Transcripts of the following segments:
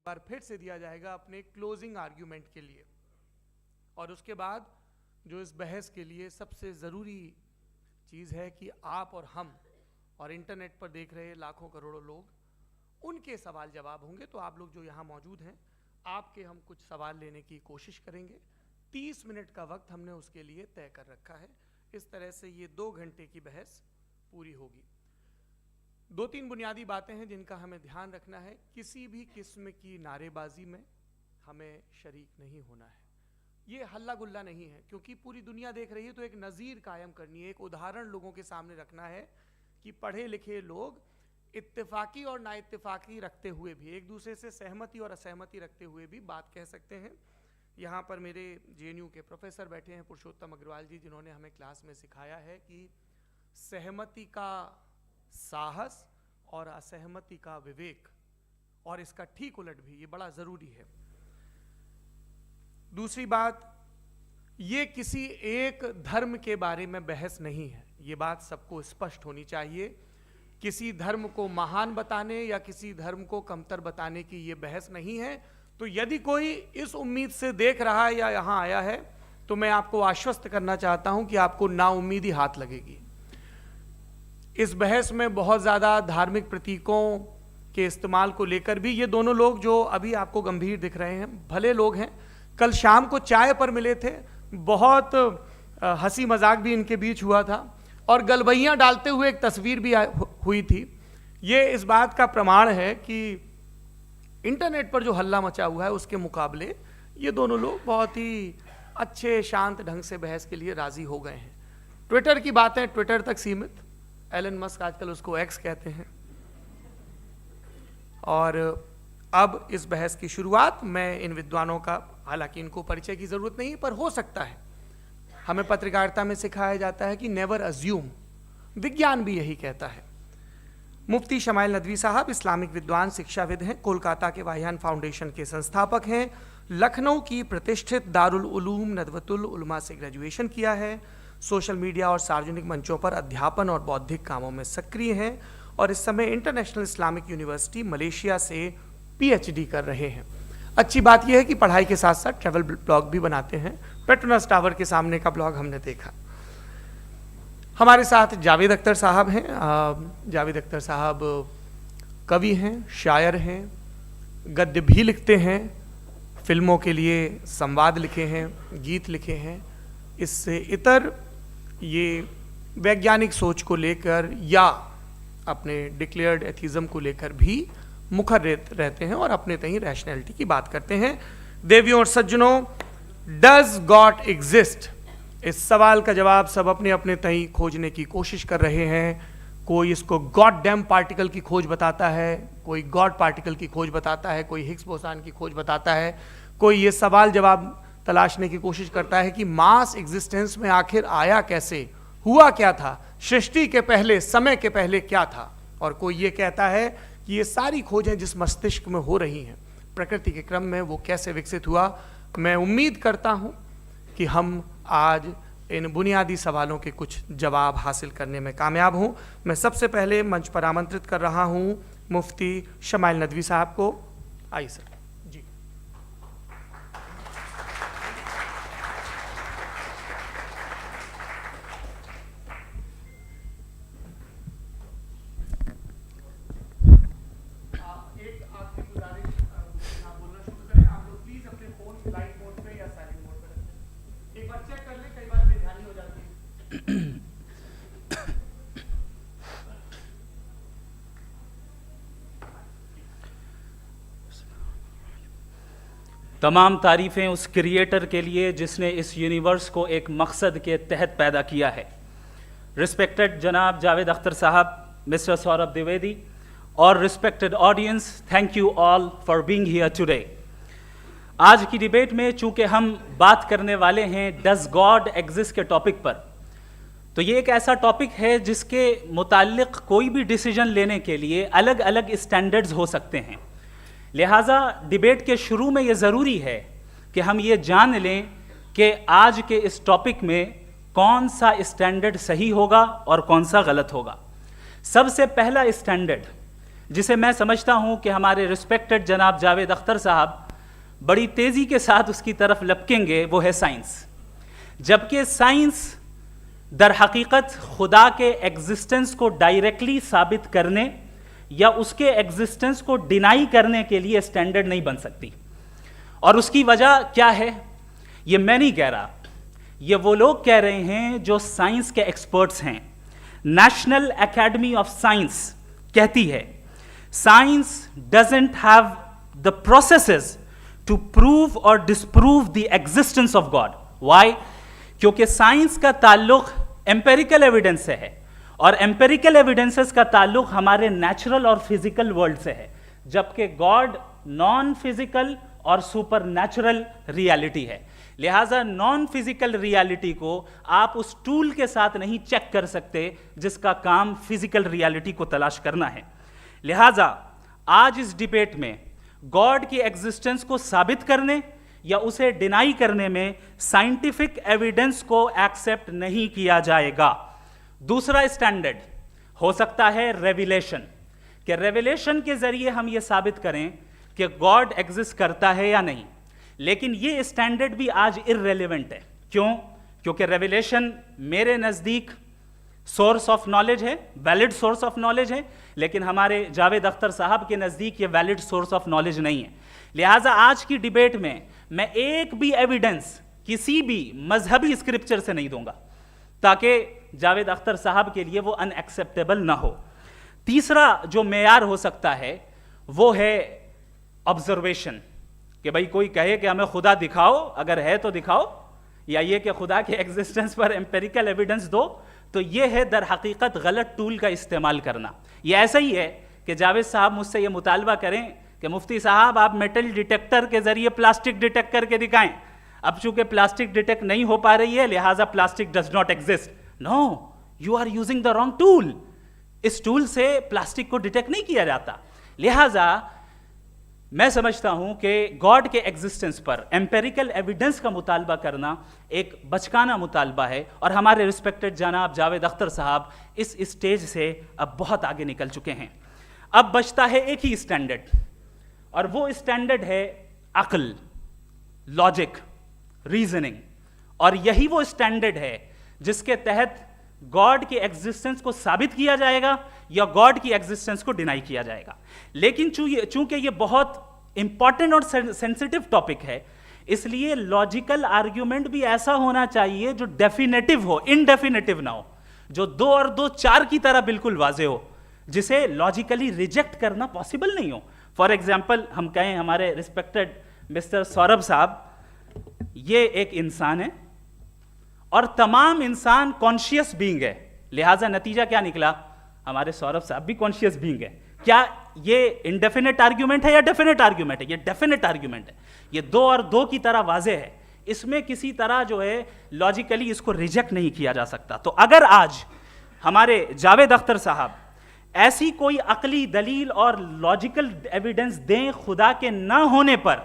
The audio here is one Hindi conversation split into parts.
बार फिर से दिया जाएगा अपने क्लोजिंग आर्ग्यूमेंट के लिए। और उसके बाद जो इस बहस के लिए सबसे ज़रूरी चीज़ है कि आप और हम और इंटरनेट पर देख रहे लाखों करोड़ों लोग, उनके सवाल जवाब होंगे। तो आप लोग जो यहाँ मौजूद हैं, आपके हम कुछ सवाल लेने की कोशिश करेंगे। 30 मिनट का वक्त हमने उसके लिए तय कर रखा है। इस तरह से ये 2 घंटे की बहस पूरी होगी। 2-3 बुनियादी बातें हैं जिनका हमें ध्यान रखना है। किसी भी किस्म की नारेबाजी में हमें शरीक नहीं होना है। ये हल्ला गुल्ला नहीं है, क्योंकि पूरी दुनिया देख रही है, तो एक नज़ीर कायम करनी है, एक उदाहरण लोगों के सामने रखना है कि पढ़े लिखे लोग इत्तेफाकी और नाइत्तेफाकी रखते हुए भी, एक दूसरे से सहमति और असहमति रखते हुए भी बात कह सकते हैं। यहाँ पर मेरे JNU के प्रोफेसर बैठे हैं, पुरुषोत्तम अग्रवाल जी, जिन्होंने हमें क्लास में सिखाया है कि सहमति का साहस और असहमति का विवेक, और इसका ठीक उलट भी, ये बड़ा जरूरी है। दूसरी बात, ये किसी एक धर्म के बारे में बहस नहीं है, ये बात सबको स्पष्ट होनी चाहिए। किसी धर्म को महान बताने या किसी धर्म को कमतर बताने की ये बहस नहीं है। तो यदि कोई इस उम्मीद से देख रहा है या यहाँ आया है, तो मैं आपको आश्वस्त करना चाहता हूं कि आपको नाउम्मीदी हाथ लगेगी। इस बहस में बहुत ज़्यादा धार्मिक प्रतीकों के इस्तेमाल को लेकर भी ये दोनों लोग जो अभी आपको गंभीर दिख रहे हैं, भले लोग हैं, कल शाम को चाय पर मिले थे, बहुत हंसी मजाक भी इनके बीच हुआ था, और गलबैयाँ डालते हुए एक तस्वीर भी हुई थी। ये इस बात का प्रमाण है कि इंटरनेट पर जो हल्ला मचा हुआ है उसके मुकाबले ये दोनों लोग बहुत ही अच्छे शांत ढंग से बहस के लिए राजी हो गए हैं। ट्विटर की बातें ट्विटर तक सीमित, एलन मस्क आजकल उसको एक्स कहते हैं। और अब इस बहस की शुरुआत, मैं इन विद्वानों का, हालांकि इनको परिचय की जरूरत नहीं, पर हो सकता है, हमें पत्रकारिता में सिखाया जाता है कि नेवर अज्यूम, विज्ञान भी यही कहता है। मुफ्ती शमाइल नदवी साहब इस्लामिक विद्वान, शिक्षाविद हैं, कोलकाता के वाहियान फाउंडेशन के संस्थापक हैं, लखनऊ की प्रतिष्ठित दारुल उलूम नदवतुल उलमा से ग्रेजुएशन किया है, सोशल मीडिया और सार्वजनिक मंचों पर अध्यापन और बौद्धिक कामों में सक्रिय हैं, और इस समय इंटरनेशनल इस्लामिक यूनिवर्सिटी मलेशिया से PhD कर रहे हैं। अच्छी बात यह है कि पढ़ाई के साथ साथ ट्रैवल ब्लॉग भी बनाते हैं। पेट्रोनस टावर के सामने का ब्लॉग हमने देखा। हमारे साथ जावेद अख्तर साहब हैं। जावेद अख्तर साहब कवि हैं, शायर हैं, गद्य भी लिखते हैं, फिल्मों के लिए संवाद लिखे हैं, गीत लिखे हैं। इससे इतर ये वैज्ञानिक सोच को लेकर या अपने डिक्लेयर्ड एथिज्म को लेकर भी मुखर रहते हैं और अपने तहीं रैशनैलिटी की बात करते हैं। देवियों और सज्जनों, डज गॉड एग्जिस्ट? इस सवाल का जवाब सब अपने अपने तहीं खोजने की कोशिश कर रहे हैं। कोई इसको गॉड डैम पार्टिकल की खोज बताता है, कोई गॉड पार्टिकल की खोज बताता है, कोई हिग्स बोसान की खोज बताता है, कोई ये सवाल जवाब तलाशने की कोशिश करता है कि मास एग्जिस्टेंस में आखिर आया कैसे, हुआ क्या था, सृष्टि के पहले, समय के पहले क्या था। और कोई ये कहता है कि ये सारी खोजें जिस मस्तिष्क में हो रही हैं प्रकृति के क्रम में, वो कैसे विकसित हुआ। मैं उम्मीद करता हूं कि हम आज इन बुनियादी सवालों के कुछ जवाब हासिल करने में कामयाब हूं। मैं सबसे पहले मंच पर आमंत्रित कर रहा हूं मुफ्ती शमाइल नदवी साहब को। आइए सर। जी, तमाम तारीफ़ें उस क्रिएटर के लिए जिसने इस यूनिवर्स को एक मकसद के तहत पैदा किया है। रिस्पेक्टेड जनाब जावेद अख्तर साहब, मिस्टर सौरभ द्विवेदी, और respected audience, thank you all for being here today. आज की डिबेट में चूंकि हम बात करने वाले हैं डज गॉड एग्जिस्ट के टॉपिक पर, तो ये एक ऐसा टॉपिक है जिसके मुताल्लिक कोई भी डिसीजन लेने के लिए अलग अलग स्टैंडर्ड्स हो सकते हैं। लिहाजा डिबेट के शुरू में ये ज़रूरी है कि हम ये जान लें कि आज के इस टॉपिक में कौन सा स्टैंडर्ड सही होगा और कौन सा गलत होगा। सबसे पहला स्टैंडर्ड जिसे मैं समझता हूं कि हमारे रिस्पेक्टेड जनाब जावेद अख्तर साहब बड़ी तेजी के साथ उसकी तरफ लपकेंगे, वो है साइंस। जबकि साइंस दर हकीकत खुदा के एग्जिस्टेंस को डायरेक्टली साबित करने या उसके एग्जिस्टेंस को डिनाई करने के लिए स्टैंडर्ड नहीं बन सकती। और उसकी वजह क्या है, ये मैं नहीं कह रहा, ये वो लोग कह रहे हैं जो साइंस के एक्सपर्ट्स हैं। नेशनल एकेडमी ऑफ साइंस कहती है science doesn't have the processes to prove or disprove the existence of God. Why? क्योंकि साइंस का ताल्लुक एम्पेरिकल एविडेंस से है और एम्पेरिकल एविडेंसेस का ताल्लुक हमारे नेचुरल और फिजिकल वर्ल्ड से है, जबकि गॉड नॉन फिजिकल और सुपर नेचुरल रियलिटी है। लिहाजा नॉन फिजिकल रियलिटी को आप उस टूल के साथ नहीं चेक कर सकते जिसका काम फिजिकल रियलिटी को तलाश करना है। लिहाजा आज इस डिबेट में गॉड की एग्जिस्टेंस को साबित करने या उसे डिनाई करने में साइंटिफिक एविडेंस को एक्सेप्ट नहीं किया जाएगा। दूसरा स्टैंडर्ड हो सकता है रेविलेशन, कि रेविलेशन के जरिए हम यह साबित करें कि गॉड एग्जिस्ट करता है या नहीं। लेकिन यह स्टैंडर्ड भी आज इररेलेवेंट है। क्यों? क्योंकि रेविलेशन मेरे नजदीक सोर्स ऑफ नॉलेज है, वैलिड सोर्स ऑफ नॉलेज है, लेकिन हमारे जावेद अख्तर साहब के नजदीक ये वैलिड सोर्स ऑफ नॉलेज नहीं है। लिहाजा आज की डिबेट में मैं एक भी एविडेंस किसी भी मजहबी स्क्रिप्चर से नहीं दूंगा ताकि जावेद अख्तर साहब के लिए वो अनएक्सेप्टेबल ना हो। तीसरा जो मेयार हो सकता है वो है ऑब्जर्वेशन, कि भाई कोई कहे कि हमें खुदा दिखाओ, अगर है तो दिखाओ, या ये कि खुदा के एग्जिस्टेंस पर एम्पेरिकल एविडेंस दो, तो ये है दर हकीकत गलत टूल का इस्तेमाल करना। ये ऐसा ही है कि जावेद साहब मुझसे ये मुतालबा करें कि मुफ्ती साहब आप मेटल डिटेक्टर के जरिए प्लास्टिक डिटेक्ट करके दिखाएं। अब चूंकि प्लास्टिक डिटेक्ट नहीं हो पा रही है लिहाजा plastic does not exist. No, you are using the wrong tool. इस टूल से प्लास्टिक को डिटेक्ट नहीं किया जाता। लिहाजा मैं समझता हूं कि गॉड के एग्जिस्टेंस पर एम्पेरिकल एविडेंस का मुतालबा करना एक बचकाना मुतालबा है और हमारे रिस्पेक्टेड जनाब जावेद अख्तर साहब इस स्टेज से अब बहुत आगे निकल चुके हैं। अब बचता है एक ही स्टैंडर्ड, और वो स्टैंडर्ड है अक्ल, लॉजिक, रीजनिंग। और यही वो स्टैंडर्ड है जिसके तहत गॉड की एग्जिस्टेंस को साबित किया जाएगा या गॉड की एग्जिस्टेंस को डिनाई किया जाएगा। लेकिन चूंकि ये बहुत इंपॉर्टेंट और सेंसिटिव टॉपिक है, इसलिए लॉजिकल आर्ग्यूमेंट भी ऐसा होना चाहिए जो डेफिनेटिव हो, इनडेफिनेटिव ना हो, जो 2 और 2 4 की तरह बिल्कुल वाजे हो, जिसे लॉजिकली रिजेक्ट करना पॉसिबल नहीं हो। फॉर एग्जाम्पल हम कहें हमारे रिस्पेक्टेड मिस्टर सौरभ साहब, ये एक इंसान है और तमाम इंसान कॉन्शियस बीइंग है, लिहाजा नतीजा क्या निकला, हमारे सौरभ साहब भी कॉन्शियस बीइंग है। क्या ये इनडेफिनेट आर्ग्यूमेंट है या डेफिनेट आर्ग्यूमेंट है? ये डेफिनेट आर्ग्यूमेंट है। ये 2 और 2 की तरह वाजे है, इसमें किसी तरह जो है लॉजिकली इसको रिजेक्ट नहीं किया जा सकता। तो अगर आज हमारे जावेद अख्तर साहब ऐसी कोई अकली दलील और लॉजिकल एविडेंस दें खुदा के ना होने पर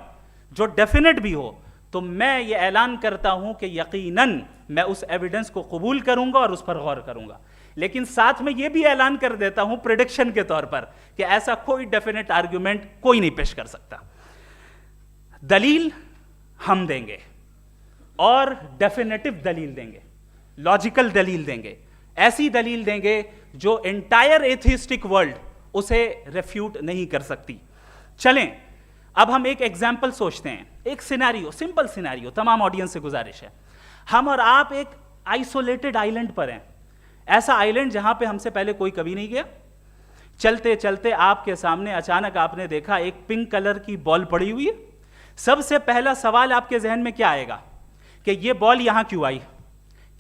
जो डेफिनेट भी हो, तो मैं ये ऐलान करता हूं कि यकीनन मैं उस एविडेंस को कबूल करूंगा और उस पर गौर करूंगा। लेकिन साथ में यह भी ऐलान कर देता हूं प्रेडिक्शन के तौर पर कि ऐसा कोई डेफिनेट आर्ग्यूमेंट कोई नहीं पेश कर सकता। दलील हम देंगे और डेफिनेटिव दलील देंगे, लॉजिकल दलील देंगे, ऐसी दलील देंगे जो एंटायर एथिस्टिक वर्ल्ड उसे रेफ्यूट नहीं कर सकती। चलें अब हम एक एग्जाम्पल सोचते हैं, एक सिनेरियो, सिंपल सिनेरियो, तमाम ऑडियंस से गुजारिश है, हम और आप एक आइसोलेटेड आइलैंड पर हैं, ऐसा आइलैंड जहां पे हमसे पहले कोई कभी नहीं गया। चलते चलते आपके सामने अचानक आपने देखा एक पिंक कलर की बॉल पड़ी हुई है। सबसे पहला सवाल आपके जहन में क्या आएगा कि ये बॉल यहां क्यों आई,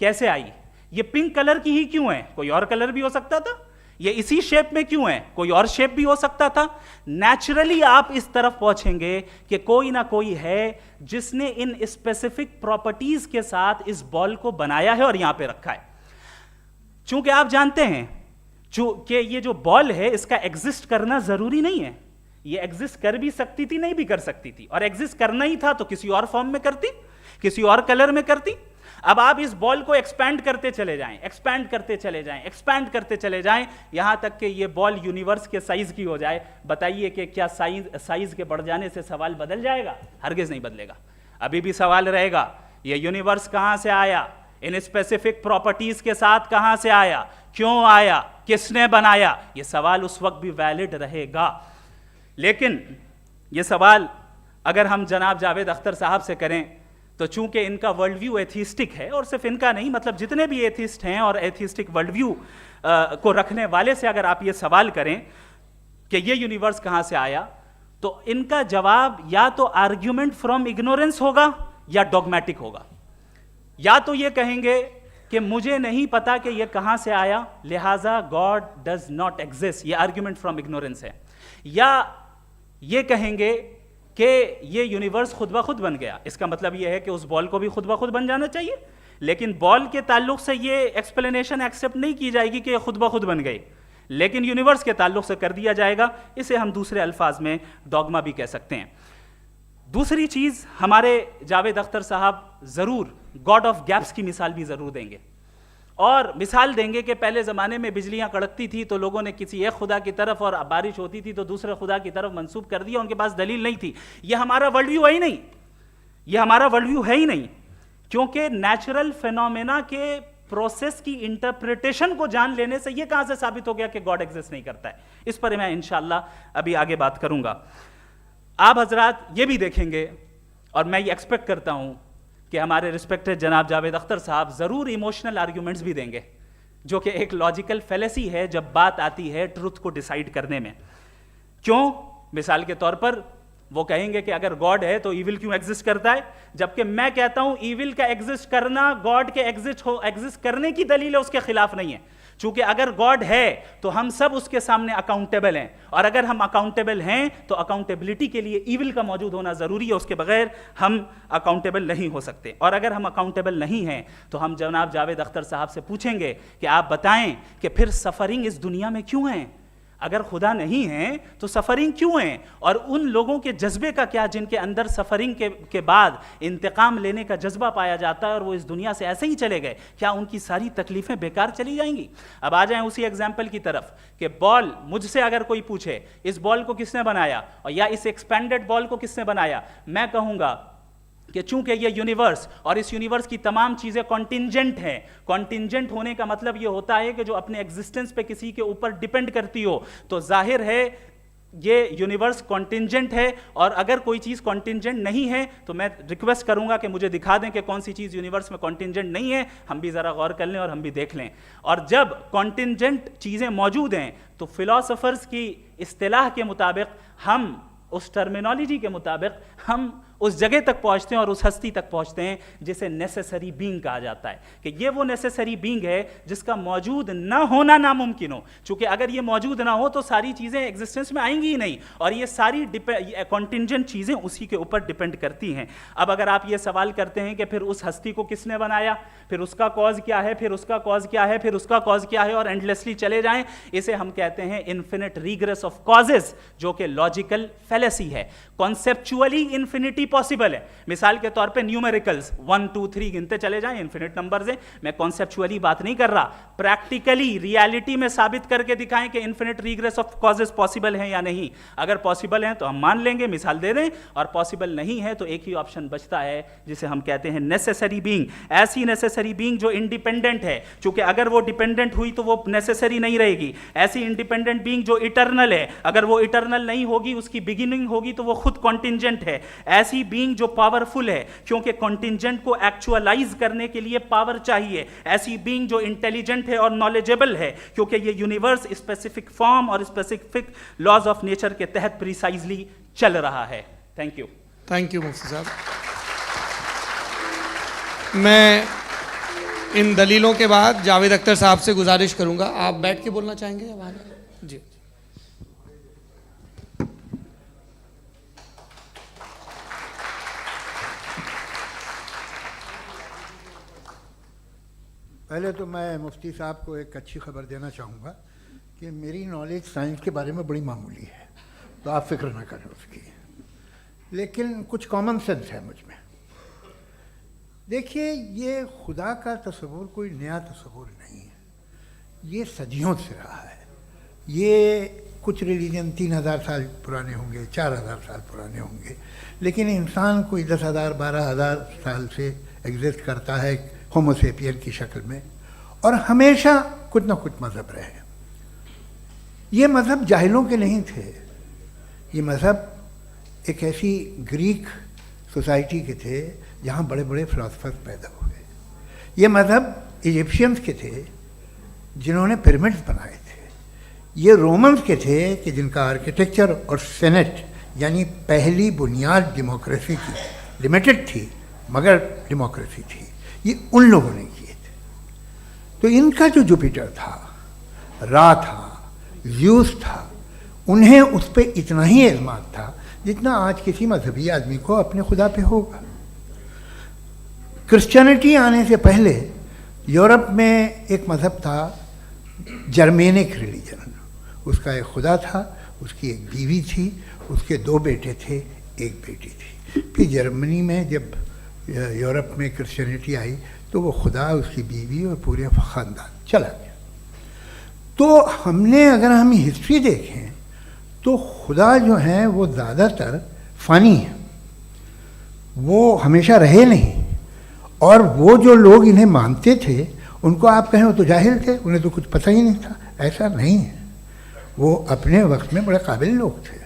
कैसे आई, ये पिंक कलर की ही क्यों है, कोई और कलर भी हो सकता था, ये इसी शेप में क्यों है, कोई और शेप भी हो सकता था। नेचुरली आप इस तरफ पहुंचेंगे कि कोई ना कोई है जिसने इन स्पेसिफिक प्रॉपर्टीज के साथ इस बॉल को बनाया है और यहां पे रखा है। चूंकि आप जानते हैं कि ये जो बॉल है इसका एग्जिस्ट करना जरूरी नहीं है, ये एग्जिस्ट कर भी सकती थी, नहीं भी कर सकती थी, और एग्जिस्ट करना ही था तो किसी और फॉर्म में करती, किसी और कलर में करती। अब आप इस बॉल को एक्सपैंड करते चले जाएं, एक्सपैंड करते चले जाएं, एक्सपैंड करते चले जाएं, यहां तक कि ये बॉल यूनिवर्स के साइज की हो जाए। बताइए कि क्या साइज के बढ़ जाने से सवाल बदल जाएगा? हरगिज नहीं बदलेगा। अभी भी सवाल रहेगा, ये यूनिवर्स कहां से आया, इन स्पेसिफिक प्रॉपर्टीज के साथ कहां से आया, क्यों आया, किसने बनाया, ये सवाल उस वक्त भी वैलिड रहेगा। लेकिन ये सवाल अगर हम जनाब जावेद अख्तर साहब से करें तो चूंकि इनका वर्ल्ड व्यू एथिस्टिक है, और सिर्फ इनका नहीं, मतलब जितने भी एथिस्ट हैं और एथिस्टिक वर्ल्ड व्यू को रखने वाले से अगर आप ये सवाल करें कि ये यूनिवर्स कहां से आया, तो इनका जवाब या तो आर्ग्यूमेंट फ्रॉम इग्नोरेंस होगा या डॉगमेटिक होगा। या तो ये कहेंगे कि मुझे नहीं पता कि ये कहां से आया, लिहाजा गॉड डज नॉट एग्जिस्ट, ये आर्ग्यूमेंट फ्रॉम इग्नोरेंस है। या ये कहेंगे कि ये यूनिवर्स खुद ब खुद बन गया, इसका मतलब ये है कि उस बॉल को भी खुद ब खुद बन जाना चाहिए, लेकिन बॉल के ताल्लुक से ये एक्सप्लेनेशन एक्सेप्ट नहीं की जाएगी कि खुद ब खुद बन गई, लेकिन यूनिवर्स के ताल्लुक से कर दिया जाएगा। इसे हम दूसरे अल्फाज में डॉगमा भी कह सकते हैं। दूसरी चीज, हमारे जावेद अख्तर साहब जरूर गॉड ऑफ गैप्स की मिसाल भी जरूर देंगे, और मिसाल देंगे कि पहले ज़माने में बिजलियां कड़कती थी तो लोगों ने किसी एक खुदा की तरफ, और बारिश होती थी तो दूसरे खुदा की तरफ मंसूब कर दिया, उनके पास दलील नहीं थी। यह हमारा वर्ल्ड व्यू है ही नहीं, यह हमारा वर्ल्ड व्यू है ही नहीं, क्योंकि नेचुरल फिनोमेना के प्रोसेस की इंटरप्रिटेशन को जान लेने से यह कहां से साबित हो गया कि गॉड एग्जिस्ट नहीं करता है। इस पर मैं इंशाअल्लाह अभी आगे बात करूंगा। आप हजरात ये भी देखेंगे, और मैं ये एक्सपेक्ट करता हूं कि हमारे रिस्पेक्टेड जनाब जावेद अख्तर साहब जरूर इमोशनल आर्ग्यूमेंट्स भी देंगे, जो कि एक लॉजिकल फेलेसी है जब बात आती है ट्रुथ को डिसाइड करने में। क्यों? मिसाल के तौर पर वो कहेंगे कि अगर गॉड है तो ईविल क्यों एग्जिस्ट करता है, जबकि मैं कहता हूं ईविल का एग्जिस्ट करना गॉड के एग्जिस्ट करने की दलील है, उसके खिलाफ नहीं है। चूंकि अगर गॉड है तो हम सब उसके सामने अकाउंटेबल हैं, और अगर हम अकाउंटेबल हैं तो अकाउंटेबिलिटी के लिए ईविल का मौजूद होना जरूरी है, उसके बगैर हम अकाउंटेबल नहीं हो सकते। और अगर हम अकाउंटेबल नहीं हैं तो हम जनाब जावेद अख्तर साहब से पूछेंगे कि आप बताएं कि फिर सफरिंग इस दुनिया में क्यों है? अगर खुदा नहीं है तो सफरिंग क्यों है? और उन लोगों के जज्बे का क्या जिनके अंदर सफरिंग के बाद इंतकाम लेने का जज्बा पाया जाता है और वो इस दुनिया से ऐसे ही चले गए, क्या उनकी सारी तकलीफें बेकार चली जाएंगी? अब आ जाएं उसी एग्जाम्पल की तरफ कि बॉल, मुझसे अगर कोई पूछे इस बॉल को किसने बनाया और या इस एक्सपेंडेड बॉल को किसने बनाया, मैं कहूंगा कि चूंकि ये यूनिवर्स और इस यूनिवर्स की तमाम चीजें कॉन्टिंजेंट हैं। कॉन्टिंजेंट होने का मतलब ये होता है कि जो अपने एग्जिस्टेंस पे किसी के ऊपर डिपेंड करती हो, तो जाहिर है ये यूनिवर्स कॉन्टिंजेंट है। और अगर कोई चीज कॉन्टिंजेंट नहीं है तो मैं रिक्वेस्ट करूंगा कि मुझे दिखा दें कि कौन सी चीज यूनिवर्स में कॉन्टिंजेंट नहीं है, हम भी जरा गौर कर लें और हम भी देख लें। और जब कॉन्टिंजेंट चीजें मौजूद हैं तो फिलोसोफर्स की इस्तिलाह के मुताबिक, हम उस टर्मिनोलॉजी के मुताबिक हम उस जगह तक पहुंचते हैं और उस हस्ती तक पहुंचते हैं जिसे नेसेसरी बीइंग कहा जाता है, कि ये वो नेसेसरी बीइंग है जिसका मौजूद ना होना नामुमकिन हो। क्योंकि अगर ये मौजूद ना हो तो सारी चीजें एग्जिस्टेंस में आएंगी ही नहीं, और ये सारी कॉन्टिंजेंट चीजें उसी के ऊपर डिपेंड करती हैं। अब अगर आप ये सवाल करते हैं कि फिर उस हस्ती को किसने बनाया, फिर उसका कॉज क्या है, फिर उसका कॉज क्या है, फिर उसका कॉज क्या है, और एंडलेसली चले जाएं, इसे हम कहते हैं इन्फिनिट रिग्रेस ऑफ कॉजेज, जो कि लॉजिकल फेलेसी है। कॉन्सेप्चुअली इन्फिनिटी पॉसिबल है। मिसाल के तौर पे न्यूमेरिकल्स 1 2 3 गिनते चले जाएं, इन्फिनिट नंबर्स हैं। मैं कॉन्सेप्चुअली बात नहीं कर रहा, प्रैक्टिकली रियलिटी में साबित करके दिखाएं कि infinite regress of causes possible हैं या नहीं। अगर पॉसिबल हैं तो हम मान लेंगे, मिसाल दे दें, और पॉसिबल नहीं है तो एक ही ऑप्शन बचता है जिसे हम कहते हैं नेसेसरी बीइंग। ऐसी नेसेसरी बीइंग जो इंडिपेंडेंट है, क्योंकि अगर वो डिपेंडेंट हुई तो वो नेसेसरी नहीं रहेगी। ऐसी इंडिपेंडेंट बीइंग जो इटर्नल है, अगर वो इटर्नल नहीं होगी, उसकी बिगिनिंग होगी तो वो खुद कॉन्टिंजेंट है। ऐसी बीइंग जो पावरफुल है, क्योंकि कॉन्टिंजेंट को एक्चुअलाइज करने के लिए पावर चाहिए। ऐसी बीइंग जो इंटेलिजेंट है और नॉलेजेबल है, क्योंकि ये यूनिवर्स स्पेसिफिक फॉर्म और स्पेसिफिक लॉज ऑफ नेचर के तहत प्रिसाइजली चल रहा है। Thank you. थैंक यू मुफ्ती साहब। मैं इन दलीलों के बाद जावेद अख्तर साहब से गुजारिश करूंगा, आप बैठ के बोलना चाहेंगे या बाहर? जी। पहले तो मैं मुफ्ती साहब को एक अच्छी खबर देना चाहूँगा कि मेरी नॉलेज साइंस के बारे में बड़ी मामूली है, तो आप फिक्र ना करें उसकी, लेकिन कुछ कॉमन सेंस है मुझ में। देखिए, ये खुदा का तस्वुर कोई नया तस्वुर नहीं है, ये सदियों से रहा है। ये कुछ रिलीजन 3000 साल पुराने होंगे, 4000 साल पुराने होंगे, लेकिन इंसान कोई 10,000 12,000 साल से एग्जिस्ट करता है होमोसेपियन की शक्ल में, और हमेशा कुछ ना कुछ मज़हब रहे। ये मज़हब जाहिलों के नहीं थे, ये मज़हब एक ऐसी ग्रीक सोसाइटी के थे जहाँ बड़े बड़े फिलोसफर्स पैदा हुए। ये मज़हब इजिप्शियंस के थे जिन्होंने पिरामिड्स बनाए थे। ये रोमन्स के थे कि जिनका आर्किटेक्चर और सेनेट यानी पहली बुनियाद डेमोक्रेसी की लिमिटेड थी मगर डेमोक्रेसी थी, ये उन लोगों ने किए थे। तो इनका जो जुपिटर था, रा था, ज़्यूस था, उन्हें उस पर इतना ही एतमाद था जितना आज किसी मजहबी आदमी को अपने खुदा पे होगा। क्रिश्चियनिटी आने से पहले यूरोप में एक मज़हब था जर्मेनिक रिलीजन। उसका एक खुदा था, उसकी एक बीवी थी, उसके 2 बेटे थे, एक बेटी थी। फिर जर्मनी में जब यूरोप में क्रिश्चियनिटी आई तो वो खुदा, उसकी बीवी और पूरे ख़ानदान चला गया। तो हमने अगर हम हिस्ट्री देखें तो खुदा जो हैं वो ज़्यादातर फ़नी हैं, वो हमेशा रहे नहीं। और वो जो लोग इन्हें मानते थे उनको आप कहें वो तो जाहिल थे, उन्हें तो कुछ पता ही नहीं था, ऐसा नहीं है। वो अपने वक्त में बड़े काबिल लोग थे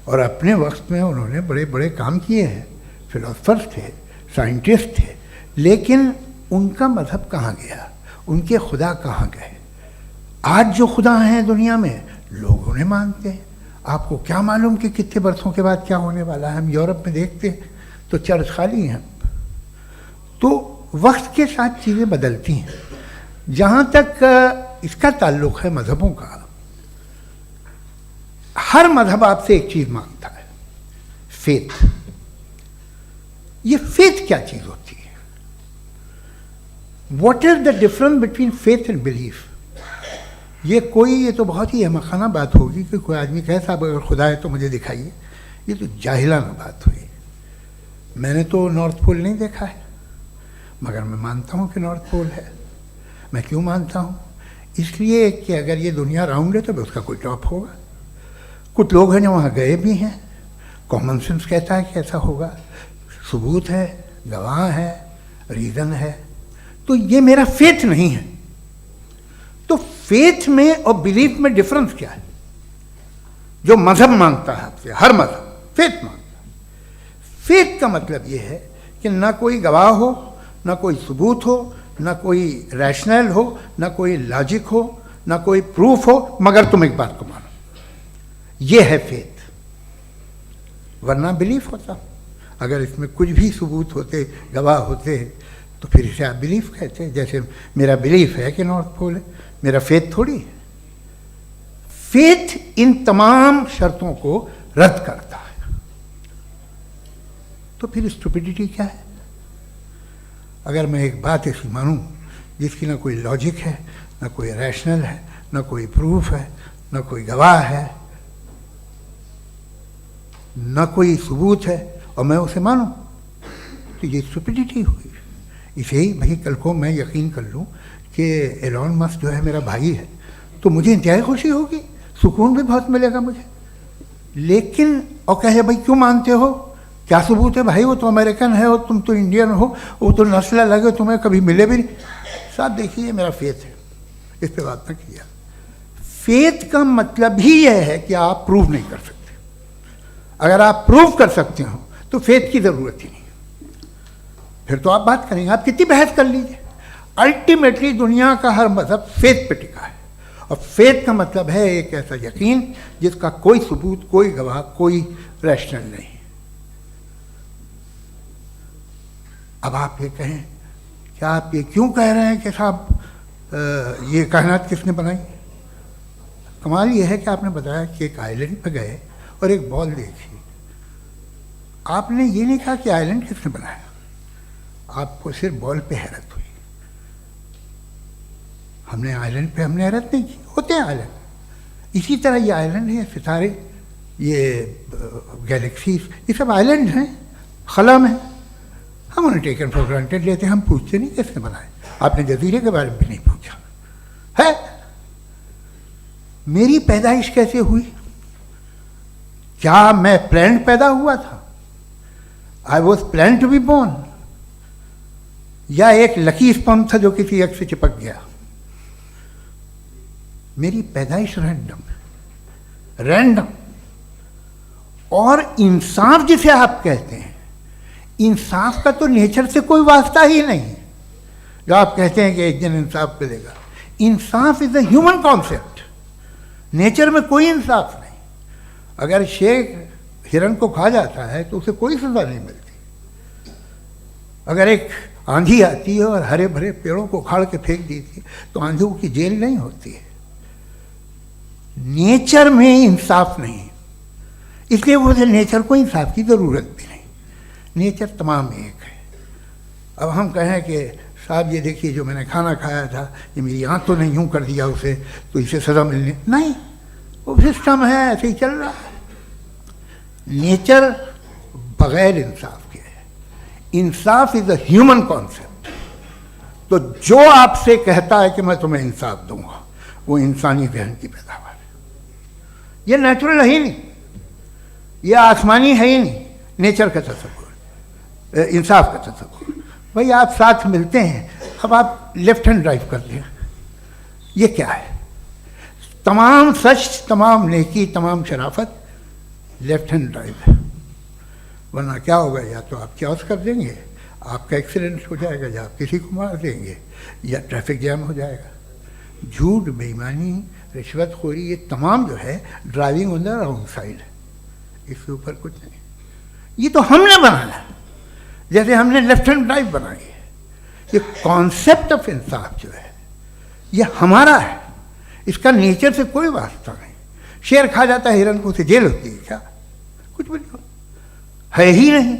और अपने वक्त में उन्होंने बड़े बड़े काम किए हैं, फिलोसफर्स थे, साइंटिस्ट थे, लेकिन उनका मज़हब कहाँ गया, उनके खुदा कहाँ गए? आज जो खुदा हैं दुनिया में लोग उन्हें मानते हैं। आपको क्या मालूम कि कितने बरसों के बाद क्या होने वाला है? हम यूरोप में देखते हैं तो चर्च खाली हैं। तो वक्त के साथ चीज़ें बदलती हैं। जहाँ तक इसका ताल्लुक़ है मज़हबों का, हर मज़हब आपसे एक चीज़ मांगता है, फेथ। ये फेथ क्या चीज़ होती है? What is the difference between faith and belief? ये तो बहुत ही अहमक़ाना बात होगी कि कोई आदमी कहे साहब अगर खुदा है तो मुझे दिखाइए। ये तो जाहिलाना बात हुई। मैंने तो नॉर्थ पोल नहीं देखा है, मगर मैं मानता हूँ कि नॉर्थ पोल है। मैं क्यों मानता हूँ? इसलिए कि अगर ये दुनिया राउंड है तो उसका कोई टॉप होगा। कुछ लोग हैं जो वहाँ गए भी हैं, कॉमन सेंस कहता है कि ऐसा होगा, सबूत है, गवाह है, रीज़न है। तो ये मेरा फेथ नहीं है। तो फेथ में और बिलीफ में डिफरेंस क्या है? जो मज़हब मांगता है आपसे, हर मज़हब फेथ मांगता है। फेथ का मतलब ये है कि ना कोई गवाह हो, ना कोई सबूत हो, ना कोई रैशनल हो, ना कोई लॉजिक हो, ना कोई प्रूफ हो, मगर तुम एक बात को मानो। ये है फेथ। वरना बिलीफ होता। अगर इसमें कुछ भी सबूत होते, गवाह होते, तो फिर इसे आप बिलीफ कहते। जैसे मेरा बिलीफ है कि नॉर्थ पोल है, मेरा फेथ थोड़ी है। फेथ इन तमाम शर्तों को रद्द करता है। तो फिर स्टुपिडिटी क्या है? अगर मैं एक बात ऐसी मानूं जिसकी ना कोई लॉजिक है, ना कोई रैशनल है, ना कोई प्रूफ है, ना कोई गवाह है, ना कोई सबूत है, और मैं उसे मानूं, तो ये स्टुपिडिटी हुई। इसे ही भाई कल को मैं यकीन कर लूं कि एलोन मस्क जो है मेरा भाई है, तो मुझे इंतहाई खुशी होगी, सुकून भी बहुत मिलेगा मुझे। लेकिन और कहे भाई क्यों मानते हो, क्या सबूत है? भाई वो तो अमेरिकन है और तुम तो इंडियन हो, वो तो नस्ल अलग है, तुम्हें कभी मिले भी नहीं। साहब देखिए मेरा फेथ है, इस पर बात ना किया। फेथ का मतलब ही यह है कि आप प्रूव नहीं कर सकते। अगर आप प्रूव कर सकते हो तो फेथ की ज़रूरत ही नहीं, फिर तो आप बात करेंगे, आप कितनी बहस कर लीजिए। अल्टीमेटली दुनिया का हर मज़हब फेथ पे टिका है, और फेथ का मतलब है एक ऐसा यकीन जिसका कोई सबूत, कोई गवाह, कोई रैशनल नहीं। अब आप ये कहें, क्या आप ये क्यों कह रहे हैं कि साहब ये कायनात किसने बनाई? कमाल ये है कि आपने बताया कि एक आइलैंड पे गए और एक बॉल देखी। आपने ये नहीं कहा कि आइलैंड किसने बनाया, आपको सिर्फ बॉल पे हैरत हुई। हमने आइलैंड पे हमने हैरत नहीं की, होते हैं आइलैंड। इसी तरह ये आइलैंड है, सितारे, ये गैलेक्सीज, ये सब आइलैंड हैं, खला में। हम उन्हें टेकन फॉर ग्रांटेड लेते हैं, हम पूछते नहीं कैसे बनाए। आपने जजीरे के बारे में भी नहीं पूछा है। मेरी पैदाइश कैसे हुई? क्या मैं प्लान्ड पैदा हुआ था? I was plan to be born, या एक लकी स्पर्म था जो किसी एग से चिपक गया? मेरी पैदाइश रैंडम। और इंसाफ जिसे आप कहते हैं, इंसाफ का तो नेचर से कोई वास्ता ही नहीं। जो आप कहते हैं कि एक दिन इंसाफ मिलेगा, इंसाफ is a human concept, nature में कोई इंसाफ नहीं। अगर शेर हिरन को खा जाता है तो उसे कोई सजा नहीं मिलती। अगर एक आंधी आती है और हरे भरे पेड़ों को उखाड़ के फेंक देती है तो आंधियों की जेल नहीं होती है। नेचर में इंसाफ नहीं, इसलिए मुझे नेचर को इंसाफ की ज़रूरत भी नहीं। नेचर तमाम एक है। अब हम कहें कि साहब ये देखिए जो मैंने खाना खाया था, ये मेरी आँख तो नहीं यूँ कर दिया उसे, तो इसे सज़ा मिलनी नहीं। वो सिस्टम है, ऐसे ही चल रहा है। नेचर बगैर इंसाफ के है। इंसाफ इज अ ह्यूमन कॉन्सेप्ट। तो जो आपसे कहता है कि मैं तुम्हें इंसाफ दूंगा, वो इंसानी जहन की पैदावार है। ये नेचुरल है ही नहीं, ये आसमानी है ही नहीं। नेचर का तसव्वुर, इंसाफ का तसव्वुर। भाई आप साथ मिलते हैं, अब आप लेफ्ट हैंड ड्राइव कर लें, ये क्या है? तमाम सच, तमाम नेकी, तमाम शराफत लेफ्ट हैंड ड्राइव है। वरना क्या होगा, या तो आप क्रॉस कर देंगे, आपका एक्सीडेंट हो जाएगा, या आप किसी को मार देंगे, या ट्रैफिक जैम हो जाएगा। झूठ, बेईमानी, रिश्वतखोरी, ये तमाम जो है driving on the wrong side है। इसके ऊपर कुछ नहीं। ये तो हमने बनाया, जैसे हमने लेफ्ट हैंड ड्राइव बनाई है। ये कॉन्सेप्ट ऑफ इंसाफ जो है ये हमारा है, इसका नेचर से कोई वास्ता नहीं। शेर खा जाता है हिरन को, उसे जेल होती है क्या? कुछ भी नहीं, है ही नहीं।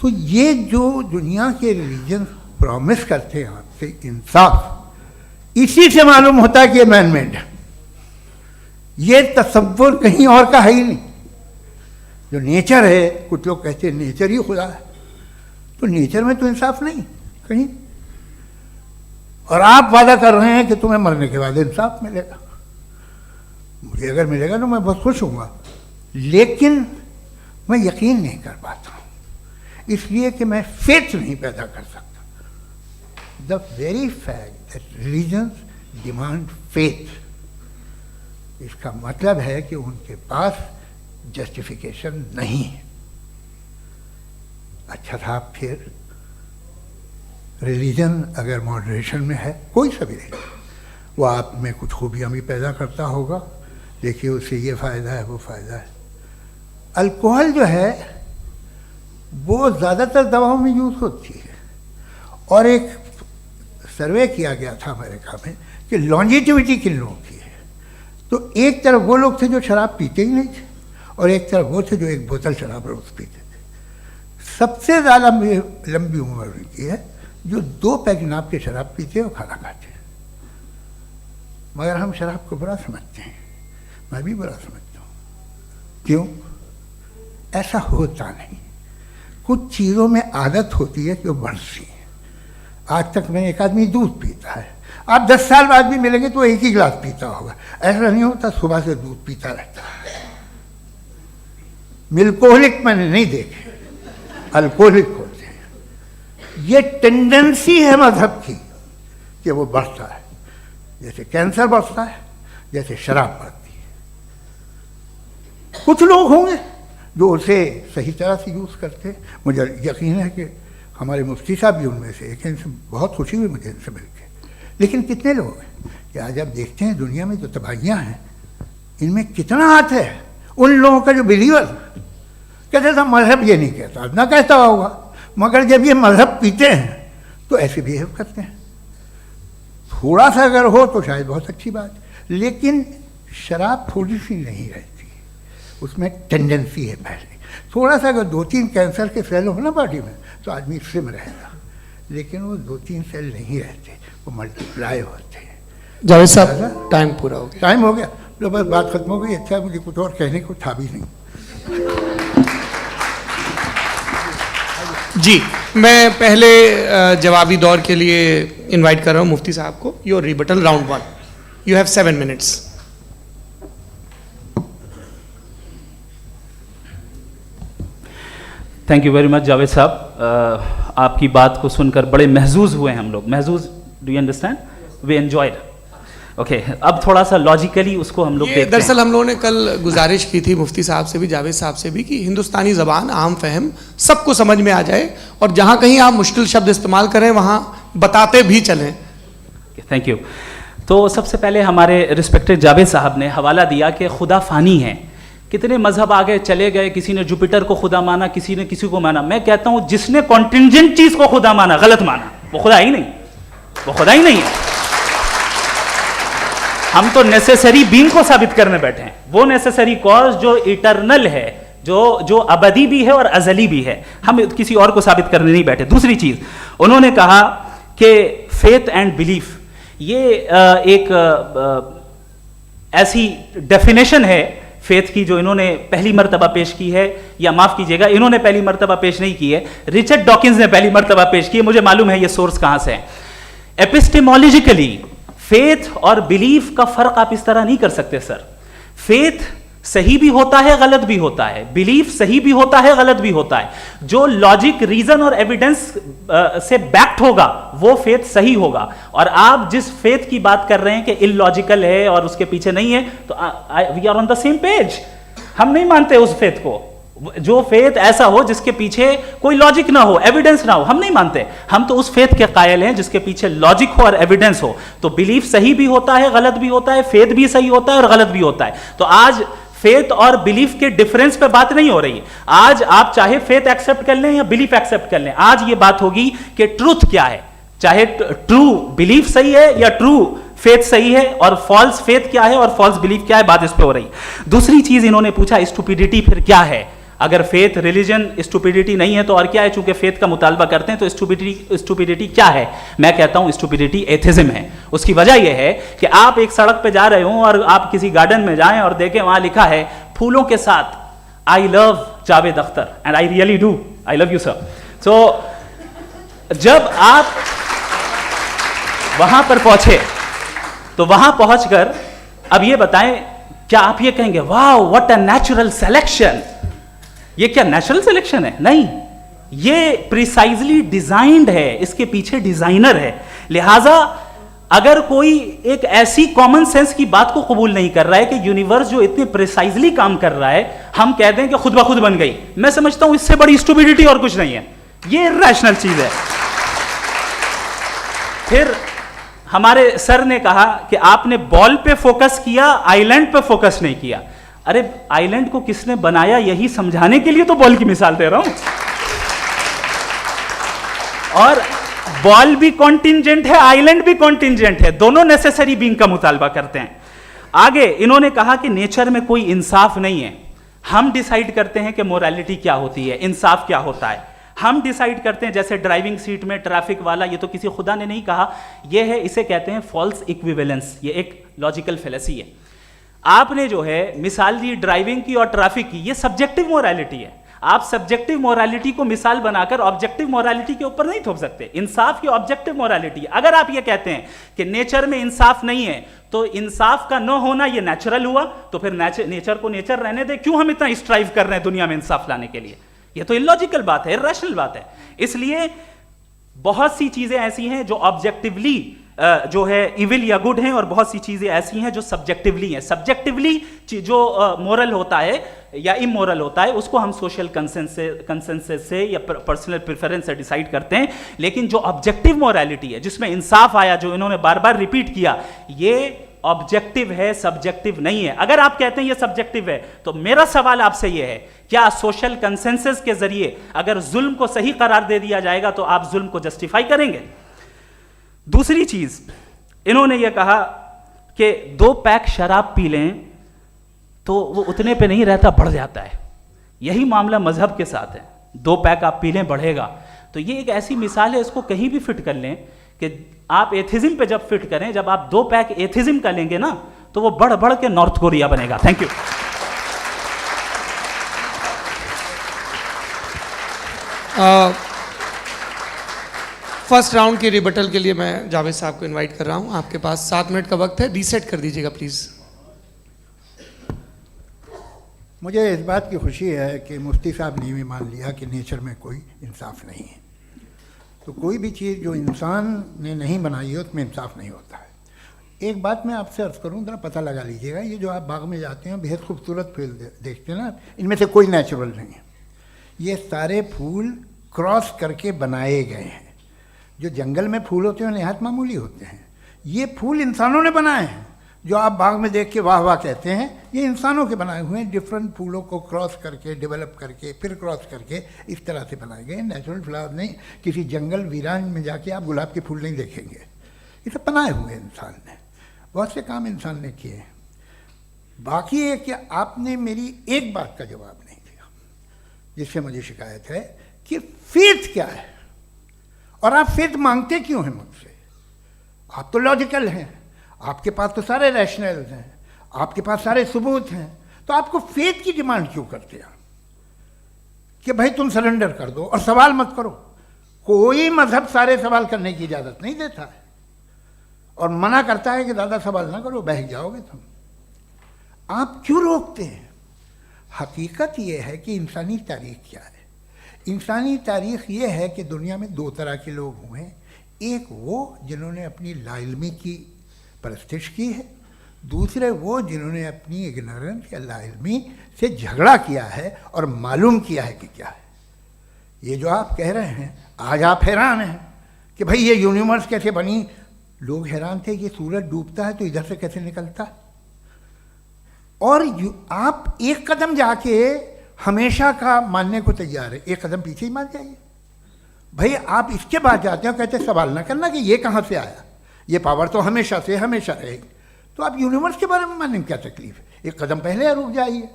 तो ये जो दुनिया के रिलीजन प्रॉमिस करते हैं आपसे इंसाफ, इसी से मालूम होता है कि ये मैन मेड है। ये तसव्वुर कहीं और का है ही नहीं। जो नेचर है, कुछ लोग कहते हैं नेचर ही खुदा है, तो नेचर में तो इंसाफ नहीं कहीं। और आप वादा कर रहे हैं कि तुम्हें मरने के बाद इंसाफ मिलेगा। मुझे अगर मिलेगा तो मैं बहुत खुश होऊंगा, लेकिन मैं यकीन नहीं कर पाता हूँ, इसलिए कि मैं फेथ नहीं पैदा कर सकता। The very fact that religions demand faith, इसका मतलब है कि उनके पास जस्टिफिकेशन नहीं है। अच्छा था फिर रिलीजन अगर मॉडरेशन में है, कोई सा भी नहीं, वो आप में कुछ खूबियाँ भी पैदा करता होगा। देखिए उससे ये फ़ायदा है, वो फ़ायदा है। अल्कोहल जो है वो ज़्यादातर दवाओं में यूज़ होती है, और एक सर्वे किया गया था अमेरिका में कि लॉन्जिटिविटी किन लोगों की है। तो एक तरफ वो लोग थे जो शराब पीते ही नहीं थे, और एक तरफ वो थे जो एक बोतल शराब रोज़ पीते थे। सबसे ज़्यादा लंबी उम्र उनकी है जो 2 पैग नाप के शराब पीते और खाना खाते हैं। मगर हम शराब को बुरा समझते हैं, मैं भी बुरा समझता हूँ। क्यों? ऐसा होता नहीं। कुछ चीज़ों में आदत होती है कि वो बढ़ती है। आज तक में एक आदमी दूध पीता है, आप 10 साल बाद भी मिलेंगे तो एक ही गिलास पीता होगा। ऐसा नहीं होता, सुबह से दूध पीता रहता है। मिल्कोहलिक मैंने नहीं देखे, अल्कोहलिक होते हैं। ये टेंडेंसी है मजहब की कि वो बढ़ता है, जैसे कैंसर बढ़ता है, जैसे शराब बढ़ती है। कुछ लोग होंगे जो उसे सही तरह से यूज़ करते हैं। मुझे यकीन है कि हमारे मुफ्ती साहब भी उनमें से एक हैं, इनसे बहुत खुशी हुई मुझे इनसे मिलकर। लेकिन कितने लोग हैं कि आज आप देखते हैं दुनिया में जो तबाहियाँ हैं, इनमें कितना हाथ है उन लोगों का जो बिलीवर कहते था मजहब ये नहीं कहता, ना कहता होगा, मगर जब ये मजहब पीते हैं तो ऐसे बिहेव करते हैं। थोड़ा सा अगर हो तो शायद बहुत अच्छी बात, लेकिन शराब थोड़ी सी नहीं रहती, उसमें टेंडेंसी है पहले। थोड़ा सा अगर 2-3 कैंसर के सेल हो ना बॉडी में तो आदमी स्लिम रहेगा, लेकिन वो 2-3 सेल नहीं रहते, वो मल्टीप्लाई होते हैं। जावेद साहब टाइम पूरा हो गया। टाइम हो गया, तो बस बात खत्म हो गई। अच्छा, मुझे कुछ और कहने को था भी नहीं। जी, मैं पहले जवाबी दौर के लिए इनवाइट कर रहा हूँ मुफ्ती साहब को। Your rebuttal round 1, you have 7 minutes। Thank you very much Javed साहब, आपकी बात को सुनकर बड़े महजूज हुए हम लोग। महजूज, do you understand? We enjoyed. Okay, अब थोड़ा सा लॉजिकली उसको हम लोग देखते हैं। दरअसल हम लोगों ने कल गुजारिश की थी मुफ्ती साहब से भी, जावेद साहब से भी, कि हिंदुस्तानी ज़बान आम फहम सबको समझ में आ जाए और जहाँ कहीं आप मुश्किल शब्द इस्तेमाल करें वहाँ बताते भी चलें। Thank you. तो सबसे पहले हमारे रिस्पेक्टेड जावेद साहब ने हवाला दिया कि खुदा फ़ानी है। कितने मजहब आगे चले गए, किसी ने जुपिटर को खुदा माना, किसी ने किसी को माना। मैं कहता हूँ जिसने कॉन्टिंजेंट चीज़ को खुदा माना, गलत माना, वो खुदा ही नहीं, वो खुदा ही नहीं है। हम तो नेसेसरी बीइंग को साबित करने बैठे हैं, वो नेसेसरी कॉज जो इटरनल है, जो अबदी भी है और अजली भी है। हम किसी और को साबित करने नहीं बैठे। दूसरी चीज उन्होंने कहा कि फेथ एंड बिलीफ, ये एक ऐसी डेफिनेशन है फेथ की जो इन्होंने पहली मर्तबा पेश की है, या माफ कीजिएगा इन्होंने पहली मर्तबा पेश नहीं की है, रिचर्ड डॉकिंस ने पहली मर्तबा पेश की है। मुझे मालूम है ये सोर्स कहां से है। एपिस्टेमोलॉजिकली फेथ और बिलीफ का फर्क आप इस तरह नहीं कर सकते सर। फेथ सही भी होता है, गलत भी होता है, बिलीफ सही भी होता है, गलत भी होता है। जो लॉजिक, रीजन और एविडेंस से बैक्ड होगा वो फेथ सही होगा। और आप जिस फेथ की बात कर रहे हैं कि इलॉजिकल है और उसके पीछे नहीं है, तो we are on the same page. हम नहीं मानते उस फेथ को, जो फेथ ऐसा हो जिसके पीछे कोई लॉजिक ना हो, एविडेंस ना हो, हम नहीं मानते। हम तो उस फेथ के कायल हैं जिसके पीछे लॉजिक हो और एविडेंस हो। तो बिलीफ सही भी होता है, गलत भी होता है, फेथ भी सही होता है और गलत भी होता है। तो आज फेथ और बिलीफ के डिफरेंस पे बात नहीं हो रही है। आज आप चाहे फेथ एक्सेप्ट कर लें या बिलीफ एक्सेप्ट कर लें, आज ये बात होगी कि ट्रूथ क्या है, चाहे ट्रू बिलीफ सही है या ट्रू फेथ सही है, और फॉल्स फेथ क्या है और फॉल्स बिलीफ क्या है, बात इस पे हो रही। दूसरी चीज इन्होंने पूछा, स्टुपिडिटी फिर क्या है? अगर फेथ रिलीजन स्टुपिडिटी नहीं है तो और क्या है? चूंकि फेथ का मुतालबा करते हैं तो स्टुपिडिटी क्या है? मैं कहता हूं स्टुपिडिटी एथिज्म है। उसकी वजह यह है कि आप एक सड़क पे जा रहे हो और आप किसी गार्डन में जाएं और देखें वहां लिखा है फूलों के साथ I love Javed Akhtar, and I really do, I love you sir. So जब आप वहां पर पहुंचे तो वहां पहुंचकर अब ये बताएं, क्या आप ये कहेंगे वाह व्हाट अ नेचुरल सिलेक्शन? ये क्या नेचुरल सिलेक्शन है? नहीं, ये प्रिसाइजली डिजाइंड है, इसके पीछे डिजाइनर है। लिहाजा अगर कोई एक ऐसी कॉमन सेंस की बात को कबूल नहीं कर रहा है कि यूनिवर्स जो इतने प्रिसाइजली काम कर रहा है, हम कह दें कि खुद ब खुद बन गई, मैं समझता हूं इससे बड़ी स्टुपिडिटी और कुछ नहीं है। ये इर्रेशनल चीज है। फिर हमारे सर ने कहा कि आपने बॉल पे फोकस किया, आइलैंड पे फोकस नहीं किया। अरे आइलैंड को किसने बनाया यही समझाने के लिए तो बॉल की मिसाल दे रहा हूं। और बॉल भी कॉन्टिंजेंट है, आइलैंड भी कॉन्टिंजेंट है, दोनों नेसेसरी बीइंग का मुतालबा करते हैं। आगे इन्होंने कहा कि नेचर में कोई इंसाफ नहीं है। हम डिसाइड करते हैं कि मोरालिटी क्या होती है, इंसाफ क्या होता है। हम डिसाइड करते हैं, जैसे ड्राइविंग सीट में ट्रैफिक वाला, ये तो किसी खुदा ने नहीं कहा, ये है, इसे कहते हैं फॉल्स इक्विवेलेंस। ये एक लॉजिकल फेलेसी है। आपने जो है मिसाल दी ड्राइविंग की और ट्रैफिक की, ये सब्जेक्टिव मोरालिटी है। आप सब्जेक्टिव मोरालिटी को मिसाल बनाकर ऑब्जेक्टिव मोरालिटी के ऊपर नहीं थोप सकते। इंसाफ की ऑब्जेक्टिव मोरालिटी है। अगर आप ये कहते हैं कि नेचर में इंसाफ नहीं है, तो इंसाफ का न होना ये नेचुरल हुआ, तो फिर नेचर को नेचर रहने दे। क्यों हम इतना स्ट्राइव कर रहे हैं दुनिया में इंसाफ लाने के लिए? ये तो इलॉजिकल बात है, इर्रेशनल बात है। इसलिए बहुत सी चीजें ऐसी हैं जो ऑब्जेक्टिवली जो है इविल या गुड हैं, और बहुत सी चीजें ऐसी हैं जो सब्जेक्टिवली हैं। सब्जेक्टिवली जो मोरल होता है या इमोरल होता है, उसको हम सोशल कंसेंसस से या पर्सनल प्रेफरेंस से डिसाइड करते हैं। लेकिन जो ऑब्जेक्टिव मोरालिटी है, जिसमें इंसाफ आया, जो इन्होंने बार बार रिपीट किया, ये ऑब्जेक्टिव है, सब्जेक्टिव नहीं है। अगर आप कहते हैं ये सब्जेक्टिव है, तो मेरा सवाल आपसे ये है, क्या सोशल कंसेंसस के जरिए अगर जुल्म को सही करार दे दिया जाएगा तो आप जुल्म को जस्टिफाई करेंगे? दूसरी चीज इन्होंने ये कहा कि 2 पैक शराब पी लें तो वो उतने पे नहीं रहता, बढ़ जाता है। यही मामला मजहब के साथ है। 2 पैक आप पी लें, बढ़ेगा। तो ये एक ऐसी मिसाल है, इसको कहीं भी फिट कर लें कि आप एथिज्म पे जब फिट करें, जब आप 2 पैक एथिज्म का लेंगे ना, तो वो बढ़ बढ़ के नॉर्थ कोरिया बनेगा। Thank you. फर्स्ट राउंड के रिबटल के लिए मैं जावेद साहब को इनवाइट कर रहा हूं। आपके पास 7 मिनट का वक्त है, रीसेट कर दीजिएगा प्लीज़। मुझे इस बात की खुशी है कि मुफ्ती साहब ने भी मान लिया कि नेचर में कोई इंसाफ नहीं है। तो कोई भी चीज़ जो इंसान ने नहीं बनाई है उसमें इंसाफ नहीं होता है। एक बात मैं आपसे अर्ज़ करूँ, ज़रा पता लगा लीजिएगा, ये जो आप बाग में जाते हैं बेहद खूबसूरत फूल देखते हैं ना, इनमें से कोई नेचुरल नहीं है। ये सारे फूल क्रॉस करके बनाए गए हैं। जो जंगल में फूल होते हैं नहायत मामूली होते हैं, ये फूल इंसानों ने बनाए हैं। जो आप बाग में देख के वाह वाह कहते हैं, ये इंसानों के बनाए हुए हैं। डिफरेंट फूलों को क्रॉस करके, डेवलप करके, फिर क्रॉस करके इस तरह से बनाए गए। नेचुरल फ्लावर नहीं। किसी जंगल वीरान में जाके आप गुलाब के फूल नहीं देखेंगे। ये सब बनाए हुए इंसान ने, बहुत से काम इंसान ने किए हैं। बाकी है कि आपने मेरी एक बात का जवाब नहीं दिया, जिससे मुझे शिकायत है कि फेथ क्या है और आप फेथ मांगते क्यों हैं मुझसे। आप तो लॉजिकल हैं, आपके पास तो सारे रैशनल्स हैं, आपके पास सारे सबूत हैं, तो आपको फेथ की डिमांड क्यों करते हैं कि भाई तुम सरेंडर कर दो और सवाल मत करो। कोई मजहब सारे सवाल करने की इजाज़त नहीं देता है और मना करता है कि ज़्यादा सवाल ना करो, बह जाओगे तुम। आप क्यों रोकते हैं? हकीकत यह है कि इंसानी तारीख क्या है। इंसानी तारीख ये है कि दुनिया में 2 तरह के लोग हुए हैं। एक वो जिन्होंने अपनी लाइल्मी की परस्तिश की है, दूसरे वो जिन्होंने अपनी इग्नोरेंस या लाइल्मी से झगड़ा किया है और मालूम किया है कि क्या है। ये जो आप कह रहे हैं, आज आप हैरान हैं कि भाई ये यूनिवर्स कैसे बनी। लोग हैरान थे कि सूरज डूबता है तो इधर से कैसे निकलता। और आप एक कदम जाके हमेशा का मानने को तैयार है, एक कदम पीछे ही मान जाइए। भाई आप इसके बाद जाते हो, कहते सवाल ना करना कि ये कहाँ से आया, ये पावर तो हमेशा से हमेशा रहेगी। तो आप यूनिवर्स के बारे में मानने में क्या तकलीफ है? एक कदम पहले रुक जाइए,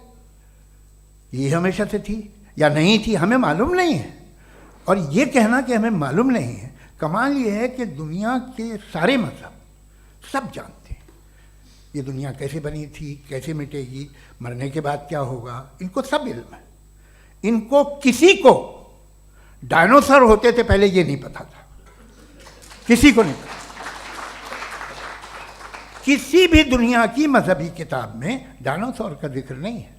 ये हमेशा से थी या नहीं थी हमें मालूम नहीं है। और ये कहना कि हमें मालूम नहीं है, कमाल ये है कि दुनिया के सारे मजहब सब जानते हैं ये दुनिया कैसे बनी थी, कैसे मिटेगी, मरने के बाद क्या होगा, इनको सब इल्म है। इनको किसी को डायनासोर होते थे पहले ये नहीं पता था, किसी को नहीं पता। किसी भी दुनिया की मजहबी किताब में डायनासोर का जिक्र नहीं है।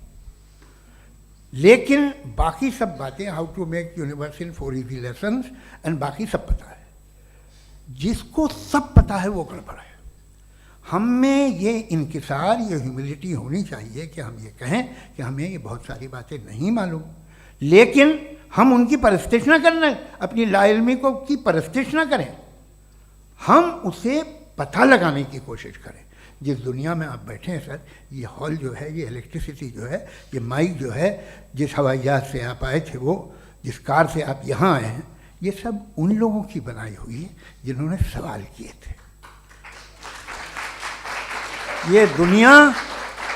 लेकिन बाकी सब बातें, how to make universe in 4 easy lessons and बाकी सब पता है। जिसको सब पता है वो गड़बड़ है। हम में ये इंकिसार, ये ह्यूमिलिटी होनी चाहिए कि हम ये कहें कि हमें ये बहुत सारी बातें नहीं मालूम, लेकिन हम उनकी परस्तिश ना करें, अपनी लाइल्मी को की परस्तिश ना करें, हम उसे पता लगाने की कोशिश करें। जिस दुनिया में आप बैठे हैं सर, ये हॉल जो है, ये इलेक्ट्रिसिटी जो है, ये माइक जो है, जिस हवाई जहाज से आप आए थे, वो जिस कार से आप यहाँ आए हैं, ये सब उन लोगों की बनाई हुई है जिन्होंने सवाल किए थे। ये दुनिया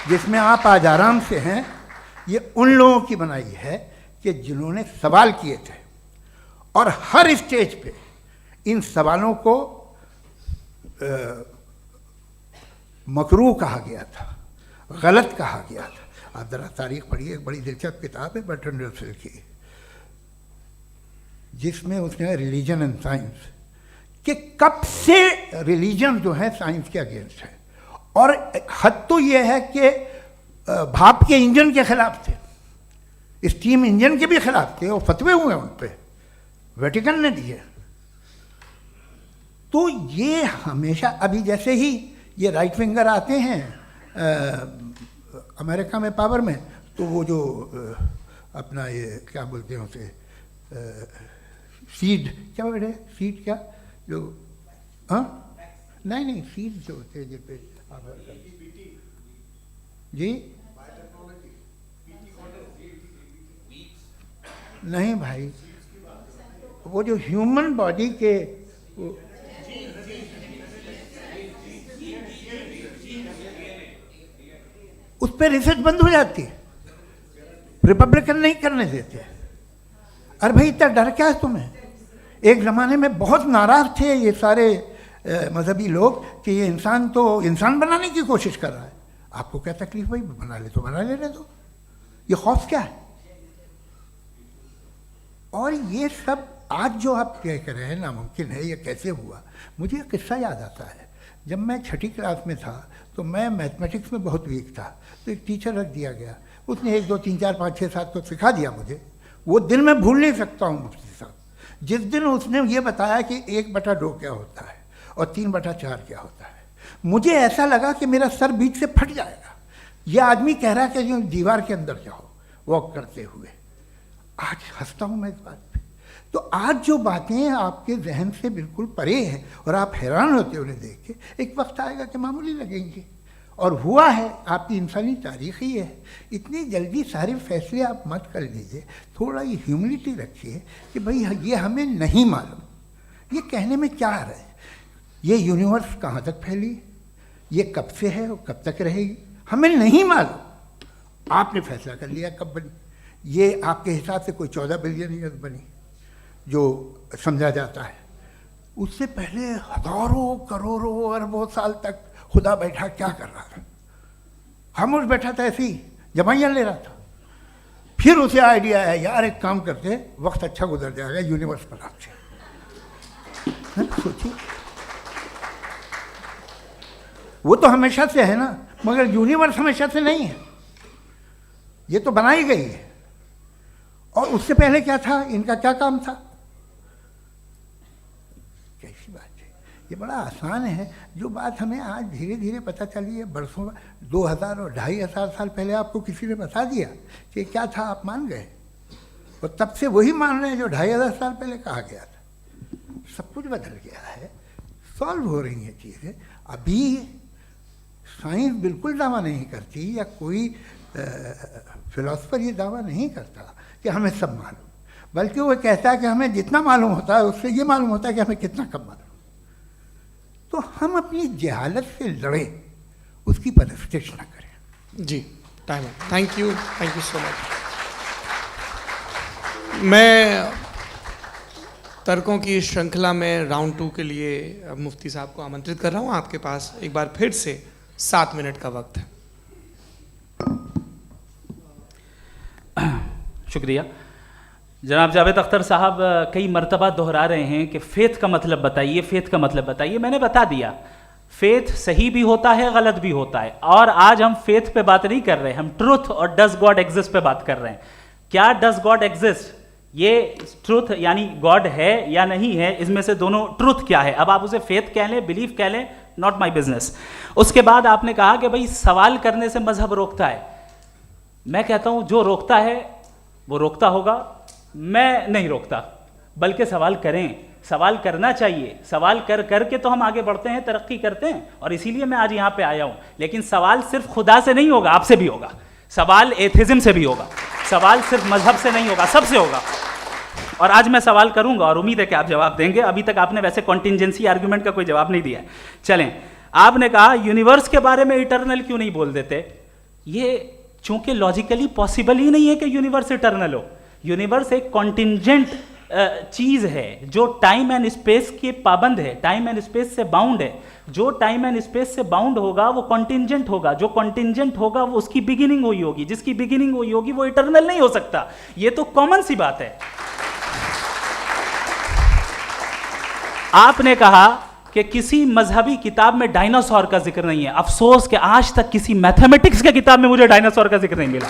जिसमें आप आज आराम से हैं, ये उन लोगों की बनाई है कि जिन्होंने सवाल किए थे। और हर स्टेज पे इन सवालों को मकरूह कहा गया था, गलत कहा गया था। आप ज़रा तारीख पढ़िए, एक बड़ी दिलचस्प किताब है बर्ट्रैंड रसेल की, जिसमें उसने रिलीजन एंड साइंस कि कब से रिलीजन जो है साइंस के अगेंस्ट है। और हद तो ये है कि भाप के इंजन के खिलाफ थे, स्टीम इंजन के भी खिलाफ थे, और फतवे हुए उन पर, वेटिकन ने दिए। तो ये हमेशा, अभी जैसे ही ये राइट विंगर आते हैं अमेरिका में पावर में, तो वो जो अपना ये क्या बोलते हैं उसे, सीड क्या बोलते हैं, सीड क्या जो, हाँ नहीं सीड जो होते हैं जिस पे जी, नहीं भाई, वो जो ह्यूमन बॉडी के उस पर रिसर्च बंद हो जाती है, रिपब्लिकन नहीं करने देते। अरे भाई इतना डर क्या है तुम्हें? एक ज़माने में बहुत नाराज़ थे ये सारे मजहबी लोग कि ये इंसान तो इंसान बनाने की कोशिश कर रहा है। आपको क्या तकलीफ भाई, बना ले तो बना लेने दो, ये खौफ क्या है? और ये सब आज जो आप कह रहे हैं नामुमकिन है, ये कैसे हुआ, मुझे एक किस्सा याद आता है। जब मैं 6ठी क्लास में था तो मैं मैथमेटिक्स में बहुत वीक था, तो एक टीचर रख दिया गया, उसने 1 2 3 4 5 6 7 को सिखा दिया मुझे। वो दिन मैं भूल नहीं सकता हूँ मुफ्ती साहब, जिस दिन उसने ये बताया कि 1/2 क्या होता है और 3/4 क्या होता है, मुझे ऐसा लगा कि मेरा सर बीच से फट जाएगा। ये आदमी कह रहा है कि जो दीवार के अंदर जाओ वॉक करते हुए। आज हंसता हूँ मैं इस बात पे। तो आज जो बातें आपके जहन से बिल्कुल परे हैं और आप हैरान होते हो उन्हें देख के, एक वक्त आएगा कि मामूली लगेंगे। और हुआ है, आपकी इंसानी तारीख ही है। इतनी जल्दी सारे फैसले आप मत कर लीजिए, थोड़ा ये ह्यूमिलिटी रखिए कि भाई ये हमें नहीं मालूम। ये कहने में क्या आ रहा है, ये यूनिवर्स कहाँ तक फैली, ये कब से है और कब तक रहेगी, हमें नहीं मालूम। आपने फैसला कर लिया कब बनी, ये आपके हिसाब से कोई 14 बिलियन ईयर्स बनी जो समझा जाता है। उससे पहले हजारों करोड़ों अरबों साल तक खुदा बैठा क्या कर रहा था, खामोश बैठा था, ऐसे ही जमाइयाँ ले रहा था। फिर उसे आइडिया आया, यार एक काम करते, वक्त अच्छा गुजर जाएगा, यूनिवर्स पर आपसे सोचिए। वो तो हमेशा से है ना, मगर यूनिवर्स हमेशा से नहीं है, ये तो बनाई गई है। और उससे पहले क्या था, इनका क्या काम था, कैसी बात है। ये बड़ा आसान है, जो बात हमें आज धीरे धीरे पता चली है। बरसों 2000 और 2500 साल पहले आपको किसी ने बता दिया कि क्या था, आप मान गए, और तब से वही मान रहे हैं जो 2500 साल पहले कहा गया था। सब कुछ बदल गया है, सॉल्व हो रही हैं चीज़ें। अभी साइंस बिल्कुल दावा नहीं करती, या कोई फिलोसफर ये दावा नहीं करता कि हमें सब मालूम, बल्कि वो कहता है कि हमें जितना मालूम होता है उससे ये मालूम होता है कि हमें कितना कम मालूम। तो हम अपनी जहालत से लड़ें, उसकी परस्तिश न करें। जी, टाइम है। Thank you so much. मैं तर्कों की श्रृंखला में राउंड 2 के लिए मुफ्ती साहब को आमंत्रित कर रहा हूँ। आपके पास एक बार फिर से 7 मिनट का वक्त है। शुक्रिया। जनाब जावेद अख्तर साहब कई मर्तबा दोहरा रहे हैं कि फ़ेथ का मतलब बताइए, फ़ेथ का मतलब बताइए। मैंने बता दिया, फ़ेथ सही भी होता है, गलत भी होता है। और आज हम फ़ेथ पे बात नहीं कर रहे, हम ट्रुथ और डज गॉड एग्जिस्ट पे बात कर रहे हैं। क्या डज गॉड एग्जिस्ट, ये ट्रुथ यानी गॉड है या नहीं है, इसमें से दोनों ट्रुथ क्या है। अब आप उसे फेथ कह लें, बिलीफ कह लें, नॉट माई बिजनेस। उसके बाद आपने कहा कि भाई सवाल करने से मजहब रोकता है। मैं कहता हूं जो रोकता है वो रोकता होगा, मैं नहीं रोकता, बल्कि सवाल करें, सवाल करना चाहिए। सवाल कर करके तो हम आगे बढ़ते हैं, तरक्की करते हैं, और इसीलिए मैं आज यहां पे आया हूं। लेकिन सवाल सिर्फ खुदा से नहीं होगा, आपसे भी होगा। सवाल एथिज्म से भी होगा, सवाल सिर्फ मजहब से नहीं होगा, सबसे होगा। और आज मैं सवाल करूंगा और उम्मीद है कि आप जवाब देंगे। अभी तक आपने वैसे कॉन्टिंजेंसी आर्गुमेंट का कोई जवाब नहीं दिया है। चलें, आपने कहा यूनिवर्स के बारे में इटर्नल क्यों नहीं बोल देते। ये चूंकि लॉजिकली पॉसिबल ही नहीं है कि यूनिवर्स इटर्नल हो। यूनिवर्स एक कॉन्टिंजेंट चीज है जो टाइम एंड स्पेस के पाबंद है, टाइम एंड स्पेस से बाउंड है। जो टाइम एंड स्पेस से बाउंड होगा वो कॉन्टिंजेंट होगा, जो कॉन्टिंजेंट होगा वो उसकी बिगिनिंग हुई होगी, जिसकी बिगिनिंग हुई होगी वो इटर्नल नहीं हो सकता। ये तो कॉमन सी बात है। आपने कहा कि किसी मजहबी किताब में डायनासोर का जिक्र नहीं है। अफसोस कि आज तक किसी मैथमेटिक्स के किताब में मुझे डायनासोर का जिक्र नहीं मिला।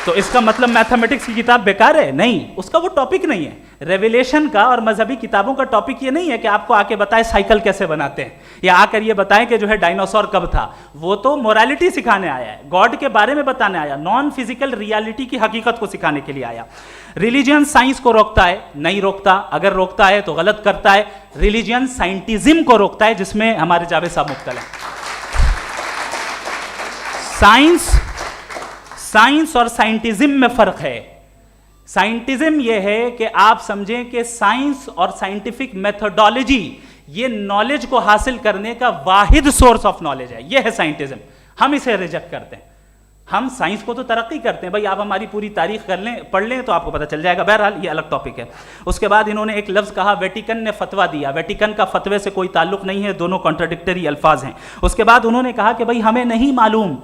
तो इसका मतलब मैथमेटिक्स की किताब बेकार है? नहीं, उसका वो टॉपिक नहीं है। रेवलेशन का और मजहबी किताबों का टॉपिक ये नहीं है कि आपको आके बताए साइकिल कैसे बनाते हैं, या आकर ये बताएं कि जो है डायनासोर कब था। वो तो मोरालिटी सिखाने आया है, गॉड के बारे में बताने आया, नॉन फिजिकल रियलिटी की हकीकत को सिखाने के लिए आया। रिलीजियन साइंस को रोकता है? नहीं रोकता। अगर रोकता है तो गलत करता है। रिलीजियन साइंटिज्म को रोकता है, जिसमें हमारे जावेद साहब मुब्तला हैं। साइंस और साइंटिज्म में फर्क है। साइंटिज्म यह है कि आप समझें कि साइंस और साइंटिफिक मेथोडोलॉजी ये नॉलेज को हासिल करने का वाहिद सोर्स ऑफ नॉलेज है। यह है साइंटिज्म। हम इसे रिजेक्ट करते हैं। हम साइंस को तो तरक्की करते हैं, भाई आप हमारी पूरी तारीख कर लें, पढ़ लें तो आपको पता चल जाएगा। बहरहाल ये अलग टॉपिक है। उसके बाद इन्होंने एक लफ्ज़ कहा, वेटिकन ने फतवा दिया। वेटिकन का फतवे से कोई ताल्लुक नहीं है, दोनों कॉन्ट्राडिक्टरी अल्फाज हैं। उसके बाद उन्होंने कहा कि भाई हमें नहीं मालूम।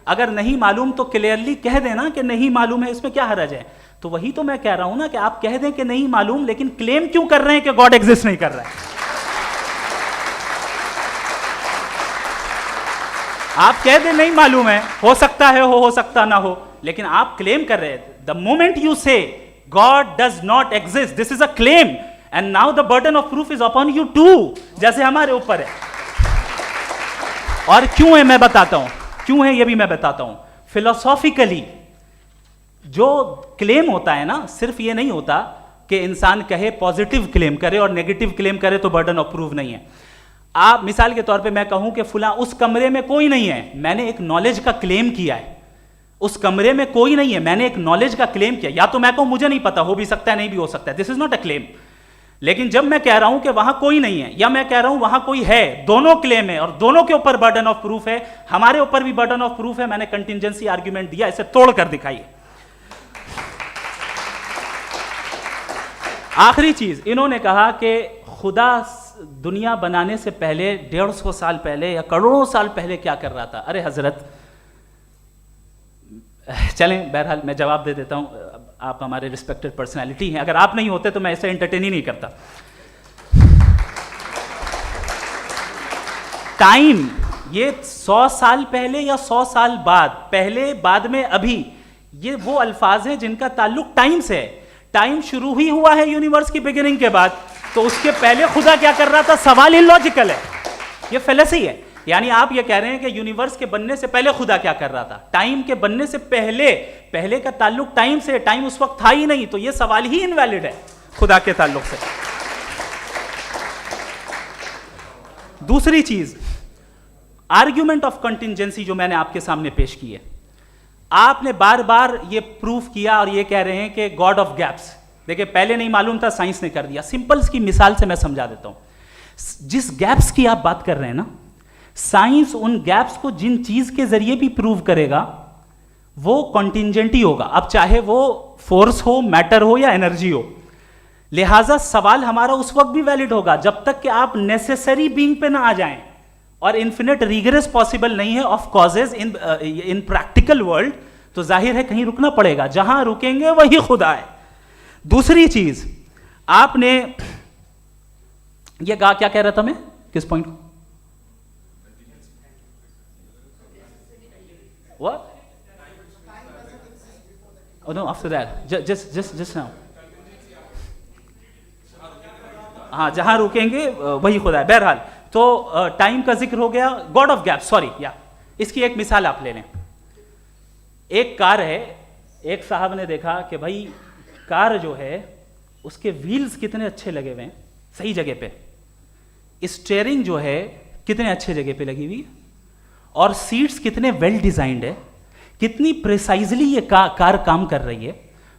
अगर नहीं मालूम तो क्लियरली कह देना कि नहीं मालूम है, इसमें क्या हरज है। तो वही तो मैं कह रहा हूं ना कि आप कह दें कि नहीं मालूम, लेकिन क्लेम क्यों कर रहे हैं कि गॉड एग्जिस्ट नहीं कर रहा है? आप कह दें नहीं मालूम है, हो सकता है हो सकता ना हो, लेकिन आप क्लेम कर रहे हैं। The moment you say God does not exist, this is a claim, and now the burden of proof is upon you too, जैसे हमारे ऊपर है। और क्यों है मैं बताता हूं, क्यों है ये भी मैं बताता हूं। फिलोसॉफिकली जो क्लेम होता है ना, सिर्फ ये नहीं होता कि इंसान कहे पॉजिटिव क्लेम करे और नेगेटिव क्लेम करे तो बर्डन ऑफ प्रूफ नहीं है। आप मिसाल के तौर पे मैं कहूं कि फुला उस कमरे में कोई नहीं है, मैंने एक नॉलेज का क्लेम किया है। उस कमरे में कोई नहीं है, मैंने एक नॉलेज का क्लेम किया। या तो मैं कहूं मुझे नहीं पता, हो भी सकता है नहीं भी हो सकता है, this is not a claim. लेकिन जब मैं कह रहा हूं कि वहां कोई नहीं है या मैं कह रहा हूं वहां कोई है, दोनों क्लेम है और दोनों के ऊपर बर्डन ऑफ प्रूफ है। हमारे ऊपर भी बर्डन ऑफ प्रूफ है, मैंने कंटिजेंसी आर्ग्यूमेंट दिया, इसे तोड़कर दिखाइए। आखिरी चीज, इन्होंने कहा कि खुदा दुनिया बनाने से पहले 150 साल पहले या करोड़ों साल पहले क्या कर रहा था। अरे हजरत, चलें बहरहाल मैं जवाब दे देता हूं, आप हमारे रिस्पेक्टेड पर्सनालिटी हैं, अगर आप नहीं होते तो मैं ऐसे एंटरटेन ही नहीं करता। टाइम, ये 100 साल पहले या 100 साल बाद, पहले बाद में अभी, ये वो अल्फाज हैं जिनका ताल्लुक टाइम से है। टाइम शुरू ही हुआ है यूनिवर्स की बिगिनिंग के बाद, तो उसके पहले खुदा क्या कर रहा था? सवाल इलॉजिकल है, ये फेलेसी है। यानी आप ये कह रहे हैं कि यूनिवर्स के बनने से पहले खुदा क्या कर रहा था? टाइम के बनने से पहले, पहले का ताल्लुक टाइम से, टाइम उस वक्त था ही नहीं, तो ये सवाल ही इनवैलिड है खुदा के ताल्लुक से। दूसरी चीज, आर्ग्यूमेंट ऑफ कंटिजेंसी जो मैंने आपके सामने पेश की है, आपने बार बार ये प्रूफ किया और ये कह रहे हैं कि गॉड ऑफ गैप्स। देखिए, पहले नहीं मालूम था, साइंस ने कर दिया। सिंपल्स की मिसाल से मैं समझा देता हूं। जिस गैप्स की आप बात कर रहे हैं ना, साइंस उन गैप्स को जिन चीज के जरिए भी प्रूव करेगा वो कॉन्टिंजेंट ही होगा, अब चाहे वो फोर्स हो, मैटर हो या एनर्जी हो। लिहाजा सवाल हमारा उस वक्त भी वैलिड होगा जब तक कि आप नेसेसरी बीइंग पे ना आ जाएं, और इन्फिनिट रिगरेस पॉसिबल नहीं है of causes in practical world, तो जाहिर है कहीं रुकना पड़ेगा, जहां रुकेंगे वही खुदा है। दूसरी चीज, आपने ये कहा, क्या कह रहा था मैं, किस पॉइंट को? What? Oh no, after that, just now. हाँ, जहां रुकेंगे वही खुदा है। बहरहाल, तो टाइम का जिक्र हो गया, गॉड ऑफ गैप, सॉरी, या इसकी एक मिसाल आप ले लें। एक कार है, एक साहब ने देखा कि भाई कार जो है उसके व्हील्स कितने अच्छे लगे हुए हैं, सही जगह पे, स्टीयरिंग जो है कितने अच्छे जगह पे लगी हुई है, और सीट्स कितने वेल डिजाइंड है, कितनी प्रिसाइजली ये कार काम कर रही है,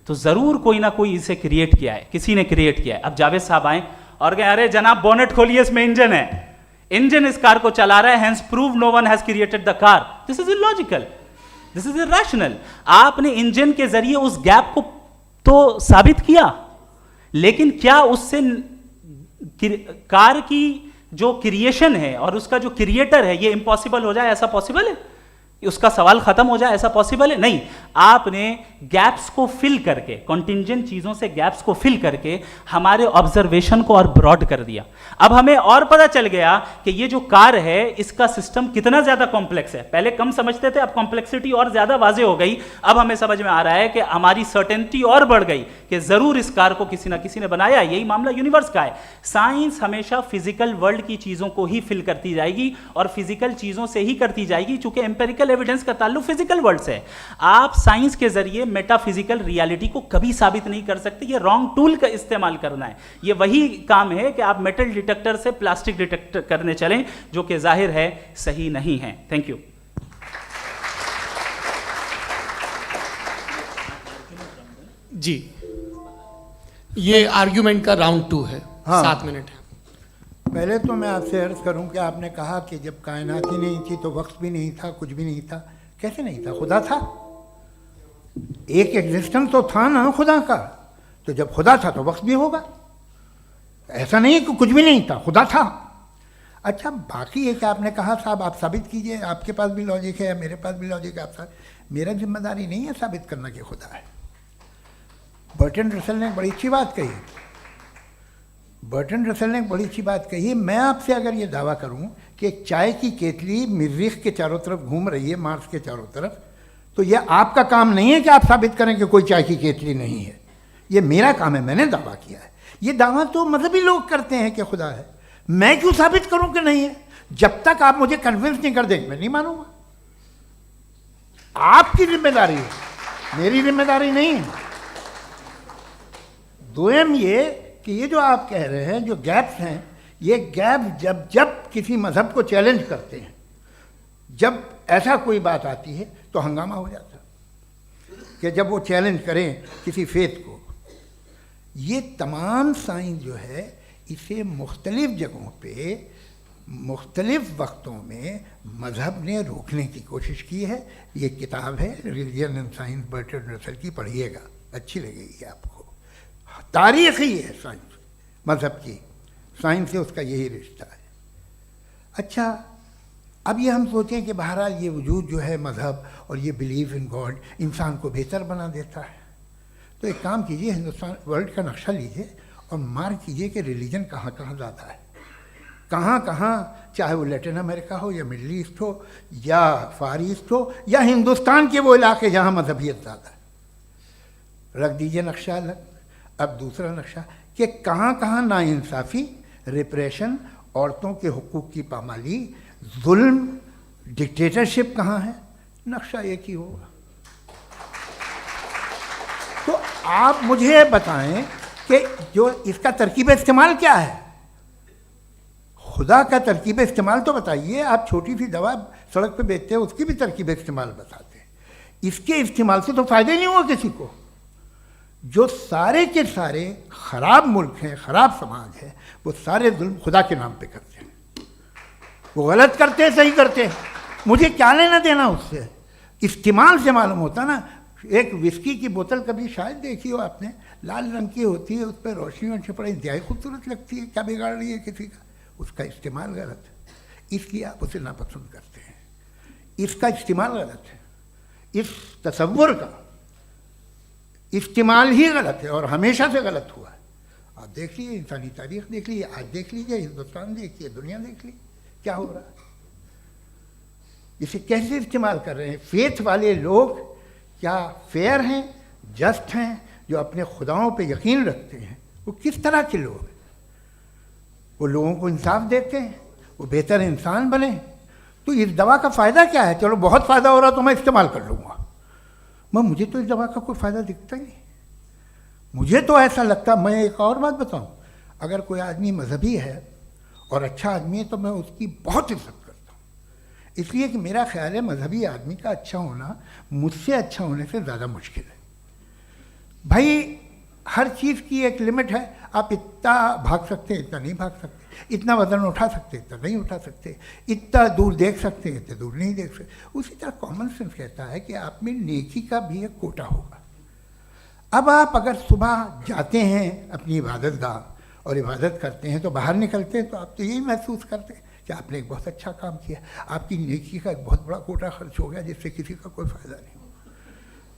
तो जरूर कोई ना कोई इसे क्रिएट किया है, किसी ने क्रिएट किया है। अब जावेद साहब आए और कहे, अरे जनाब बोनेट खोलिए, इसमें इंजन है, इंजन इस कार को चला रहा है, hence prove no one has created the car. This is illogical, this is irrational. आपने इंजन के जरिए उस गैप को तो साबित किया, लेकिन क्या उससे कार की जो क्रिएशन है और उसका जो क्रिएटर है ये इम्पॉसिबल हो जाए? ऐसा पॉसिबल है? उसका सवाल खत्म हो जाए, ऐसा पॉसिबल है? नहीं। आपने गैप्स को फिल करके, कॉन्टिंजेंट चीजों से गैप्स को फिल करके हमारे ऑब्जर्वेशन को और ब्रॉड कर दिया। अब हमें और पता चल गया कि ये जो कार है इसका सिस्टम कितना ज्यादा कॉम्प्लेक्स है। पहले कम समझते थे, अब कॉम्प्लेक्सिटी और ज्यादा वाजे हो गई। अब हमें समझ में आ रहा है कि हमारी सर्टेनिटी और बढ़ गई कि जरूर इस कार को किसी ना किसी ने बनाया। यही मामला यूनिवर्स का है। साइंस हमेशा फिजिकल वर्ल्ड की चीजों को ही फिल करती जाएगी और फिजिकल चीजों से ही करती जाएगी, चूंकि एम्पेरिकल एविडेंस का ताल्लुक फिजिकल वर्ल्ड से है। आप साइंस के जरिए मेटाफिजिकल रियलिटी को कभी साबित नहीं कर सकते। ये रॉन्ग टूल का इस्तेमाल करना है। ये वही काम है कि आप मेटल डिटेक्टर से प्लास्टिक डिटेक्टर करने चलें, जो कि जाहिर है सही नहीं है। Thank you. जी, ये आर्ग्यूमेंट का राउंड 2 है। हाँ। 7 मिनट है। पहले तो मैं आपसे अर्ज करूं कि आपने कहा कि जब कायनात ही नहीं थी तो वक्त भी नहीं था, कुछ भी नहीं था। कैसे नहीं था? खुदा था। एक एग्जिस्टेंस तो था ना खुदा का। तो जब खुदा था तो वक्त भी होगा। ऐसा नहीं है कि कुछ भी नहीं था, खुदा था। अच्छा, बाकी एक आपने कहा साहब आप साबित कीजिए, आपके पास भी लॉजिक है या मेरे पास भी लॉजिक है। आप मेरा जिम्मेदारी नहीं है साबित करना कि खुदा है। बर्टन रसल ने एक बड़ी अच्छी बात कही। बर्टन रसल ने एक बड़ी अच्छी बात कही। मैं आपसे अगर ये दावा करूं कि एक चाय की केतली मरीख के चारों तरफ घूम रही है, मार्स के चारों तरफ, तो ये आपका काम नहीं है कि आप साबित करें कि कोई चाय की केतली नहीं है। ये मेरा काम है, मैंने दावा किया है। ये दावा तो मजहबी लोग करते हैं कि खुदा है, मैं क्यों साबित करूं कि नहीं है? जब तक आप मुझे कन्विंस नहीं कर देंगे मैं नहीं मानूंगा। आपकी जिम्मेदारी है, मेरी जिम्मेदारी नहीं है। दोयम ये कि ये जो आप कह रहे हैं, जो गैप्स हैं, ये गैप जब जब किसी मजहब को चैलेंज करते हैं, जब ऐसा कोई बात आती है तो हंगामा हो जाता है कि जब वो चैलेंज करें किसी फेथ को। ये तमाम साइंस जो है इसे मुख्तलिफ जगहों पे मुख्तलिफ वक्तों में मज़हब ने रोकने की कोशिश की है। ये किताब है religion and science Burton Russell की, पढ़िएगा, अच्छी लगेगी आपको। तारीख़ ही है साइंस, मज़हब की साइंस से उसका यही रिश्ता है। अच्छा, अब ये हम सोचें कि बहरहाल ये वजूद जो है मज़हब और ये बिलीव इन गॉड इंसान को बेहतर बना देता है, तो एक काम कीजिए, हिंदुस्तान वर्ल्ड का नक्शा लीजिए और मार्क कीजिए कि रिलीजन कहाँ कहाँ ज़्यादा है, कहाँ कहाँ, चाहे वो लैटिन अमेरिका हो या मिडल ईस्ट हो या फार ईस्ट हो या हिंदुस्तान के वो इलाके जहाँ मजहबियत ज़्यादा है। रख दीजिए नक्शा अलग। अब दूसरा नक्शा कि कहाँ कहाँ नाइंसाफ़ी, रिप्रेशन, औरतों के हुकूक की पामाली, जुल्म, डिक्टेटरशिप कहाँ है, नक्शा एक ही होगा। तो आप मुझे बताएं कि जो इसका तरकीब इस्तेमाल क्या है, खुदा का तरकीब इस्तेमाल तो बताइए। आप छोटी सी दवा सड़क पे बेचते हैं, उसकी भी तरकीब इस्तेमाल बताते हैं। इसके इस्तेमाल से तो फ़ायदा ही नहीं हुआ किसी को। जो सारे के सारे ख़राब मुल्क हैं, ख़राब समाज है, वो सारे जुल्म खुदा के नाम पे करते हैं। वो गलत करते हैं, सही करते हैं, मुझे क्या लेना देना उससे। इस्तेमाल से मालूम होता ना। एक विस्की की बोतल कभी शायद देखी हो आपने, लाल रंग की होती है, उस पर रोशनी वोशनी पड़े, इंतहाई खूबसूरत लगती है, क्या बिगाड़ रही है किसी का? उसका इस्तेमाल गलत है, इसलिए आप उसे नापसंद करते हैं। इसका इस्तेमाल गलत है, इस तसव्वुर का इस्तेमाल ही गलत है और हमेशा से गलत हुआ है। आप देख लीजिए, इंसानी तारीख देख लीजिए, आज देख लीजिए, हिंदुस्तान देखिए, दुनिया देख लीजिए, क्या हो रहा है। इसे कैसे इस्तेमाल कर रहे हैं? फेथ वाले लोग क्या फेयर हैं, जस्ट हैं, जो अपने खुदाओं पे यकीन रखते हैं, वो किस तरह के लोग हैं? वो लोगों को इंसाफ देते हैं, वो बेहतर इंसान बने। तो इस दवा का फ़ायदा क्या है? चलो बहुत फ़ायदा हो रहा तो मैं इस्तेमाल कर लूँगा, मैं मुझे तो इस दवा का कोई फ़ायदा दिखता ही नहीं। मुझे तो ऐसा लगता, मैं एक और बात बताऊँ, अगर कोई आदमी मजहबी है और अच्छा आदमी है तो मैं उसकी बहुत इज्जत करता हूँ, इसलिए कि मेरा ख्याल है मजहबी आदमी का अच्छा होना मुझसे अच्छा होने से ज़्यादा मुश्किल है। भाई हर चीज़ की एक लिमिट है। आप इतना भाग सकते हैं, इतना नहीं भाग सकते, इतना वज़न उठा सकते, इतना नहीं उठा सकते, इतना दूर देख सकते हैं, इतना दूर नहीं देख सकते। उसी तरह कॉमन सेंस कहता है कि आप में नेकी का भी एक कोटा होगा। अब आप अगर सुबह जाते हैं अपनी इबादत गाह और इबादत करते हैं तो बाहर निकलते हैं तो आप तो यही महसूस करते हैं कि आपने एक बहुत अच्छा काम किया, आपकी नेकी का एक बहुत बड़ा कोटा खर्च हो गया जिससे किसी का कोई फ़ायदा नहीं।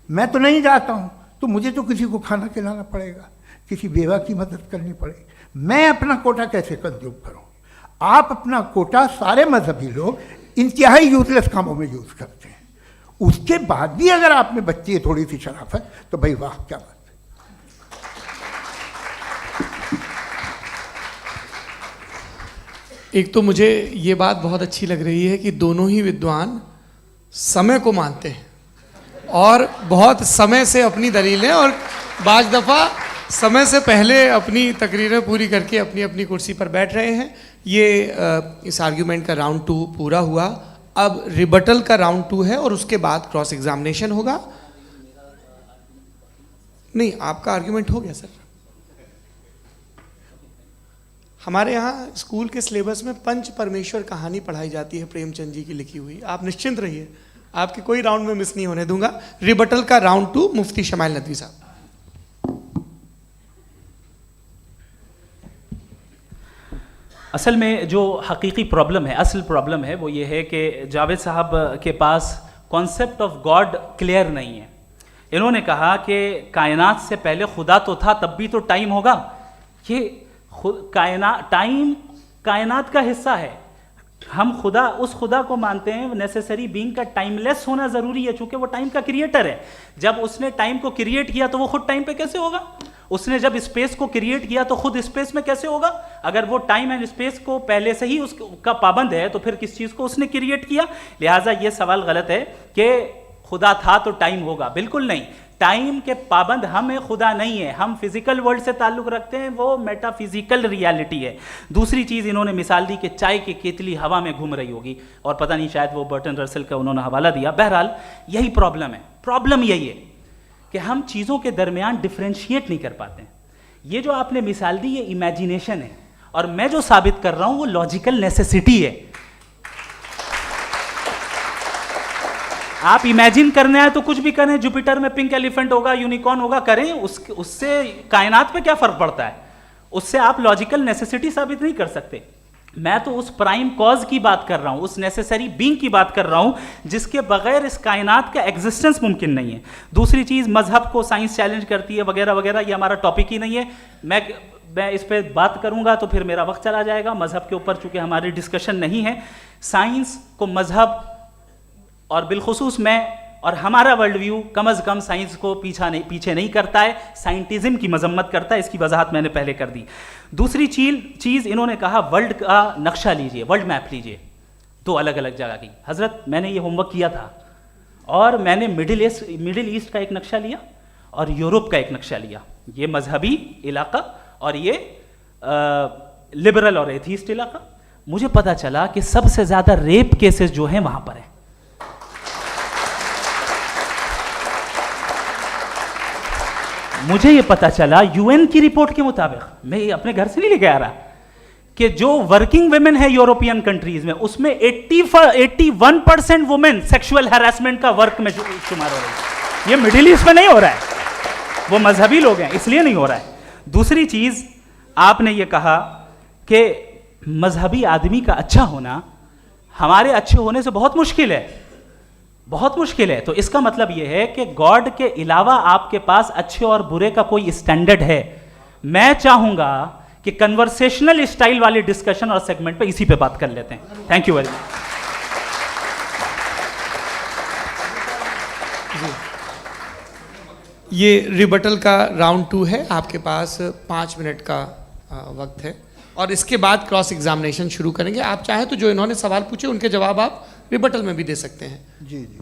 मैं तो नहीं जाता हूँ तो मुझे तो किसी को खाना खिलाना पड़ेगा, किसी बेवा की मदद करनी पड़ेगी, मैं अपना कोटा कैसे कंज्यूम करूँ? आप अपना कोटा, सारे मजहबी लोग इंतहाई यूजलेस कामों में यूज़ करते हैं। उसके बाद भी अगर आप में बच्ची है थोड़ी सी शराफत, तो भाई वाह क्या बात है। एक तो मुझे ये बात बहुत अच्छी लग रही है कि दोनों ही विद्वान समय को मानते हैं और बहुत समय से अपनी दलीलें और बाज़ दफ़ा समय से पहले अपनी तकरीरें पूरी करके अपनी अपनी कुर्सी पर बैठ रहे हैं। ये इस आर्ग्यूमेंट का राउंड 2 पूरा हुआ। अब रिबटल का राउंड 2 है और उसके बाद क्रॉस एग्जामिनेशन होगा। नहीं, आपका आर्ग्यूमेंट हो गया सर। हमारे यहाँ स्कूल के सिलेबस में पंच परमेश्वर कहानी पढ़ाई जाती है, प्रेमचंद जी की लिखी हुई। आप निश्चिंत रहिए, आपके कोई राउंड में मिस नहीं होने दूंगा। रिबटल का राउंड 2, मुफ्ती शमाइल नदवी साहब। असल में जो हकीकी प्रॉब्लम है, असल प्रॉब्लम है, वो ये है कि जावेद साहब के पास कॉन्सेप्ट ऑफ गॉड क्लियर नहीं है। इन्होंने कहा कि कायनात से पहले खुदा तो था, तब भी तो टाइम होगा। ये टाइम कायनात का हिस्सा है। हम खुदा, उस खुदा को मानते हैं, नेसेसरी बीइंग का टाइमलेस होना जरूरी है, चूंकि वो टाइम का क्रिएटर है। जब उसने टाइम को क्रिएट किया तो वो खुद टाइम पे कैसे होगा? उसने जब स्पेस को क्रिएट किया तो खुद स्पेस में कैसे होगा? अगर वो टाइम एंड स्पेस को पहले से ही उसका पाबंद है तो फिर किस चीज को उसने क्रिएट किया? लिहाजा ये सवाल गलत है कि खुदा था तो टाइम होगा। बिल्कुल नहीं, टाइम के पाबंद हम हैं, खुदा नहीं है। हम फिजिकल वर्ल्ड से ताल्लुक रखते हैं, वो मेटाफिजिकल रियलिटी है। दूसरी चीज इन्होंने मिसाल दी कि चाय की केतली हवा में घूम रही होगी, और पता नहीं शायद वो बर्टन रसल का उन्होंने हवाला दिया। बहरहाल यही प्रॉब्लम है। प्रॉब्लम यही है कि हम चीज़ों के दरमियान डिफ्रेंशिएट नहीं कर पाते। ये जो आपने मिसाल दी ये इमेजिनेशन है, और मैं जो साबित कर रहा हूं वो लॉजिकल नेसेसिटी है। आप इमेजिन करने आए तो कुछ भी करें, जुपिटर में पिंक एलिफेंट होगा, यूनिकॉर्न होगा, करें, उससे कायनात पे क्या फर्क पड़ता है? उससे आप लॉजिकल नेसेसिटी साबित नहीं कर सकते। मैं तो उस प्राइम कॉज की बात कर रहा हूं, उस नेसेसरी बीइंग की बात कर रहा हूं जिसके बगैर इस कायनात का एग्जिस्टेंस मुमकिन नहीं है। दूसरी चीज, मजहब को साइंस चैलेंज करती है वगैरह वगैरह, ये हमारा टॉपिक ही नहीं है। मैं इस पे बात करूंगा तो फिर मेरा वक्त चला जाएगा। मजहब के ऊपर चूंकि हमारी डिस्कशन नहीं है, साइंस को मजहब और बिलखुसूस मैं और हमारा वर्ल्ड व्यू कम अज़ कम साइंस को पीछे नहीं करता है, साइंटिज्म की मजम्मत करता है। इसकी वजाहत मैंने पहले कर दी। दूसरी चीज़ इन्होंने कहा वर्ल्ड का नक्शा लीजिए, वर्ल्ड मैप लीजिए, दो अलग अलग जगह की। हज़रत मैंने ये होमवर्क किया था, और मैंने मिडिल ईस्ट का एक नक्शा लिया और यूरोप का एक नक्शा लिया। ये मजहबी इलाका और ये लिबरल और एथीस्ट इलाका। मुझे पता चला कि सबसे ज़्यादा रेप केसेस जो हैं वहाँ पर हैं। मुझे ये पता चला यूएन की रिपोर्ट के मुताबिक, मैं ये अपने घर से नहीं लेके आ रहा, कि जो वर्किंग वुमेन है यूरोपियन कंट्रीज में, उसमें 81% वुमेन सेक्सुअल हैरेसमेंट का वर्क में शुमार हो रही है। ये मिडिल ईस्ट में नहीं हो रहा है, वो मजहबी लोग हैं इसलिए नहीं हो रहा है। दूसरी चीज, आपने ये कहा कि मजहबी आदमी का अच्छा होना हमारे अच्छे होने से बहुत मुश्किल है, बहुत मुश्किल है। तो इसका मतलब यह है कि गॉड के अलावा आपके पास अच्छे और बुरे का कोई स्टैंडर्ड है। मैं चाहूंगा कि कन्वर्सेशनल स्टाइल वाली डिस्कशन और सेगमेंट पे इसी पे बात कर लेते हैं। Thank you very much. ये रिबटल का राउंड 2 है। आपके पास 5 मिनट का वक्त है, और इसके बाद क्रॉस एग्जामिनेशन शुरू करेंगे। आप चाहें तो जो इन्होंने सवाल पूछे उनके जवाब आप रिबटल में भी दे सकते हैं। जी जी,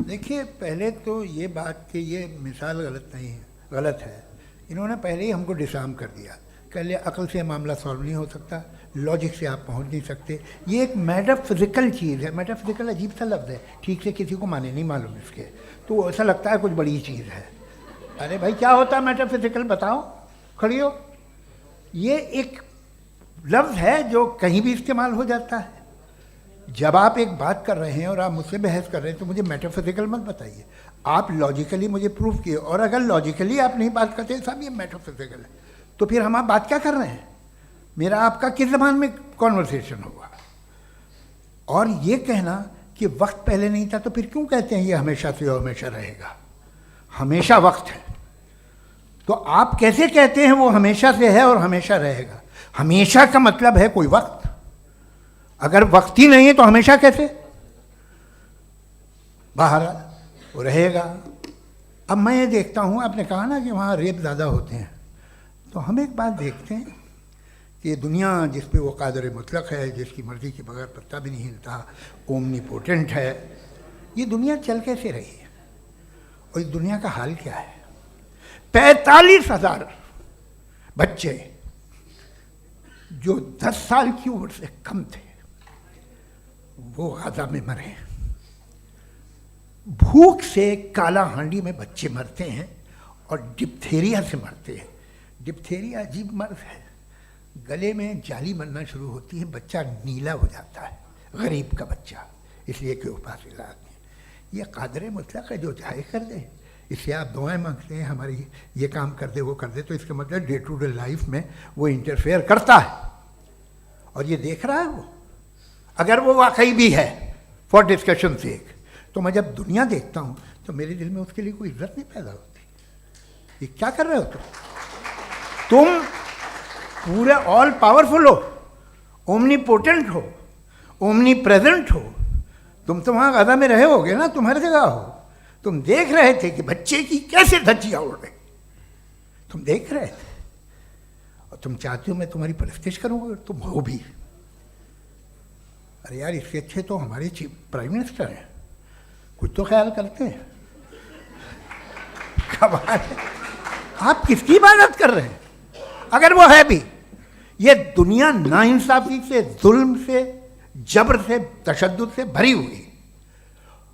देखिए, पहले तो ये बात कि ये मिसाल गलत नहीं है, गलत है। इन्होंने पहले ही हमको डिसार्म कर दिया। कह लिया अकल से मामला सॉल्व नहीं हो सकता, लॉजिक से आप पहुंच नहीं सकते। ये एक मेटाफिजिकल चीज़ है। मेटाफिजिकल अजीब सा लफ्ज़ है, ठीक से किसी को माने नहीं मालूम इसके, तो ऐसा लगता है कुछ बड़ी चीज़ है। अरे भाई, क्या होता है मेटाफिजिकल, बताओ, खड़ी हो। ये एक लफ्ज़ है जो कहीं भी इस्तेमाल हो जाता है। जब आप एक बात कर रहे हैं और आप मुझसे बहस कर रहे हैं तो मुझे मेटाफिजिकल मत बताइए, आप लॉजिकली मुझे प्रूफ किए। और अगर लॉजिकली आप नहीं बात करते साहब ये मेटाफिजिकल है, तो फिर हम आप बात क्या कर रहे हैं? मेरा आपका किस ज़बान में कॉन्वर्सेशन होगा? और ये कहना कि वक्त पहले नहीं था, तो फिर क्यों कहते हैं ये हमेशा से और हमेशा रहेगा? हमेशा वक्त है, तो आप कैसे कहते हैं वो हमेशा से है और हमेशा रहेगा? हमेशा का मतलब है कोई वक्त, अगर वक्त ही नहीं है तो हमेशा कैसे? बाहर वो रहेगा। अब मैं ये देखता हूँ, आपने कहा ना कि वहाँ रेप ज़्यादा होते हैं, तो हम एक बात देखते हैं कि दुनिया जिस पे वो कादर मुतलक है, जिसकी मर्ज़ी के बगैर पत्ता भी नहीं हिलता, ओमनीपोटेंट है, ये दुनिया चल कैसे रही है? और इस दुनिया का हाल क्या है? 45,000 बच्चे जो 10 साल की उम्र से कम थे वो गाजा में मरे। भूख से काला हांडी में बच्चे मरते हैं और डिप्थेरिया से मरते हैं। डिप्थेरिया अजीब मर्ज है, गले में जाली बनना शुरू होती है, बच्चा नीला हो जाता है, गरीब का बच्चा, इसलिए कि वो पास इलाज नहीं। ये कादर मुतलक है, जो चाहे कर दे। इससे आप दुआएं मांगते हैं हमारी, ये काम कर दे वो कर दे, तो इसका मतलब डे टू डे लाइफ में वो इंटरफेयर करता है और ये देख रहा है वो। अगर वो वाकई भी है फॉर डिस्कशन सेक, तो मैं जब दुनिया देखता हूँ तो मेरे दिल में उसके लिए कोई इज्जत नहीं पैदा होती। ये क्या कर रहे हो तुम पूरे ऑल पावरफुल हो, ओमनीपोटेंट हो, ओमनी प्रेजेंट हो। तुम तो वहाँ गाजा में रहे होगे ना, तुम हर जगह हो। तुम देख रहे थे कि बच्चे की कैसे धज्जियाँ उड़ रही, तुम देख रहे थे और तुम चाहते हो मैं तुम्हारी परस्तिश करूँगा, तुम हो भी। अरे यार, इसके अच्छे तो हमारे चीफ प्राइम मिनिस्टर हैं, कुछ तो ख्याल करते हैं। कमाल है, आप किसकी इबादत कर रहे हैं? अगर वो है भी, ये दुनिया नाइंसाफी से, जुल्म से, जबर से, तशद्दुद से भरी हुई।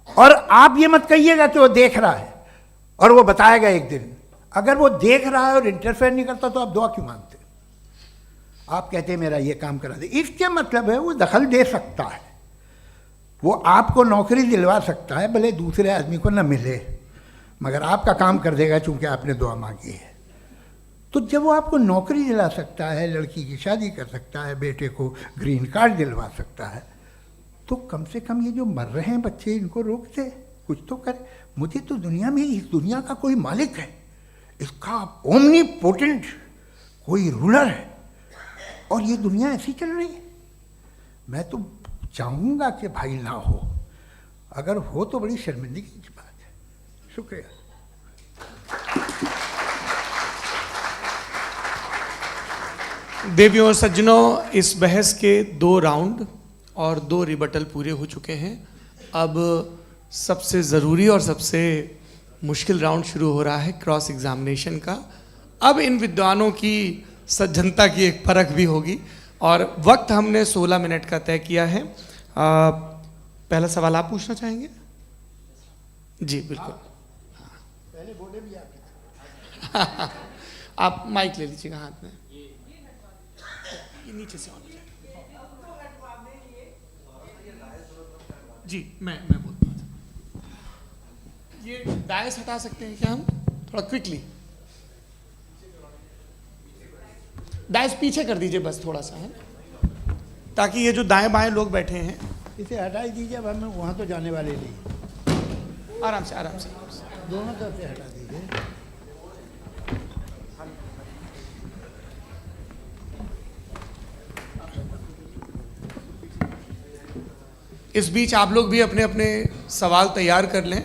और आप ये मत कहिएगा कि वो देख रहा है और वो बताएगा एक दिन। अगर वो देख रहा है और इंटरफेयर नहीं करता तो आप दुआ क्यों मांगते? आप कहते हैं मेरा ये काम करा दे, इसके मतलब है वो दखल दे सकता है, वो आपको नौकरी दिलवा सकता है, भले दूसरे आदमी को न मिले, मगर आपका काम कर देगा चूंकि आपने दुआ मांगी है। तो जब वो आपको नौकरी दिला सकता है, लड़की की शादी कर सकता है, बेटे को ग्रीन कार्ड दिलवा सकता है, तो कम से कम ये जो मर रहे हैं बच्चे, इनको रोक दे, कुछ तो करे। मुझे तो दुनिया में, इस दुनिया का कोई मालिक है, इसका ओमनीपोटेंट कोई रूलर है, और ये दुनिया ऐसी चल रही है। मैं तो चाहूँगा कि भाई ना हो, अगर हो तो बड़ी शर्मिंदगी की बात है। शुक्रिया। देवियों और सज्जनों, इस बहस के 2 राउंड और 2 रिबटल पूरे हो चुके हैं। अब सबसे ज़रूरी और सबसे मुश्किल राउंड शुरू हो रहा है, क्रॉस एग्जामिनेशन का। अब इन विद्वानों की सज्जनता की एक परख भी होगी और वक्त हमने 16 मिनट का तय किया है। पहला सवाल आप पूछना चाहेंगे? जी बिल्कुल। पहले बोले भी आप आप माइक ले लीजिएगा हाथ में, ये नीचे से ऑन हो जाएगा। जी मैं बोलता हूँ, ये डायस हटा सकते हैं क्या हम थोड़ा क्विकली? डायस पीछे कर दीजिए बस थोड़ा सा, है, ताकि ये जो दाएं बाएं लोग बैठे हैं, इसे हटा ही दीजिए। अब हमें वहाँ तो जाने वाले नहीं, आराम से आराम से। दोनों तरफ से हटा दीजिए। इस बीच आप लोग भी अपने अपने सवाल तैयार कर लें।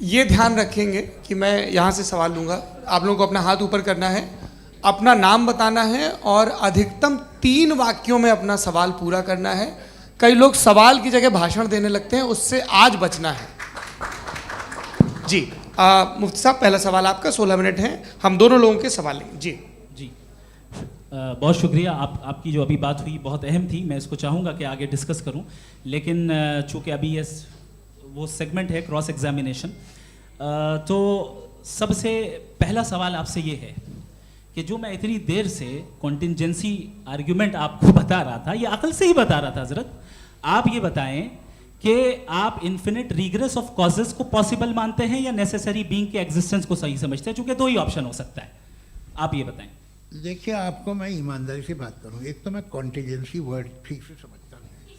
ये ध्यान रखेंगे कि मैं यहाँ से सवाल लूँगा, आप लोगों को अपना हाथ ऊपर करना है, अपना नाम बताना है और अधिकतम 3 वाक्यों में अपना सवाल पूरा करना है। कई लोग सवाल की जगह भाषण देने लगते हैं, उससे आज बचना है। जी मुफ्ती साहब, पहला सवाल आपका, 16 मिनट हैं, हम दोनों लोगों के सवाल लेंगे। जी जी बहुत शुक्रिया। आपकी जो अभी बात हुई बहुत अहम थी, मैं इसको चाहूँगा कि आगे डिस्कस करूँ, लेकिन चूँकि अभी ये वो सेगमेंट है क्रॉस एग्जामिनेशन, तो सबसे पहला सवाल आपसे ये है कि जो मैं इतनी देर से कॉन्टिंजेंसी आर्ग्यूमेंट आपको बता रहा था, ये अकल से ही बता रहा था हजरत, आप ये बताएं कि आप इन्फिनिट रिग्रेस ऑफ कॉजेस को पॉसिबल मानते हैं या नेसेसरी बीइंग के एग्जिस्टेंस को सही समझते हैं? चूंकि 2 ही ऑप्शन हो सकता है, आप ये बताएं। देखिए, आपको मैं ईमानदारी से बात करूँ, एक तो मैं कॉन्टिजेंसी वर्ड ठीक से समझता नहीं,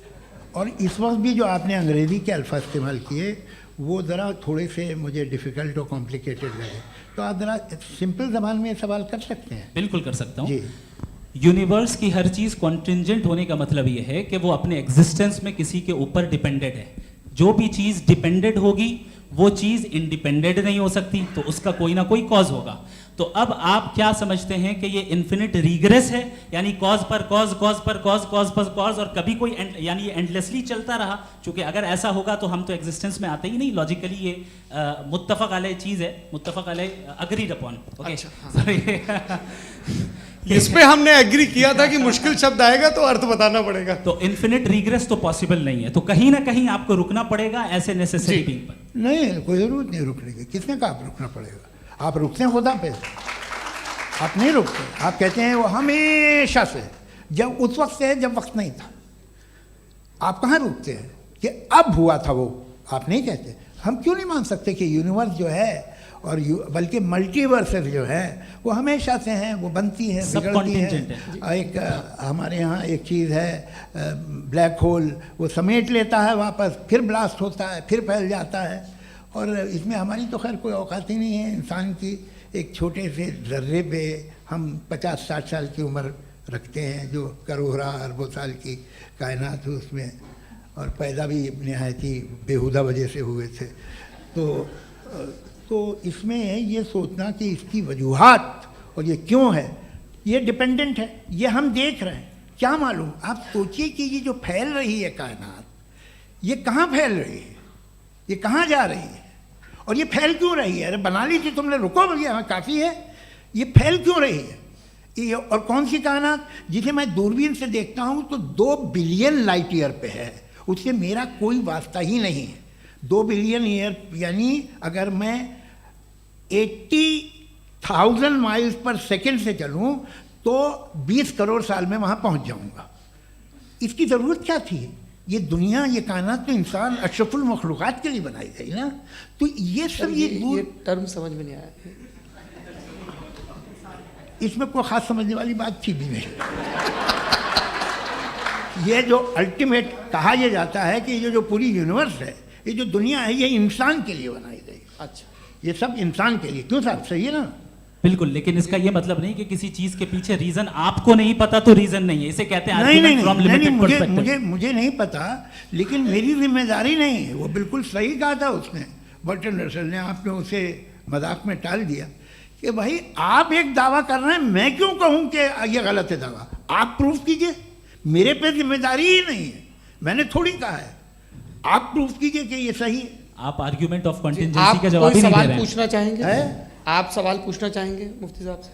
और इस वक्त भी जो आपने अंग्रेज़ी के अल्फाज इस्तेमाल किए वो ज़रा थोड़े से मुझे डिफ़िकल्ट और कॉम्प्लिकेटेड लगे, तो आप ज़रा सिंपल ज़बान में सवाल कर सकते हैं? बिल्कुल कर सकता हूँ जी। यूनिवर्स की हर चीज़ कॉन्टिंजेंट होने का मतलब ये है कि वो अपने एग्जिस्टेंस में किसी के ऊपर डिपेंडेड है। जो भी चीज़ डिपेंडेड होगी वो चीज़ इंडिपेंडेंट नहीं हो सकती, तो उसका कोई ना कोई कॉज होगा। तो अब आप क्या समझते हैं कि ये इन्फिनिट रिग्रेस है, यानी कॉज पर कॉज, कॉज पर कॉज, कॉज पर कॉज, और कभी कोई यानी ये एंडलेसली चलता रहा? क्योंकि अगर ऐसा होगा तो हम तो एग्जिस्टेंस में आते ही नहीं। लॉजिकली ये मुत्तफक अलैह चीज़ है, मुत्तफक अलैह, अग्रीड अपॉन। इस पे हमने एग्री किया था कि मुश्किल शब्द आएगा तो अर्थ बताना पड़ेगा। तो इन्फिनिट रिग्रेस तो पॉसिबल नहीं है, तो कहीं ना कहीं आपको रुकना पड़ेगा ऐसे नेसेसरी बीइंग पर। नहीं, कोई ज़रूरत नहीं रुकने की। किसने कहा आप रुकना पड़ेगा? आप रुकते हैं खुदा पे, आप नहीं रुकते। आप कहते हैं वो हमेशा से, जब उस वक्त से जब वक्त नहीं था। आप कहाँ रुकते हैं कि अब हुआ था वो? आप नहीं कहते। हम क्यों नहीं मान सकते कि यूनिवर्स जो है और बल्कि मल्टीवर्सेस जो है वो हमेशा से हैं, वो बनती हैं, बिगड़ती हैं। एक हमारे यहाँ एक चीज़ है ब्लैक होल, वो समेट लेता है वापस, फिर ब्लास्ट होता है, फिर फैल जाता है। और इसमें हमारी तो खैर कोई औकात ही नहीं है। इंसान की एक छोटे से ज़र्रे पे हम 50-60 साल की उम्र रखते हैं, जो करोड़ों अरबों साल की कायनात है उसमें, और पैदा भी नहायत ही बेहुदा वजह से हुए थे। तो इसमें ये सोचना कि इसकी वजूहात और ये क्यों है, ये डिपेंडेंट है, ये हम देख रहे हैं, क्या मालूम। आप सोचिए कि ये जो फैल रही है कायनात, ये कहाँ फैल रही है, ये कहाँ जा रही है, और ये फैल क्यों रही है। अरे बना ली थी तुमने, रुको भैया, काफ़ी है। ये फैल क्यों रही है, ये और कौन सी कायनात जिसे मैं दूरबीन से देखता हूँ तो 2 बिलियन लाइट ईयर पे है, उससे मेरा कोई वास्ता ही नहीं है। 2 बिलियन ईयर यानी अगर मैं 80,000 माइल्स पर सेकेंड से चलूँ तो 20 करोड़ साल में वहाँ पहुँच जाऊँगा। इसकी ज़रूरत क्या थी। ये दुनिया, ये कायनात तो इंसान अशरफुल मखलूक़ात के लिए बनाई गई ना। तो ये सब ये टर्म समझ में नहीं आया, इसमें कोई ख़ास समझने वाली बात थी भी नहीं। ये जो अल्टीमेट कहा यह जाता है कि ये जो पूरी यूनिवर्स है, ये जो दुनिया है, ये इंसान के लिए बनाई गई। अच्छा, ये सब इंसान के लिए। क्यों साहब, सही है ना। बिल्कुल, लेकिन इसका ये मतलब नहीं कि किसी चीज के पीछे रीजन आपको नहीं पता तो रीजन नहीं है, इसे कहते हैं नहीं, from limited perspective। मुझे नहीं पता, लेकिन मेरी जिम्मेदारी नहीं है। वो बिल्कुल सही कहा था उसने, बर्टन रसल ने। आपने उसे मजाक में टाल दिया कि भाई आप एक दावा कर रहे हैं, मैं क्यों कहूँ कि ये गलत है दावा, आप प्रूफ कीजिए, मेरे पे जिम्मेदारी ही नहीं है, मैंने थोड़ी कहा है, आप प्रूफ कीजिए कि ये सही है। आप आर्ग्यूमेंट ऑफ कॉन्टिजेंसी आप का जवाब कोई ही नहीं दे सवाल रहे हैं। पूछना चाहेंगे? है? आप सवाल पूछना चाहेंगे मुफ्ती साहब से,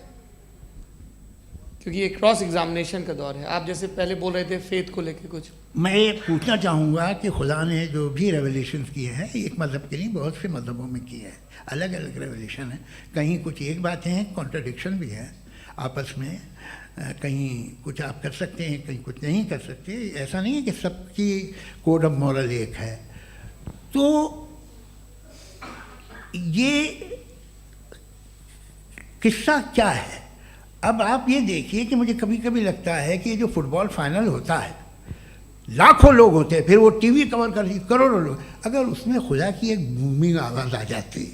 क्योंकि ये क्रॉस एग्जामिनेशन का दौर है। आप जैसे पहले बोल रहे थे फेथ को लेके कुछ। मैं ये पूछना चाहूँगा कि खुदा ने जो भी रेवलेशन किए हैं, एक मज़हब के लिए बहुत से मज़हबों में किए हैं, अलग अलग रेवलेशन है। कहीं कुछ एक बातें हैं, कॉन्ट्रडिक्शन भी है आपस में, कहीं कुछ आप कर सकते हैं, कहीं कुछ नहीं कर सकते। ऐसा नहीं है कि सबकी कोड ऑफ मॉरल एक है। तो ये किस्सा क्या है। अब आप ये देखिए कि मुझे कभी कभी लगता है कि जो फुटबॉल फाइनल होता है, लाखों लोग होते हैं, फिर वो टीवी कवर करती, करोड़ों लोग, अगर उसमें खुदा की एक बूमिंग आवाज़ आ जाती,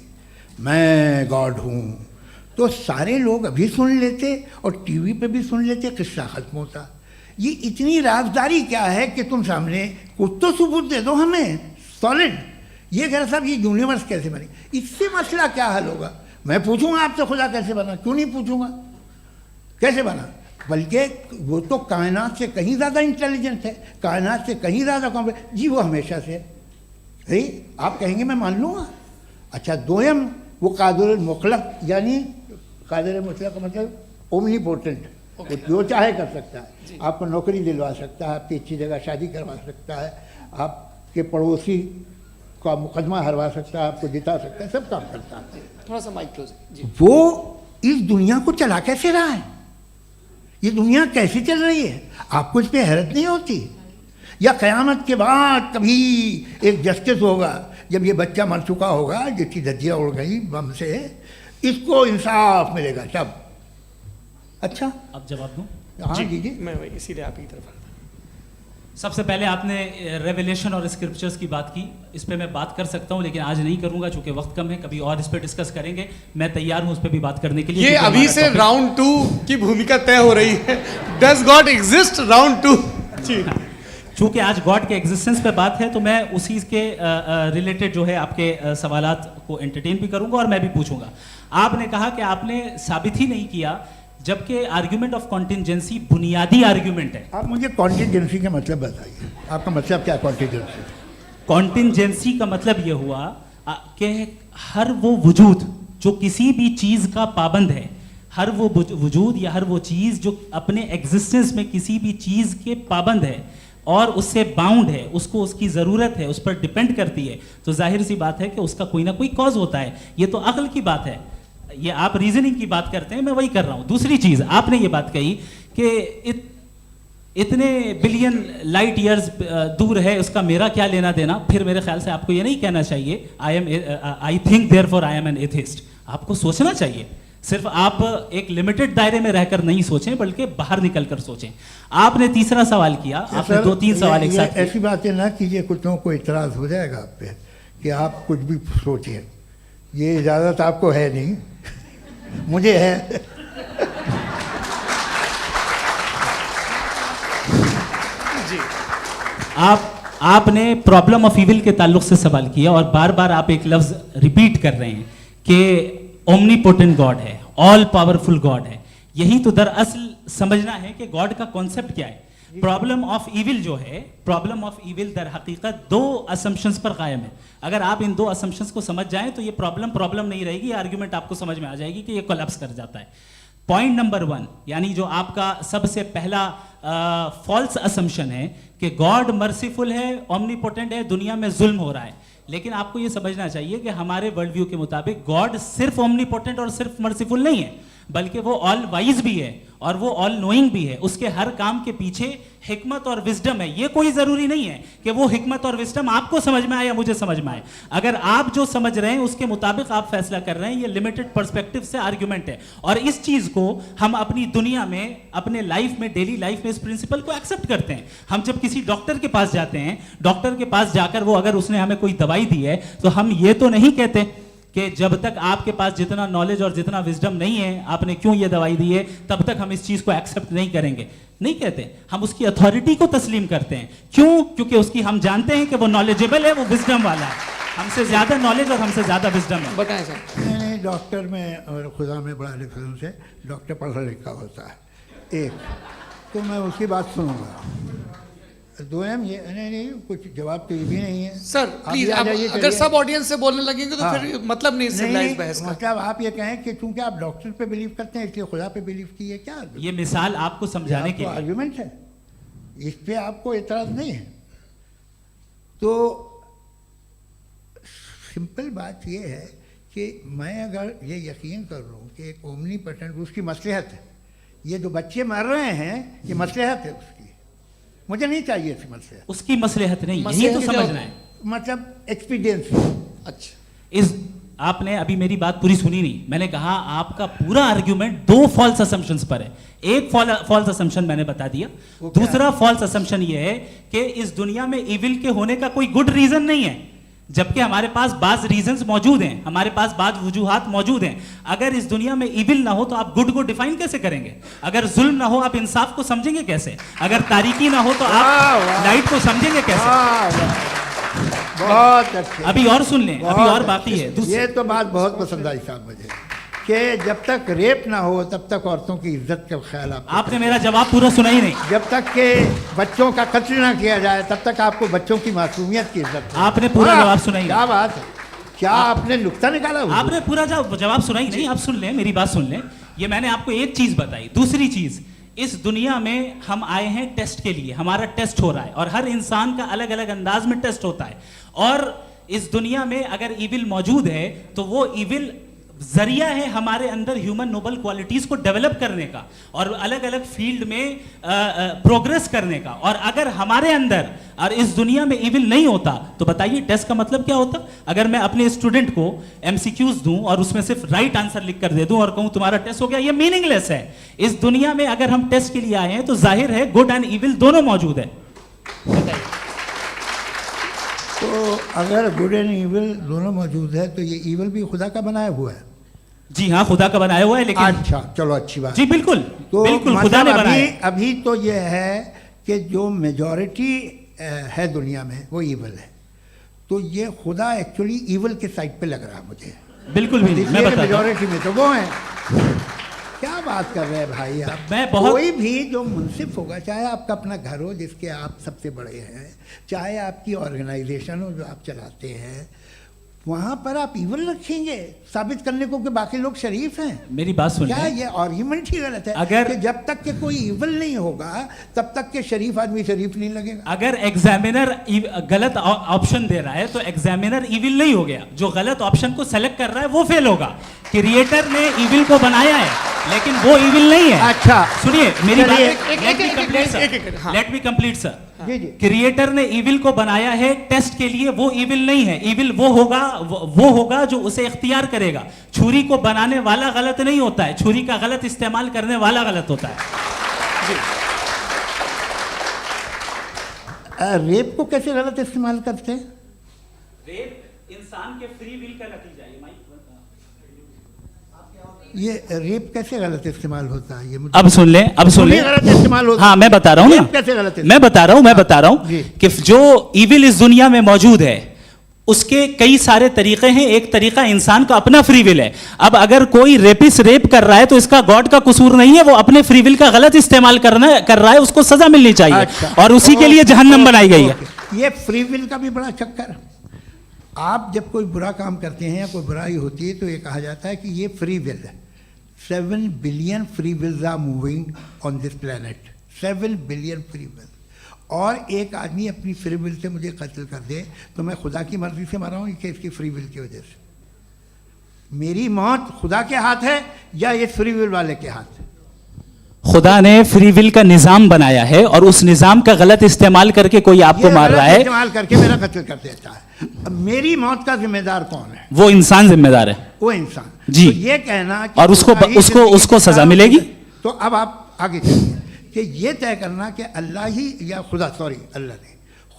मैं गॉड हूँ, तो सारे लोग अभी सुन लेते और टीवी पे भी सुन लेते, किस्सा ख़त्म होता। ये इतनी राजदारी क्या है कि तुम सामने कुछ तो सबूत दे दो हमें सॉलिड। ये कह साहब ये यूनिवर्स कैसे बनी, इससे मसला क्या हल होगा। मैं पूछूंगा आपसे खुदा कैसे बना, क्यों नहीं पूछूंगा कैसे बना, बल्कि वो तो कायनात से कहीं ज़्यादा इंटेलिजेंट है, कायनात से कहीं ज़्यादा कॉम्प्लेक्स। जी वो हमेशा से है, आप कहेंगे मैं मान लूँगा। अच्छा, दोयम वो कादिर मुतलक, यानी कादिर मुतलक का मतलब ओमनीपोटेंट, वो जो चाहे कर सकता है। आपको नौकरी दिलवा सकता है, आपकी अच्छी जगह शादी करवा सकता है, आपके पड़ोसी का मुकदमा हरवा सकता है, आपको जिता सकता है, सब काम करता है। थोड़ा सा माइक क्लोज जी। वो इस दुनिया को चला कैसे रहा है, ये दुनिया कैसे चल रही है, आपको इस पर हैरत नहीं होती। या क़यामत के बाद कभी एक जस्टिस होगा, जब ये बच्चा मर चुका होगा, जिसकी धज्जियाँ उड़ गई बम से, इसको इंसाफ मिलेगा तब। अच्छा, अब जवाब दूं? हाँ जी, मैं इसीलिए आप की तरफ। सबसे पहले आपने रेवलेशन और स्क्रिप्चर्स की बात की, इस पे मैं बात कर सकता हूं, लेकिन आज नहीं करूंगा चूंकि वक्त कम है, कभी और इस पे डिस्कस करेंगे। मैं तैयार हूं उस पे भी बात करने के लिए। ये अभी से राउंड 2 की भूमिका तय हो रही है। डज गॉड एग्जिस्ट राउंड 2 जी। चूंकि आज गॉड के एग्जिस्टेंस पे बात है, तो मैं उसी के रिलेटेड जो है आपके सवालात को एंटरटेन भी करूंगा और मैं भी पूछूंगा। आपने कहा कि आपने साबित ही नहीं किया, जबकि आर्ग्यूमेंट ऑफ कॉन्टिजेंसी बुनियादी आर्ग्यूमेंट है। आप मुझे कॉन्टिजेंसी का मतलब बताइए, आपका मतलब क्या है कॉन्टिजेंसी? कॉन्टिजेंसी का मतलब यह हुआ कि हर वो वजूद जो किसी भी चीज़ का पाबंद है, हर वो वजूद या हर वो चीज़ जो अपने एग्जिस्टेंस में किसी भी चीज़ के पाबंद है और उससे बाउंड है, उसको उसकी ज़रूरत है, उस पर डिपेंड करती है, तो जाहिर सी बात है कि उसका कोई ना कोई कॉज होता है। ये तो अक्ल की बात है। ये आप रीजनिंग की बात करते हैं, मैं वही कर रहा हूं। दूसरी चीज आपने ये बात कही कि इतने बिलियन लाइट ईयर्स दूर है, उसका मेरा क्या लेना देना। फिर मेरे ख्याल से आपको ये नहीं कहना चाहिए I think therefore I am an atheist. आपको सोचना चाहिए, सिर्फ आप एक लिमिटेड दायरे में रहकर नहीं सोचें, बल्कि बाहर निकल कर सोचें। आपने तीसरा सवाल किया, आपने 2-3 सवाल एक साथ। ऐसी बातें ना कीजिए, कुछ लोगों को इतराज हो जाएगा आप पे कि आप कुछ भी सोचिए, ये इजाज़त आपको है नहीं, मुझे है। आपने प्रॉब्लम ऑफ इविल के ताल्लुक से सवाल किया और बार बार आप एक लफ्ज रिपीट कर रहे हैं कि ओमनीपोटेंट गॉड है, ऑल पावरफुल गॉड है। यही तो दरअसल समझना है कि गॉड का कॉन्सेप्ट क्या है। प्रॉब्लम ऑफ इविल जो है, प्रॉब्लम ऑफ इविल दर हकीकत दो असम्पशंस पर कायम है। अगर आप इन दो असम्पशंस को समझ जाएं तो ये प्रॉब्लम नहीं रहेगी, आर्ग्यूमेंट आपको समझ में आ जाएगी कि ये कोलैप्स कर जाता है। पॉइंट नंबर 1, यानी जो आपका सबसे पहला फॉल्स असम्पशन है कि गॉड मर्सीफुल है, ओमनीपोटेंट है, दुनिया में जुल्म हो रहा है। लेकिन आपको ये समझना चाहिए कि हमारे वर्ल्ड व्यू के मुताबिक गॉड सिर्फ ओमनीपोटेंट और सिर्फ मर्सीफुल नहीं है, बल्कि वो ऑल वाइज भी है और वो ऑल नोइंग भी है। उसके हर काम के पीछे हिकमत और विजडम है। ये कोई जरूरी नहीं है कि वो हिकमत और विजडम आपको समझ में आए या मुझे समझ में आए। अगर आप जो समझ रहे हैं उसके मुताबिक आप फैसला कर रहे हैं, ये लिमिटेड पर्सपेक्टिव से आर्ग्यूमेंट है। और इस चीज को हम अपनी दुनिया में, अपने लाइफ में, डेली लाइफ में इस प्रिंसिपल को एक्सेप्ट करते हैं। हम जब किसी डॉक्टर के पास जाते हैं, डॉक्टर के पास जाकर वो अगर उसने हमें कोई दवाई दी है तो हम ये तो नहीं कहते कि जब तक आपके पास जितना नॉलेज और जितना विजडम नहीं है, आपने क्यों ये दवाई दी है, तब तक हम इस चीज को एक्सेप्ट नहीं करेंगे। नहीं कहते, हम उसकी अथॉरिटी को तस्लीम करते हैं। क्यों? क्योंकि उसकी हम जानते हैं कि वो नॉलेजेबल है, वो विजडम वाला है, हमसे ज्यादा नॉलेज और हमसे ज्यादा विजडम है। बताएं सर। नहीं, डॉक्टर में और खुदा में बड़ा डिफरेंस है। डॉक्टर पढ़ा लिखा होता है एक, तो मैं उसकी बात सुनूंगा। दो ये नहीं, कुछ जवाब तो ये भी नहीं है सर। प्लीज, आप अगर सब ऑडियंस से बोलने लगेंगे तो हाँ। फिर मतलब नहीं सिविलाइज बहस का। मतलब आप ये कहें कि चूंकि आप डॉक्टर पे बिलीव करते हैं इसलिए खुदा पे बिलीव किए, क्या ये मिसाल आपको समझाने के लिए आर्ग्यूमेंट है, इस पे आपको एतराज नहीं है। तो सिंपल बात ये है कि मैं अगर ये यकीन कर लूँ कि एक ओमनीपोटेंट, उसकी मसलहत है, ये जो बच्चे मर रहे हैं ये मसलहत है उसकी, मुझे नहीं चाहिए थी मसलहत। उसकी मसलहत नहीं, यही तो समझना है। मतलब एक्सपीरियंस। अच्छा, इस आपने अभी मेरी बात पूरी सुनी नहीं। मैंने कहा आपका पूरा आर्ग्यूमेंट दो फॉल्स असम्पशंस पर है। एक फॉल्स असम्पशन मैंने बता दिया, दूसरा फॉल्स असम्पशन ये है कि इस दुनिया में इविल के होने का कोई गुड रीजन नहीं है, जबकि हमारे पास बाज रीजंस मौजूद हैं, हमारे पास बाज वजूहात मौजूद हैं। अगर इस दुनिया में इविल ना हो तो आप गुड को डिफाइन कैसे करेंगे? अगर जुल्म ना हो आप इंसाफ को समझेंगे कैसे? अगर तारीकी ना हो तो आप लाइट को समझेंगे कैसे? बहुत अच्छे। अभी और सुन लें, अभी और बाकी है। ये तो बात बहुत पसंद आई साहब मुझे, कि जब तक रेप ना हो तब तक औरतों की इज्जत का ख्याल आपने मेरा जवाब पूरा सुना ही नहीं। जब तक के बच्चों का कत्ल ना किया जाए तब तक आपको बच्चों की मासूमियत की इज्जत। आपने पूरा जवाब सुना ही नहीं। क्या बात है, क्या आपने नुक्ता निकाला? आपने पूरा जवाब सुना ही नहीं। आप सुन लें, मेरी बात सुन लें। ये मैंने आपको एक चीज बताई। दूसरी चीज, इस दुनिया में हम आए हैं टेस्ट के लिए, हमारा टेस्ट हो रहा है और हर इंसान का अलग अलग अंदाज में टेस्ट होता है। और इस दुनिया में अगर इविल मौजूद है तो वो इविल जरिया है हमारे अंदर ह्यूमन नोबल क्वालिटीज को डेवलप करने का और अलग अलग फील्ड में प्रोग्रेस करने का। और अगर हमारे अंदर और इस दुनिया में इविल नहीं होता तो बताइए टेस्ट का मतलब क्या होता? अगर मैं अपने स्टूडेंट को एमसीक्यूज दूं और उसमें सिर्फ राइट आंसर लिख कर दे दूं और कहूं तुम्हारा टेस्ट हो गया, ये मीनिंगलेस है। इस दुनिया में अगर हम टेस्ट के लिए आए हैं तो जाहिर है गुड एंड इविल दोनों मौजूद है। बताइए। तो अगर गुड एंड इविल दोनों मौजूद है तो ये इविल भी खुदा का बनाया हुआ है? जी हाँ, खुदा का बनाया हुआ है। लेकिन अच्छा, चलो अच्छी बात। जी बिल्कुल, तो बिल्कुल खुदा ने बनाया। अभी तो ये है कि जो मेजॉरिटी है दुनिया में वो इविल है, तो ये खुदा एक्चुअली इविल के साइड पे लग रहा है मुझे। बिल्कुल भी नहीं, मैं बताता हूं। मेजॉरिटी में तो वो है। क्या बात कर रहे हैं भाई आप? मैं बहुत कोई भी जो मुंसिफ होगा, चाहे आपका अपना घर हो जिसके आप सबसे बड़े हैं, चाहे आपकी ऑर्गेनाइजेशन हो जो आप चलाते हैं, वहाँ पर आप इवल रखेंगे साबित करने को कि बाकी लोग शरीफ हैं? मेरी बात सुन क्या ये आर्ग्यूमेंट ही गलत है? अगर कि जब तक के कोई इवल नहीं होगा तब तक के शरीफ आदमी शरीफ नहीं लगेगा। अगर एग्जामिनर गलत ऑप्शन दे रहा है तो एग्जामिनर इविल नहीं हो गया। जो गलत ऑप्शन को सेलेक्ट कर रहा है वो फेल होगा। क्रिएटर ने इविल को बनाया है लेकिन वो इविल नहीं है। अच्छा सुनिए मेरी बात, हाँ। Let me complete sir. जी जी। क्रिएटर ने इविल को बनाया है टेस्ट के लिए, वो इविल नहीं है। इविल वो होगा जो उसे इख्तियार करेगा। छुरी को बनाने वाला गलत नहीं होता है, छुरी का गलत इस्तेमाल करने वाला गलत होता है। रेप को कैसे गलत इस्तेमाल करते हैं? इंसान के फ्री विल का नतीजा ये रेप कैसे गलत इस्तेमाल होता है? ये मुझे अब सुन लें, अब सुन लें। गलत इस्तेमाल होता हाँ, मैं बता रहा हूँ रेप ना, कैसे गलत मैं बता रहा हूँ जी। कि जो इविल इस दुनिया में मौजूद है उसके कई सारे तरीके हैं। एक तरीका इंसान का अपना फ्री विल है। अब अगर कोई रेपिस्ट रेप कर रहा है तो इसका गॉड का कसूर नहीं है, वो अपने फ्री विल का गलत इस्तेमाल कर रहा है, उसको सजा मिलनी चाहिए। अच्छा। और उसी के लिए जहन्नम बनाई गई है। ये फ्री विल का भी बड़ा चक्कर। आप जब कोई बुरा काम करते हैं या कोई बुराई होती है तो ये कहा जाता है कि ये फ्री विल है। 7 billion free wills are moving on this planet. 7 billion free will. और एक आदमी अपनी फ्री विल से मुझे कत्ल कर दे तो मैं खुदा की मर्जी से मरा हूँ कि इसकी फ्री विल की वजह से? मेरी मौत खुदा के हाथ है या ये फ्री विल वाले के हाथ है? खुदा ने फ्री विल का निजाम बनाया है और उस निजाम का गलत इस्तेमाल करके कोई आपको मार रहा है, इस्तेमाल करके मेरा कत्ल कर देता है। अब मेरी मौत का जिम्मेदार कौन है? वो इंसान जिम्मेदार है। वो इंसान। जी। तो ये कहना कि और उसको खुदा ही जिंदगी उसको सजा का- मिलेगी। तो अब आप आगे चलिए कि ये तय करना कि अल्लाह ही या खुदा, सॉरी, अल्लाह ने,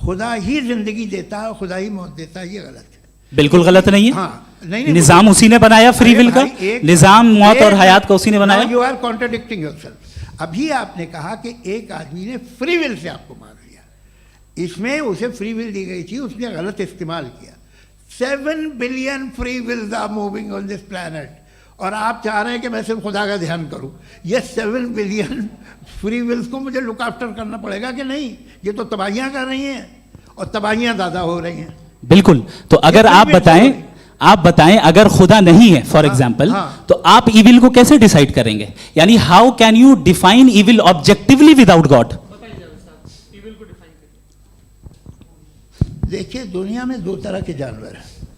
खुदा ही जिंदगी देता है, खुदा ही मौत देता है, ये गलत है। बिल्कुल गलत नहीं है। हाँ, नहीं, निजाम उसी ने बनाया फ्री विल का। निजाम मौत और हयात का उसी ने बनाया। You are contradicting yourself. अभी आपने कहा कि एक आदमी ने फ्री विल से आपको मार दिया, इसमें उसे फ्री विल दी गई थी, उसने गलत इस्तेमाल किया। 7 billion free wills are moving on this planet और आप चाह रहे हैं कि मैं सिर्फ खुदा का ध्यान करूं। ये 7 बिलियन फ्री विल्स को मुझे लुक आफ्टर करना पड़ेगा कि नहीं? ये तो तबाहियां कर रही हैं और तबाहियां ज़्यादा हो रही हैं। बिल्कुल। तो अगर आप बताएं अगर खुदा नहीं है फॉर एग्जाम्पल, हाँ। तो आप इविल को कैसे डिसाइड करेंगे? यानी how can you define evil objectively without God? देखिए, दुनिया में 2 तरह के जानवर हैं।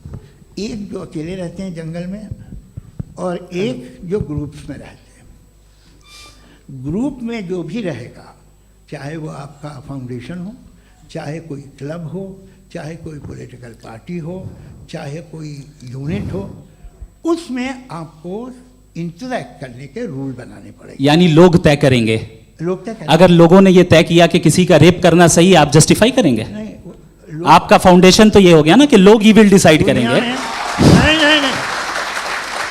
एक जो अकेले रहते हैं जंगल में और एक जो ग्रुप्स में रहते हैं। ग्रुप में जो भी रहेगा, चाहे वो आपका फाउंडेशन हो, चाहे कोई क्लब हो, चाहे कोई पॉलिटिकल पार्टी हो, चाहे कोई यूनिट हो, उसमें आपको इंटरैक्ट करने के रूल बनाने पड़ेंगे। यानी लोग तय करेंगे। लोग तय करेंगे। अगर लोगों ने ये तय किया कि किसी का रेप करना सही है, आप जस्टिफाई करेंगे? नहीं, आपका फाउंडेशन तो ये हो गया ना कि लोग ही विल डिसाइड दुनिया करेंगे। में- नहीं,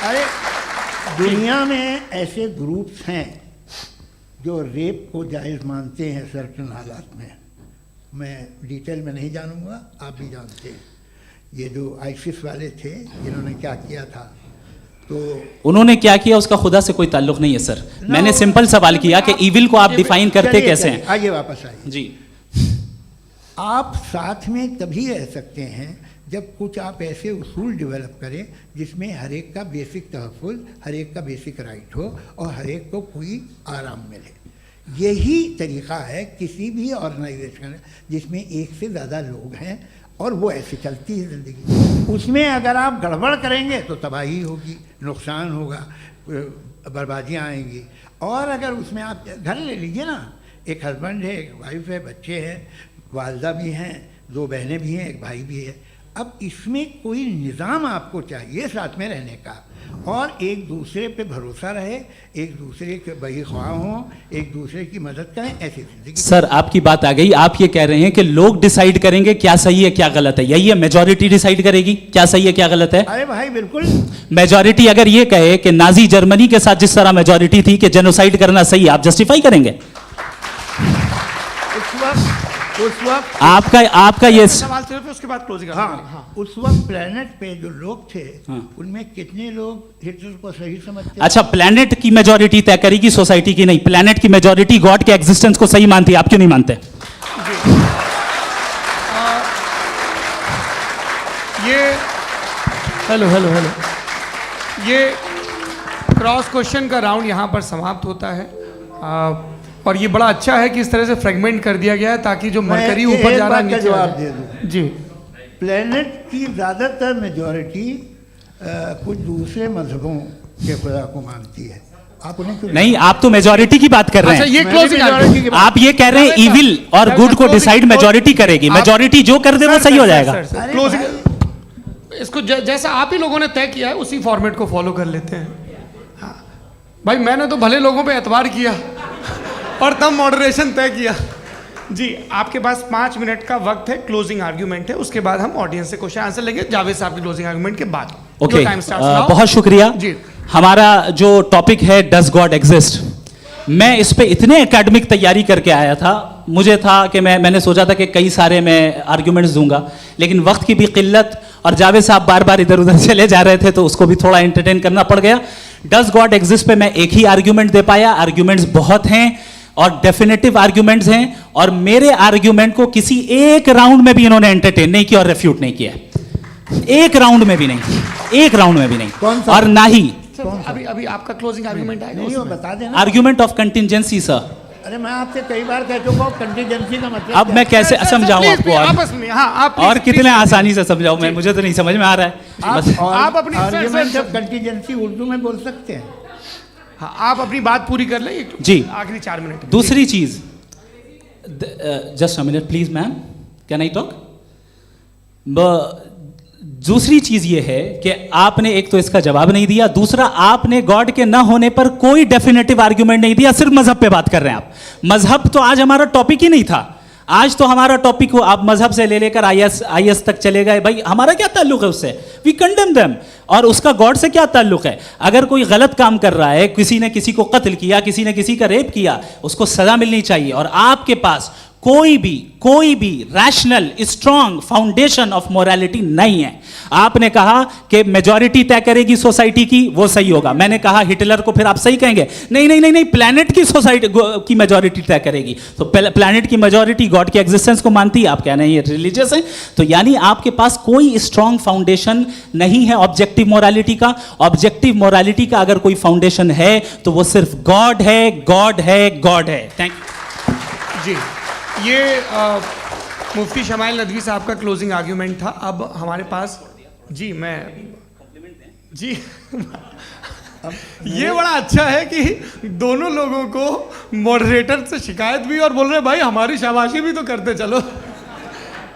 अरे दुनिया में ऐसे ग्रुप्स हैं जो रेप को जायज़ मानते हैं सर्टन हालात में। मैं डिटेल में नहीं जानूंगा, आप भी जानते हैं। ये जो आईसिस वाले थे जिन्होंने क्या किया था, तो उन्होंने क्या किया उसका खुदा से कोई ताल्लुक नहीं है सर। मैंने सिंपल सवाल किया कि इविल को आप डिफाइन करते चलिए, कैसे चलिए, हैं? आइए वापस आइए। जी। आप साथ में तभी रह सकते हैं जब कुछ आप ऐसे उसूल डेवलप करें जिसमें हर एक का बेसिक तहफ़्फ़ुज़, हर एक का बेसिक राइट हो और हर एक को कोई आराम मिले। यही तरीक़ा है किसी भी ऑर्गेनाइजेशन जिसमें एक से ज़्यादा लोग हैं और वो ऐसे चलती है ज़िंदगी। उसमें अगर आप गड़बड़ करेंगे तो तबाही होगी, नुकसान होगा, बर्बादियाँ आएंगी। और अगर उसमें आप घर ले लीजिए ना, एक हस्बैंड है, एक वाइफ है, बच्चे हैं, वालदा भी हैं, 2 बहनें भी हैं, एक भाई भी है। अब इसमें कोई निज़ाम आपको चाहिए साथ में रहने का और एक दूसरे पे भरोसा रहे, एक दूसरे के बहीख्वाह हों, एक दूसरे की मदद करें, ऐसी जिंदगी। सर आपकी बात आ गई। आप ये कह रहे हैं कि लोग डिसाइड करेंगे क्या सही है क्या गलत है, यही है? मेजॉरिटी डिसाइड करेगी क्या सही है क्या गलत है? अरे भाई बिल्कुल। मेजॉरिटी अगर ये कहे कि नाजी जर्मनी के साथ जिस तरह मेजॉरिटी थी कि जेनोसाइड करना सही है, आप जस्टिफाई करेंगे? उस वक्त आपका ये सवाल सिर्फ उसके बाद क्लोजिंग। हाँ, उस वक्त प्लेनेट पे जो लोग थे, हाँ। उनमें कितने लोग हिटलर को सही समझते? अच्छा, प्लेनेट की मेजॉरिटी तय करेगी, सोसाइटी की नहीं। प्लेनेट की मेजॉरिटी गॉड के एग्जिस्टेंस को सही मानती है, आप क्यों नहीं मानते? ये हेलो ये क्रॉस क्वेश्चन का राउंड यहाँ पर समाप्त होता है। और ये बड़ा अच्छा है कि इस तरह से फ्रेगमेंट कर दिया गया है ताकि जो मरकरी ऊपर जा रहा है नीचे जवाब आ दे जाए। दूं। जी। प्लेनेट की ज़्यादातर मेजॉरिटी कुछ दूसरे मजहबों के खुदा को मानती है। आप उन्हें क्यों नहीं, आप तो मेजॉरिटी की बात कर रहे अच्छा, हैं। ये मैंने क्लोजिंग majority की बात- आप ये कह रहे हैं इविल और गुड को डिसाइड मेजॉरिटी करेगी। मेजॉरिटी जो कर दे वो सही हो जाएगा। अरे क्लोजिंग इसको जैसा आप ही लोगों ने तय किया है उसी फॉर्मेट को फॉलो कर लेते हैं। हाँ। भाई मैंने तो भले लोगों पे एतबार किया और तब मॉडरेशन तय किया, जी आपके पास 5 मिनट का वक्त है, क्लोजिंग आर्ग्यूमेंट है, उसके बाद हम ऑडियंस से क्वेश्चन आंसर लेंगे जावेद साहब के क्लोजिंग आर्ग्यूमेंट के बाद। Okay, time starts now. बहुत शुक्रिया जी। हमारा जो टॉपिक है डज गॉड एग्जिस्ट, मैं इस पे इतने एकेडमिक तैयारी करके आया था, मुझे था कि मैंने सोचा था कि कई सारे मैं आर्ग्यूमेंट्स दूंगा, लेकिन वक्त की भी किल्लत और जावेद साहब बार बार इधर उधर चले जा रहे थे तो उसको भी थोड़ा एंटरटेन करना पड़ गया। डज गॉड एग्जिस्ट पे मैं एक ही आर्ग्यूमेंट दे पाया, आर्ग्यूमेंट्स बहुत हैं और डेफिनेटिव आर्ग्यूमेंट्स हैं, और मेरे आर्ग्यूमेंट को किसी एक राउंड में भी इन्होंने एंटरटेन नहीं किया और रेफ्यूट नहीं किया, एक राउंड में भी नहीं, एक राउंड में भी नहीं, और ना ही अभी अभी आपका क्लोजिंग आर्ग्यूमेंट आएगा नहीं, वो उसमें। बता देना। Argument of contingency sir. अरे मैं आपसे कई बार कह चुका हूँ कंटीजेंसी का मतलब अब मैं कैसे सर, समझाऊं प्लीज, आपको, आपस में हाँ आप और प्लीज, कितने प्लीज, आसानी से समझाऊं मैं, मुझे तो नहीं समझ में आ रहा है बस। आप अपनी- sir, argument sir, of contingency Urdu में बोल सकते हैं। हाँ, आप अपनी बात पूरी कर लें जी। आखिरी 4 मिनट। दूसरी चीज, just a minute please ma'am, can I talk. दूसरी चीज ये है कि आपने एक तो इसका जवाब नहीं दिया, दूसरा आपने गॉड के ना होने पर कोई डेफिनेटिव आर्ग्यूमेंट नहीं दिया, सिर्फ मजहब पे बात कर रहे हैं आप। मजहब तो आज हमारा टॉपिक ही नहीं था, आज तो हमारा टॉपिक हो, आप मजहब से ले लेकर आईएस तक चले गए, भाई हमारा क्या ताल्लुक है उससे, वी कंडेम देम, और उसका गॉड से क्या ताल्लुक है। अगर कोई गलत काम कर रहा है, किसी ने किसी को कत्ल किया, किसी ने किसी का रेप किया, उसको सजा मिलनी चाहिए, और आपके पास कोई भी rational strong foundation of morality नहीं है। आपने कहा कि मेजॉरिटी तय करेगी सोसाइटी की, वो सही होगा, मैंने कहा हिटलर को फिर आप सही कहेंगे, नहीं नहीं नहीं नहीं, प्लैनेट की सोसाइटी की मेजॉरिटी तय करेगी, तो प्लैनेट की मेजॉरिटी गॉड के एग्जिस्टेंस को मानती है, आप कह रहे हैं ये रिलीजियस है, तो यानी आपके पास कोई स्ट्रॉन्ग फाउंडेशन नहीं है ऑब्जेक्टिव मोरालिटी का। ऑब्जेक्टिव मोरालिटी का अगर कोई फाउंडेशन है तो वो सिर्फ गॉड है, गॉड है, गॉड है। थैंक यू जी, ये मुफ्ती शमाइल नदवी साहब का क्लोजिंग आर्ग्यूमेंट था। अब हमारे पास जी ये बड़ा अच्छा है कि दोनों लोगों को मॉडरेटर से शिकायत भी और बोल रहे हैं भाई हमारी शाबाशी भी तो करते चलो।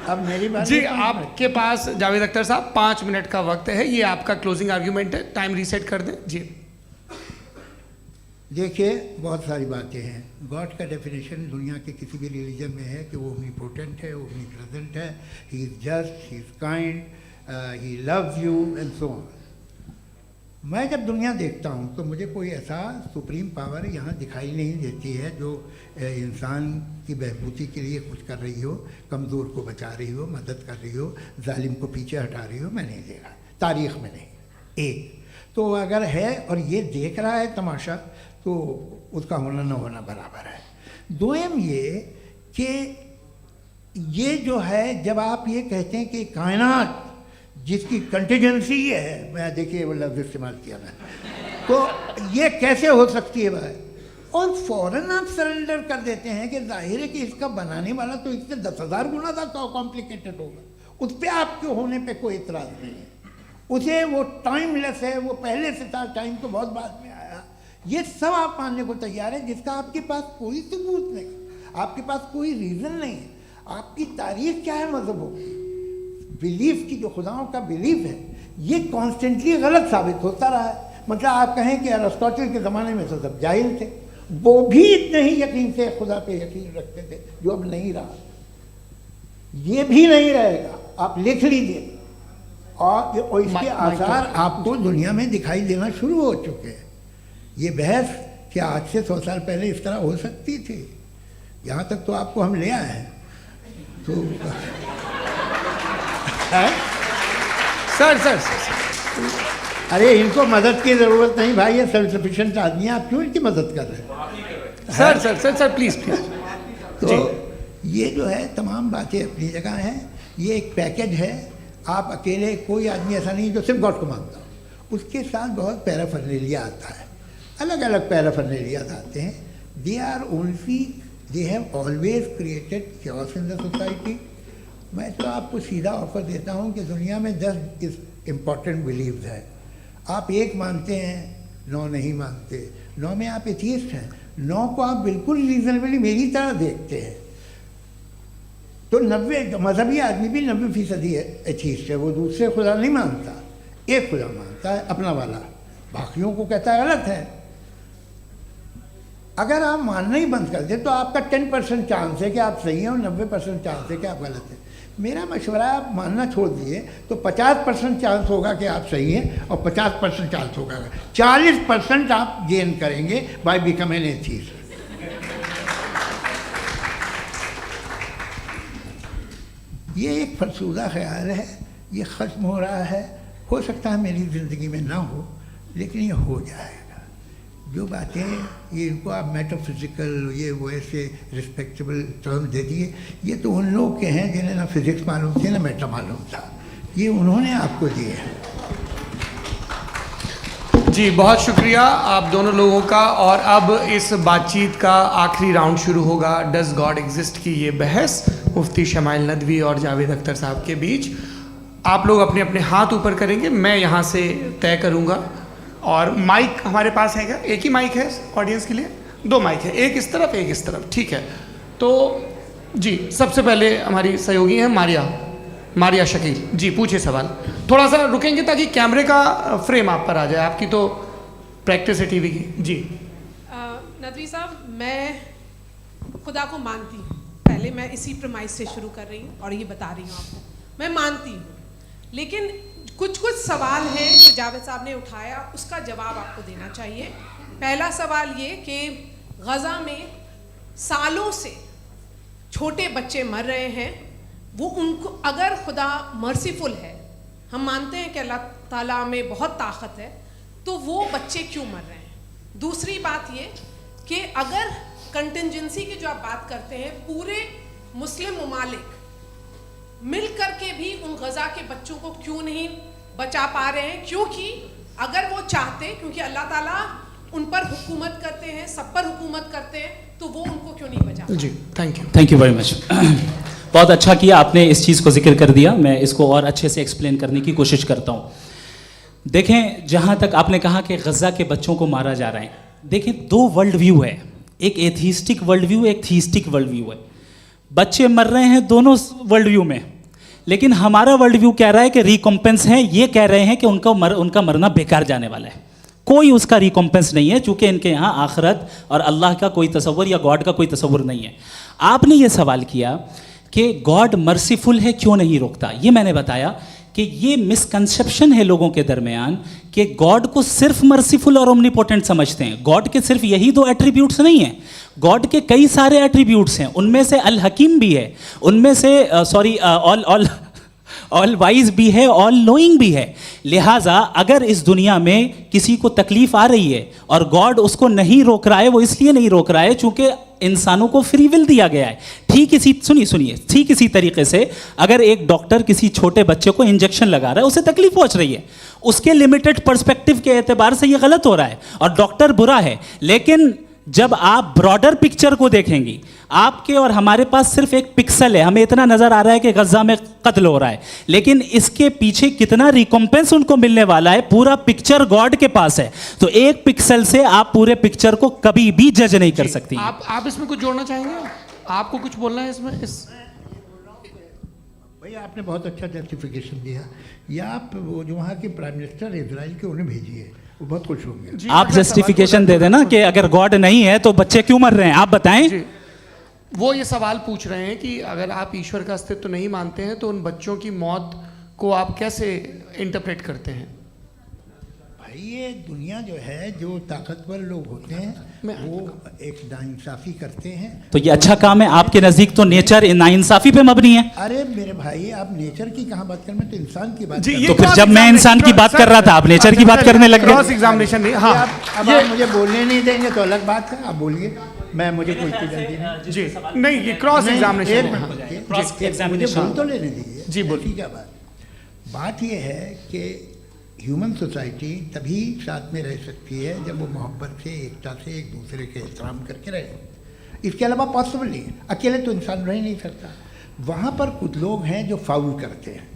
अब मेरी बात जी नहीं समझ में। आपके पास जावेद अख्तर साहब 5 मिनट का वक्त है, ये आपका क्लोजिंग आर्ग्यूमेंट है, टाइम रीसेट कर दें जी। देखिए बहुत सारी बातें हैं। गॉड का डेफिनेशन दुनिया के किसी भी रिलीजन में है कि वो ओमनीपोटेंट है, ओमनीप्रेजेंट है, he is just, he is kind, he loves you and so on. मैं जब दुनिया देखता हूँ तो मुझे कोई ऐसा सुप्रीम पावर यहाँ दिखाई नहीं देती है जो इंसान की बहबूदी के लिए कुछ कर रही हो, कमज़ोर को बचा रही हो, मदद कर रही हो, जालिम को पीछे हटा रही हो। मैं नहीं देखा, तारीख़ में नहीं। एक तो अगर है और ये देख रहा है तमाशा तो उसका होना न होना बराबर है। दोयम ये कि ये जो है जब आप ये कहते हैं कि कायनात जिसकी कंटीजेंसी है, मैं देखिए वो लफ्ज़ इस्तेमाल किया मैं, तो ये कैसे हो सकती है भाई, और फ़ौरन आप सरेंडर कर देते हैं कि जाहिर है कि इसका बनाने वाला तो इससे 10,000 गुना ज़्यादा कॉम्प्लिकेटेड होगा, उस पर आपके होने पे कोई इतराज़ नहीं है, उसे वो टाइमलेस है, वो पहले से था, टाइम तो बहुत बाद में आया, ये सब आप मानने को तैयार हैं जिसका आपके पास कोई सबूत नहीं, आपके पास कोई रीज़न नहीं है। आपकी तारीख क्या है मज़हबों की, बिलीफ की, जो खुदाओं का बिलीफ है, ये कॉन्स्टेंटली गलत साबित होता रहा है। मतलब आप कहें कि अरिस्टोटल के ज़माने में तो सब जाहिल थे, वो भी इतने ही यकीन से खुदा पे यकीन रखते थे जो अब नहीं रहा, ये भी नहीं रहेगा, आप लिख लीजिए। और इसके आसार आपको दुनिया में दिखाई देना शुरू हो चुके हैं। ये बहस क्या आज से 100 साल पहले इस तरह हो सकती थी, यहाँ तक तो आपको हम ले आए हैं। तो सर अरे इनको मदद की ज़रूरत नहीं भाई, ये सेल्फ सफिशिएंट आदमी है, आप क्यों इनकी मदद कर रहे हैं? सर प्लीज तो ये जो है तमाम बातें अपनी जगह हैं, ये एक पैकेज है। आप अकेले, कोई आदमी ऐसा नहीं जो सिर्फ गॉड को मानता हो, उसके साथ बहुत पैराफर्नेलिया आता है, अलग अलग पैराफर्नेलियाज आते हैं। They are only, they have always created chaos in the society. मैं तो आपको सीधा ऑफर देता हूँ कि दुनिया में 10 इम्पॉर्टेंट बिलीव्स हैं, आप एक मानते हैं, 9 नहीं मानते, 9 में आप एथियस्ट हैं, 9 को आप बिल्कुल रीजनेबली मेरी तरह देखते हैं। तो 90 मजहबी आदमी भी 90% एथियस्ट है, वो दूसरे खुदा नहीं मानता, एक खुदा मानता है अपना वाला, बाकियों को कहता है गलत है। अगर आप मानना ही बंद कर दें तो आपका 10% चांस है कि आप सही हैं और 90% चांस है कि आप गलत हैं। मेरा मशवरा है आप मानना छोड़ दिए तो 50% चांस होगा कि आप सही हैं और 50% चांस होगा, 40% आप गेन करेंगे बाय बिकमिंग एथीस्ट। ये एक फरसूदा ख्याल है, ये ख़त्म हो रहा है। हो सकता है मेरी ज़िंदगी में ना हो, लेकिन ये हो जाएगा। जो बातें ये इनको आप मेटाफिज़िकल ये वो ऐसे रिस्पेक्टेबल टर्म दे दिए, ये तो उन लोग के हैं जिन्हें ना फिज़िक्स मालूम थी ना मेटा मालूम था, ये उन्होंने आपको दिए हैं। जी बहुत शुक्रिया आप दोनों लोगों का। और अब इस बातचीत का आखिरी राउंड शुरू होगा, डज गॉड एग्जिस्ट की ये बहस मुफ्ती शमाइल नदवी और जावेद अख्तर साहब के बीच। आप लोग अपने अपने हाथ ऊपर करेंगे, मैं यहाँ से तय करूँगा। और माइक हमारे पास है क्या? एक ही माइक है ऑडियंस के लिए? 2 माइक है, एक इस तरफ एक इस तरफ, ठीक है। तो जी सबसे पहले हमारी सहयोगी हैं मारिया शकील जी, पूछिए सवाल। थोड़ा सा रुकेंगे ताकि कैमरे का फ्रेम आप पर आ जाए, आपकी तो प्रैक्टिस है टीवी की। जी नदवी साहब, मैं खुदा को मानती हूँ, पहले मैं इसी प्रमाइस से शुरू कर रही हूँ और ये बता रही हूँ आपको, मैं मानती हूँ। लेकिन कुछ सवाल हैं जो जावेद साहब ने उठाया, उसका जवाब आपको देना चाहिए। पहला सवाल ये कि गज़ा में सालों से छोटे बच्चे मर रहे हैं, वो उनको अगर खुदा मर्सीफुल है, हम मानते हैं कि अल्लाह ताला में बहुत ताकत है, तो वो बच्चे क्यों मर रहे हैं? दूसरी बात ये कि अगर कंटिजेंसी की जो आप बात करते हैं, पूरे मुस्लिम ममालिक मिल कर के भी उन गज़ा के बच्चों को क्यों नहीं बचा पा रहे हैं? क्योंकि अगर वो चाहते, क्योंकि अल्लाह ताला उन पर हुकूमत करते हैं, सब पर हुकूमत करते हैं, तो वो उनको क्यों नहीं बचा? जी थैंक यू वेरी मच। बहुत अच्छा किया आपने इस चीज़ को जिक्र कर दिया, मैं इसको और अच्छे से एक्सप्लेन करने की कोशिश करता हूँ। देखें, जहाँ तक आपने कहा कि गज़ा के बच्चों को मारा जा रहा है, देखें 2 वर्ल्ड व्यू है, एक एथीस्टिक वर्ल्ड व्यू, एक थीस्टिक वर्ल्ड व्यू है। बच्चे मर रहे हैं दोनों वर्ल्ड व्यू में, लेकिन हमारा वर्ल्ड व्यू कह रहा है कि रिकॉम्पेंस है, ये कह रहे हैं कि उनका मरना बेकार जाने वाला है, कोई उसका रिकॉम्पेंस नहीं है, चूंकि इनके यहाँ आखिरत और अल्लाह का कोई तसव्वुर या गॉड का कोई तसव्वुर नहीं है। आपने ये सवाल किया कि गॉड मर्सीफुल है, क्यों नहीं रोकता? ये मैंने बताया कि ये मिसकंसेप्शन है लोगों के दरमियान कि गॉड को सिर्फ मर्सीफुल और ओमनीपोटेंट समझते हैं। गॉड के सिर्फ यही 2 एट्रीब्यूट्स नहीं हैं, गॉड के कई सारे एट्रीब्यूट्स हैं, उनमें से अल हकीम भी है, उनमें से ऑल वाइज भी है, ऑल नोइंग भी है। लिहाजा अगर इस दुनिया में किसी को तकलीफ आ रही है और गॉड उसको नहीं रोक रहा है, वो इसलिए नहीं रोक रहा है चूंकि इंसानों को फ्री विल दिया गया है। ठीक इसी तरीके से अगर एक डॉक्टर किसी छोटे बच्चे को इंजेक्शन लगा रहा है, उसे तकलीफ पहुंच रही है, उसके लिमिटेड पर्सपेक्टिव के एतबार से ये गलत हो रहा है और डॉक्टर बुरा है। लेकिन जब आप ब्रॉडर पिक्चर को देखेंगी, आपके और हमारे पास सिर्फ एक पिक्सल है, हमें इतना नजर आ रहा है कि गज़ा में कत्ल हो रहा है, लेकिन इसके पीछे कितना रिकॉम्पेंस उनको मिलने वाला है, पूरा पिक्चर गॉड के पास है। तो एक पिक्सल से आप पूरे पिक्चर को कभी भी जज नहीं कर सकती। आप इसमें कुछ जोड़ना चाहेंगे? आपको कुछ बोलना है इसमें? भैया आपने बहुत अच्छा जस्टिफिकेशन दिया, या आप वो जो वहाँ के प्राइम मिनिस्टर इजराइल के उन्हें भेजिए, वो बहुत खुश होंगे। आप जस्टिफिकेशन दे देना कि अगर गॉड नहीं है तो बच्चे क्यों मर रहे हैं, आप बताएं। वो ये सवाल पूछ रहे हैं कि अगर आप ईश्वर का अस्तित्व नहीं मानते हैं तो उन बच्चों की मौत को आप कैसे इंटरप्रेट करते हैं? भाई ये दुनिया जो है, जो ताकतवर लोग होते हैं वो एक नाइंसाफ़ी करते हैं। तो ये अच्छा काम है आपके नज़दीक, तो नेचर नाइंसाफ़ी पे मबनी है। अरे मेरे भाई, आप नेचर की कहाँ बात कर रहे हैं, तो इंसान की बात। तो फिर जब मैं इंसान की बात कर रहा था, आप नेचर की बात करने लग गए। क्रॉस एग्जामिनेशन नहीं। हाँ, अब आप मुझे बोलने नहीं देंगे तो अलग बात है, आप बोलिए, मुझे कोई जल्दी नहीं। जी नहीं, ये क्रॉस एग्जामिनेशन मुझे बोल तो लेने दीजिए। जी बोलिए। क्या बात ये है कि ह्यूमन सोसाइटी तभी साथ में रह सकती है जब वो मोहब्बत से, एकता से, एक दूसरे के एहतराम करके रहे। इसके अलावा पॉसिबल नहीं है, अकेले तो इंसान रह ही नहीं सकता। वहाँ पर कुछ लोग हैं जो फाउल करते हैं,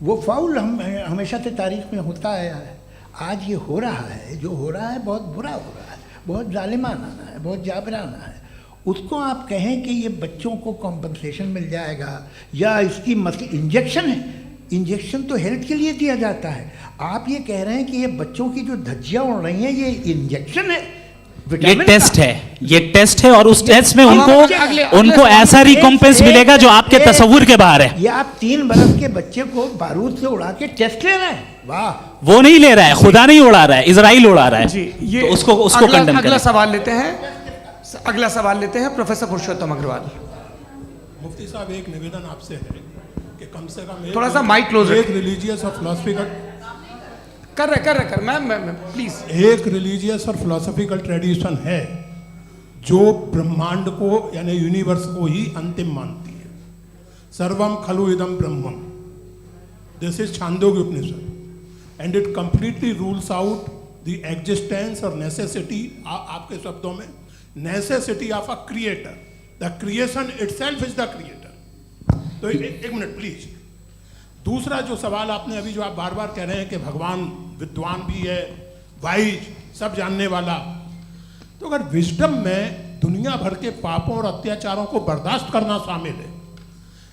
वो फाउल हमेशा से तारीख में होता आया है। आज ये हो रहा है, जो हो रहा है बहुत बुरा हो रहा है, बहुत जालिमाना है, बहुत जाबराना है। उसको आप कहें कि ये बच्चों को कॉम्पनसेशन मिल जाएगा या इसकी इंजेक्शन है, इंजेक्शन तो हेल्थ के लिए दिया जाता है। आप ये कह रहे हैं कि ये बच्चों की जो धज्जियाँ उड़ रही हैं ये इंजेक्शन है, ये विटामिन टेस्ट का। है, ये टेस्ट है और उस टेस्ट में उनको अगले उनको सवाल ऐसा रिकॉम्पेंस मिलेगा जो आपके तस्वुर के बाहर है। ये आप 3 बरस के बच्चे को बारूद से उड़ा के टेस्ट ले रहे हैं, वाह। वो नहीं ले रहा है, खुदा नहीं उड़ा रहा है, इजराइल उड़ा रहा है। जी, ये तो उसको कंडेम अगला करें। सवाल लेते हैं। अगला सवाल लेते हैं प्रोफेसर पुरुषोत्तम अग्रवाल। मुफ्ती साहब, एक निवेदन आपसे है कि कम से कम थोड़ा सा माइक क्लोज एक रिलीजियस और फिलोसफिकल कर मैं प्लीज। एक रिलीजियस और फिलोसफिकल ट्रेडिशन है जो ब्रह्मांड को यानी यूनिवर्स को ही अंतिम मानती है। सर्वम खलु इदम ब्रह्मम, this is Chandogya Upanishad, and it completely rules out the existence और नेसेसिटी, आपके शब्दों में necessity of a creator. The creation itself is the creator. तो एक मिनट प्लीज। दूसरा जो सवाल आपने अभी, जो आप बार बार कह रहे हैं कि भगवान विद्वान भी है, वाइज, सब जानने वाला, तो अगर विजडम में दुनिया भर के पापों और अत्याचारों को बर्दाश्त करना शामिल है,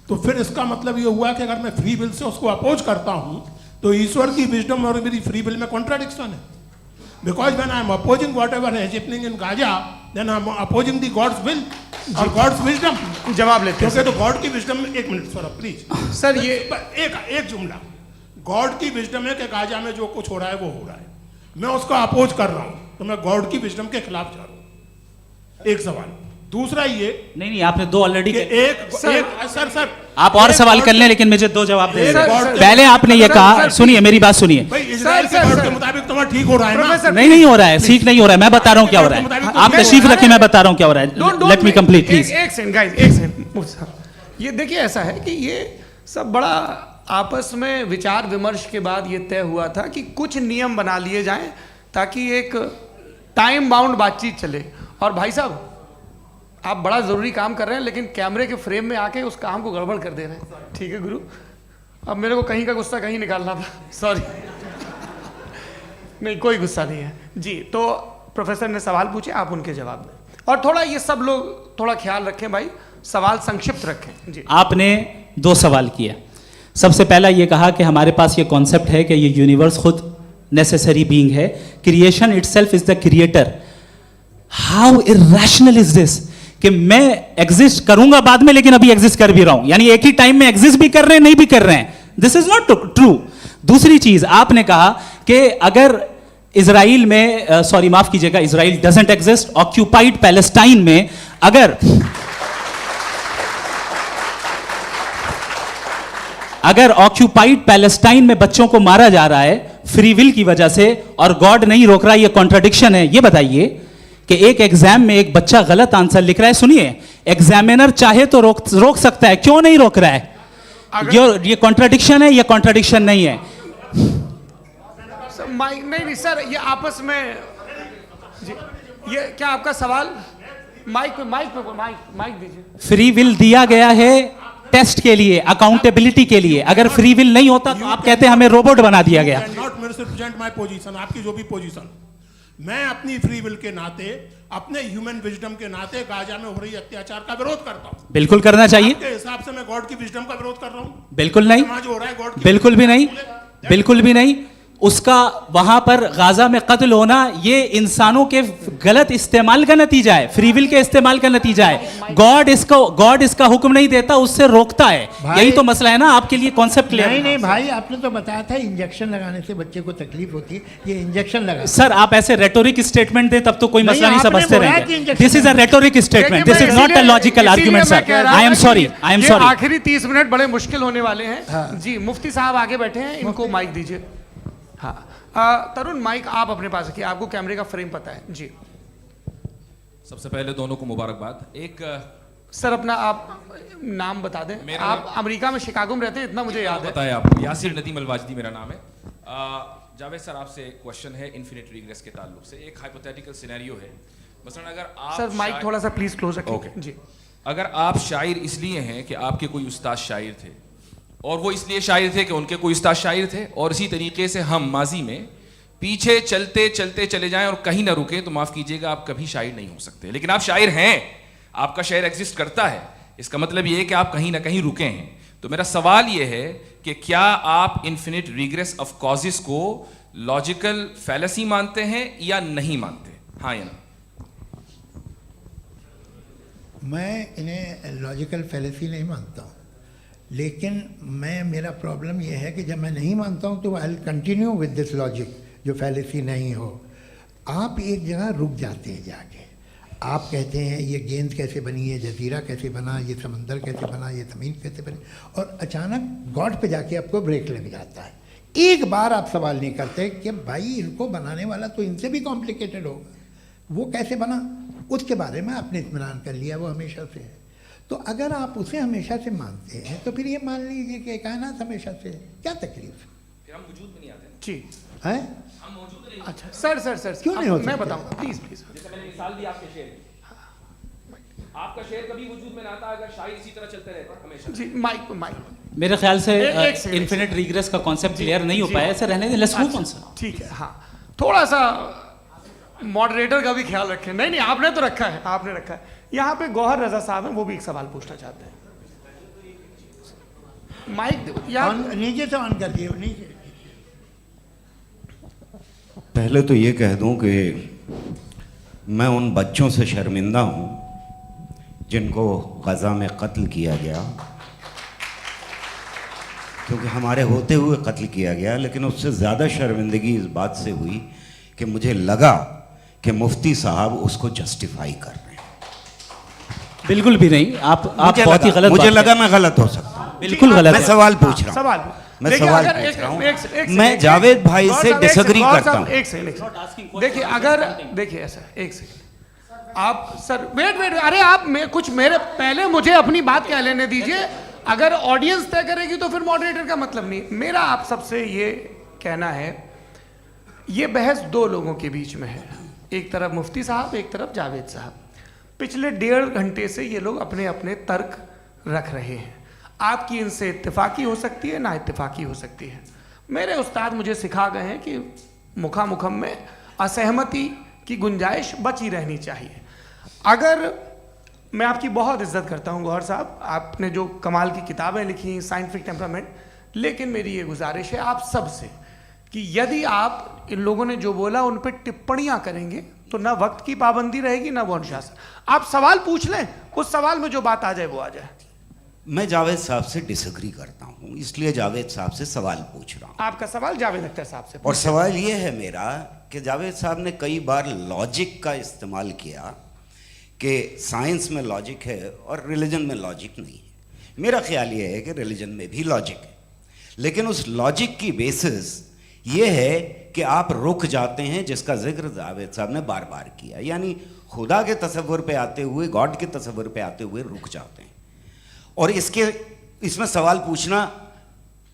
तो फिर इसका मतलब ये हुआ कि अगर मैं फ्री विल से उसको अपोज करता हूं तो ईश्वर की विजडम और मेरी फ्री विल में कॉन्ट्राडिक्शन है। Because when I am opposing whatever is happening in Gaza, then I am opposing the God's will और गॉड्स विजडम। जवाब लेते हैं क्योंकि तो गॉड की विजडम में, एक मिनट सर प्लीज सर, ये एक जुमला, गॉड की विजडम है कि गाजा में जो कुछ हो रहा है वो हो रहा है, मैं उसको अपोज कर रहा हूं, तो मैं गॉड की विजडम के खिलाफ जा रहा हूं। एक सवाल। दूसरा ये नहीं, आपने 2 ऑलरेडी। सर आप और सवाल कर लें, लेकिन मुझे 2 जवाब दे सर, दें। सर, पहले आपने ये सर, कहा, सर, सुनिए मेरी बात सुनिए। भाई इजराइल के गॉड के मुताबिक तुम्हारा ठीक हो रहा है ना? प्रोफेसर, नहीं हो रहा है, ठीक नहीं हो रहा है, मैं बता रहा हूं क्या हो रहा है। आप तशरीफ रखें, मैं बता रहा हूं क्या हो रहा है। Late me complete please. एक सेकंड गाइस, एक सेकंड। ये देखिए, ऐसा है कि ये सब बड़ा आपस में विचार विमर्श के बाद ये तय हुआ था कि कुछ नियम बना लिए जाएं ताकि एक टाइम बाउंड बातचीत चले। और भाई साहब, आप बड़ा ज़रूरी काम कर रहे हैं, लेकिन कैमरे के फ्रेम में आके उस काम को गड़बड़ कर दे रहे हैं। ठीक है गुरु, अब मेरे को कहीं का गुस्सा कहीं निकालना था, सॉरी। नहीं, कोई गुस्सा नहीं है जी। तो प्रोफेसर ने सवाल पूछे, आप उनके जवाब दें, और थोड़ा ये सब लोग थोड़ा ख्याल रखें भाई, सवाल संक्षिप्त रखें जी। आपने 2 सवाल किया। सबसे पहला ये कहा कि हमारे पास ये कॉन्सेप्ट है कि ये यूनिवर्स खुद नेसेसरी बीइंग है, creation itself is the creator. How irrational is this कि मैं एग्जिस्ट करूंगा बाद में, लेकिन अभी एग्जिस्ट कर भी रहा हूं, यानी एक ही टाइम में एग्जिस्ट भी कर रहे हैं, नहीं भी कर रहे हैं। This is not true. दूसरी चीज, आपने कहा कि अगर इजराइल में, सॉरी माफ कीजिएगा, Israel doesn't exist, occupied Palestine में अगर ऑक्यूपाइड पैलेस्टाइन में बच्चों को मारा जा रहा है फ्री विल की वजह से और गॉड नहीं रोक रहा, ये कॉन्ट्रडिक्शन है। ये बताइए कि एक एग्जाम में एक बच्चा गलत आंसर लिख रहा है, सुनिए, एग्जामिनर चाहे तो रोक सकता है, क्यों नहीं रोक रहा है? ये कॉन्ट्रडिक्शन है या कॉन्ट्रडिक्शन नहीं है? माइक नहीं सर, ये आपस में जी, ये क्या आपका सवाल? माइक दीजिए। फ्री विल दिया गया है टेस्ट के लिए, अकाउंटेबिलिटी के लिए। अगर फ्री विल नहीं होता तो आप कहते हैं हमें रोबोट बना दिया गया। नॉट मिसरिप्रेजेंट माय पोजीशन, आपकी जो भी पोजीशन, मैं अपनी फ्री विल के नाते, अपने ह्यूमन विजडम के नाते गाजा में हो रही अत्याचार का विरोध करता हूं। बिल्कुल करना चाहिए। आपके हिसाब से मैं गॉड की विजडम का विरोध कर रहा हूं? बिल्कुल नहीं, वहां जो हो रहा है गॉड की बिल्कुल भी नहीं, बिल्कुल भी नहीं। उसका वहां पर गाजा में कत्ल होना ये इंसानों के गलत इस्तेमाल का नतीजा है, फ्री विल के इस्तेमाल का नतीजा है। गॉड इसका हुक्म नहीं देता, उससे रोकता है। यही तो मसला है ना, आपके लिए कॉन्सेप्ट क्लियर? नहीं भाई, आपने तो बताया था इंजेक्शन लगाने से बच्चे को तकलीफ होती है, ये इंजेक्शन लगा। सर आप ऐसे रेटोरिक स्टेटमेंट दे तब तो कोई मसला नहीं, आपने समझते बोला रहेंगे। कि this is a rhetoric statement, this is not a logical argument sir. I am sorry, I am sorry. आखिरी 30 मिनट बड़े मुश्किल होने वाले हैं जी। मुफ्ती साहब आगे बैठे हैं, इनको माइक दीजिए। हाँ तरुण, माइक आप अपने पास रखिए, आपको कैमरे का फ्रेम पता है जी। सबसे पहले दोनों को मुबारकबाद। एक सर अपना आप नाम बता दें। आप अमेरिका में शिकागो में रहते हैं, इतना मुझे याद है। बताया आपको, यासिर नदीम अलवाजदी मेरा नाम है। जावेद सर, आपसे एक क्वेश्चन है इन्फिनिट रिग्रेस के ताल्लुक से। एक हाइपोथेटिकल सिनेरियो है, मसलन अगर आप सर माइक थोड़ा सा प्लीज क्लोज रखिए जी। अगर आप शायर इसलिए हैं कि आपके कोई उस्ताद शायर थे, और वो इसलिए शायर थे कि उनके कोई उस्ताद शायर थे, और इसी तरीके से हम माजी में पीछे चलते चलते चले जाएं और कहीं ना रुके, तो माफ कीजिएगा आप कभी शायर नहीं हो सकते। लेकिन आप शायर हैं, आपका शायर एग्जिस्ट करता है, इसका मतलब ये है कि आप कहीं ना कहीं रुके हैं। तो मेरा सवाल ये है कि क्या आप इन्फिनिट रिग्रेस ऑफ कॉजेस को लॉजिकल फैलेसी मानते हैं या नहीं मानते? हाँ या ना? मैं इन्हें लॉजिकल फैलेसी नहीं मानता हूँ, लेकिन मेरा प्रॉब्लम यह है कि जब मैं नहीं मानता हूँ तो I continue with this logic जो फैलेसी नहीं हो। आप एक जगह रुक जाते हैं जाके, आप कहते हैं ये गेंद कैसे बनी, ये जजीरा कैसे बना, ये समंदर कैसे बना, ये ज़मीन कैसे बनी, और अचानक गॉड पे जाके आपको ब्रेक लग जाता है। एक बार आप सवाल नहीं करते कि भाई इनको बनाने वाला तो इनसे भी कॉम्प्लिकेटेड होगा, वो कैसे बना, उसके बारे में आपने इत्मीनान कर लिया, वो हमेशा से है। तो अगर आप उसे हमेशा से मानते हैं तो फिर ये मान लीजिए कि कायनात हमेशा से है, क्या तकलीफ फिर हम वजूद में नहीं आते ना। जी है? हम मौजूद नहीं। अच्छा सर क्यों नहीं हो मैं सकते? बताऊंगा, प्लीज प्लीज। जैसे मैंने मिसाल दी आपके शेर की, आपका शेर कभी वजूद में ना आता अगर शायर इसी तरह चलते रहते हमेशा। जी माइक मेरे ख्याल से एक सेकंड, इन्फिनिट रिग्रेस का कॉन्सेप्ट क्लियर नहीं हो जी। पाया, ऐसे रहने दें, लेट्स मूव ऑन सर। ठीक है। हाँ, थोड़ा सा मॉडरेटर का भी ख्याल रखें। नहीं नहीं, आपने तो रखा है, आपने रखा है। यहाँ पे गौहर रजा साहब हैं, वो भी एक सवाल पूछना चाहते हैं। माइक यहाँ नीचे से ऑन कर दिए, नीचे। पहले तो ये कह दूं कि मैं उन बच्चों से शर्मिंदा हूं जिनको गज़ा में कत्ल किया गया, क्योंकि हमारे होते हुए कत्ल किया गया। लेकिन उससे ज़्यादा शर्मिंदगी इस बात से हुई कि मुझे लगा कि मुफ्ती साहब उसको जस्टिफाई कर रहे हैं। बिल्कुल भी नहीं, आप बहुत ही गलत मुझे बात लगा कह मैं गलत हो सकता हूं। बिल्कुल गलत मैं है। सवाल पूछ रहा हूं। सवाल मैं देखिए, सवाल अगर पूछ रहा हूं। एक मैं सेकंड, जावेद भाई गौर से साहब, एक डिसएग्री सेकंड, करता गौर हूं। साहब, एक सेकंड। देखिए अगर देखिए ऐसा, एक सेकंड आप सर वेट, अरे आप कुछ मेरे पहले मुझे अपनी बात कह लेने दीजिए। अगर ऑडियंस तय करेगी तो फिर मॉडरेटर का मतलब नहीं। मेरा आप सबसे ये कहना है, ये बहस दो लोगों के बीच में है, एक तरफ मुफ्ती साहब, एक तरफ जावेद साहब। पिछले 1.5 घंटे से ये लोग अपने अपने तर्क रख रहे हैं। आपकी इनसे इत्तेफाकी हो सकती है, ना इत्तेफाकी हो सकती है। मेरे उस्ताद मुझे सिखा गए हैं कि मुखामुखम में असहमति की गुंजाइश बची रहनी चाहिए। अगर मैं आपकी बहुत इज्जत करता हूं गौहर साहब, आपने जो कमाल की किताबें लिखी, साइंटिफिक टेम्परामेंट, लेकिन मेरी ये गुजारिश है आप सबसे कि यदि आप इन लोगों ने जो बोला उन पर टिप्पणियां करेंगे तो ना वक्त की पाबंदी रहेगी, ना वो अनुशासन। आप सवाल पूछ लें, उस सवाल में जो बात आ जाए वो आ जाए। मैं जावेद साहब से डिसएग्री करता हूं, इसलिए जावेद साहब से सवाल पूछ रहा हूं। आपका सवाल जावेद अख्तर साहब से। और सवाल ये है मेरा कि जावेद साहब ने कई बार लॉजिक का इस्तेमाल किया कि साइंस में लॉजिक है और रिलीजन में लॉजिक नहीं है। मेरा ख्याल ये है कि रिलीजन में भी लॉजिक है, लेकिन उस लॉजिक की बेसिस ये है कि आप रुक जाते हैं, जिसका जिक्र जावेद साहब ने बार बार किया, यानी खुदा के तसव्वुर पे आते हुए, गॉड के तसव्वुर पे आते हुए रुक जाते हैं। और इसमें सवाल पूछना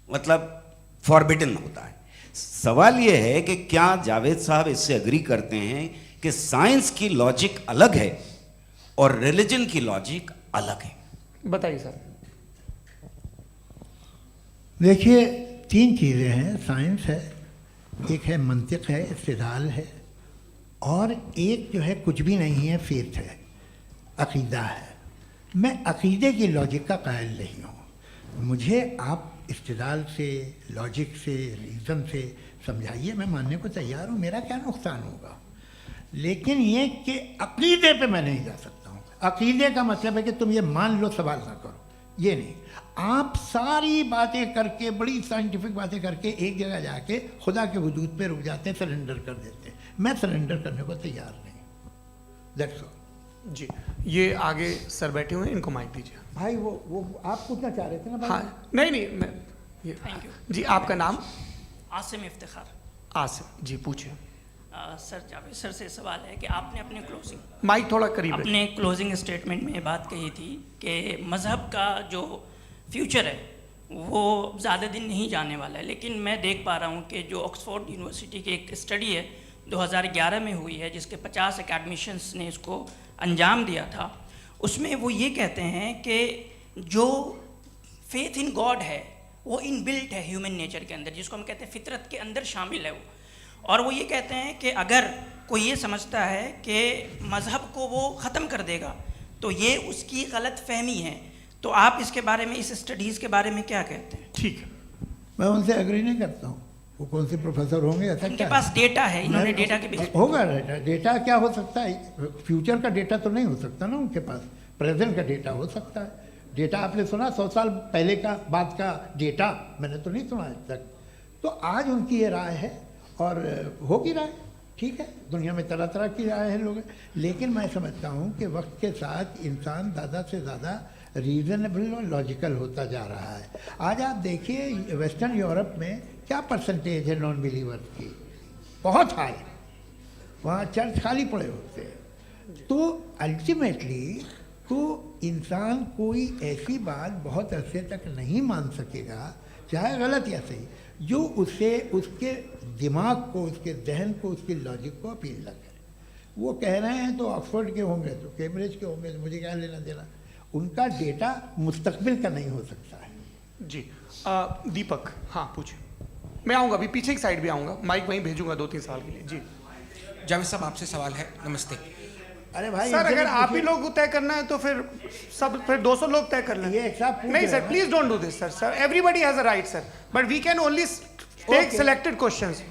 मतलब फॉरबिडन होता है। सवाल ये है कि क्या जावेद साहब इससे एग्री करते हैं कि साइंस की लॉजिक अलग है और रिलीजन की लॉजिक अलग है? बताइए सर। देखिए, 3 चीज़ें हैं, साइंस है, एक है मंतिक है, इस्तिदलाल है, और एक जो है कुछ भी नहीं है, फेथ है, अकीदा है। मैं अकीदे की लॉजिक का कायल नहीं हूँ। मुझे आप इस्तिदलाल से, लॉजिक से, रीज़न से समझाइए, मैं मानने को तैयार हूँ, मेरा क्या नुकसान होगा। लेकिन ये कि अकीदे पे मैं नहीं जा सकता हूँ। अकीदे का मतलब है कि तुम ये मान लो, सवाल ना करो, ये नहीं। आप सारी बातें करके, बड़ी साइंटिफिक बातें करके एक जगह जाके खुदा के वजूद पे रुक जाते हैं, सरेंडर कर देते हैं। मैं सरेंडर करने को तैयार नहीं। That's all. जी, ये आगे सर बैठे हुए हैं, इनको माइक दीजिए। भाई वो आप पूछना चाह रहे थे ना भाई? हाँ, नहीं मैं ये थैंक यू जी। आपका नाम? आसिम इफ्तिखार। आसिम जी, पूछिए। सर, जावेद सर से सवाल है कि आपने अपने माइक थोड़ा करीब रखिए। अपने क्लोजिंग स्टेटमेंट में बात कही थी कि मज़हब का जो फ्यूचर है वो ज़्यादा दिन नहीं जाने वाला है, लेकिन मैं देख पा रहा हूँ कि जो ऑक्सफोर्ड यूनिवर्सिटी की एक स्टडी है 2011 में हुई है, जिसके 50 एकेडमिशियंस ने इसको अंजाम दिया था, उसमें वो ये कहते हैं कि जो फेथ इन गॉड है वो इनबिल्ट है ह्यूमन नेचर के अंदर, जिसको हम कहते हैं फितरत के अंदर शामिल है वो। और वो ये कहते हैं कि अगर कोई ये समझता है कि मज़हब को वो ख़त्म कर देगा तो ये उसकी गलत फहमी है। तो आप इसके बारे में, इस स्टडीज़ के बारे में क्या कहते हैं? ठीक है, मैं उनसे एग्री नहीं करता हूँ। वो कौन से प्रोफेसर होंगे, ऐसा उनके क्या पास डेटा है, इन्होंने डेटा के बेस होगा। डेटा क्या हो सकता है? फ्यूचर का डेटा तो नहीं हो सकता ना उनके पास। प्रेजेंट का डेटा हो सकता है। डेटा आपने सुना 100 साल पहले का बाद का डेटा, मैंने तो नहीं सुना आज तक। तो आज उनकी ये राय है और होगी राय, ठीक है। दुनिया में तरह तरह की राय है लोग, लेकिन मैं समझता हूँ कि वक्त के साथ इंसान ज़्यादा से ज़्यादा रीज़नेबल और लॉजिकल होता जा रहा है। आज आप देखिए वेस्टर्न यूरोप में क्या परसेंटेज है नॉन बिलीवर्स की, बहुत हाई। वहाँ चर्च खाली पड़े होते हैं। तो अल्टीमेटली तो इंसान कोई ऐसी बात बहुत अरसे तक नहीं मान सकेगा, चाहे गलत या सही, जो उससे उसके दिमाग को, उसके जहन को, उसकी लॉजिक को अपील न करे। वो कह रहे हैं तो ऑक्सफोर्ड के होंगे तो कैम्ब्रिज के होंगे, तो मुझे क्या लेना देना। उनका डेटा मुस्तकबिल का नहीं हो सकता है। जी दीपक, हाँ पूछिए। मैं आऊँगा, अभी पीछे की साइड भी आऊँगा, माइक वहीं भेजूंगा 2-3 साल के लिए। जी जावेद साहब, आपसे सवाल है। नमस्ते। अरे भाई सर, अगर आप ही लोग तय करना है तो फिर 200 लोग तय कर लें। ये एक साथ नहीं sir, please don't do this sir. Everybody has a right sir, but we can only take selected questions.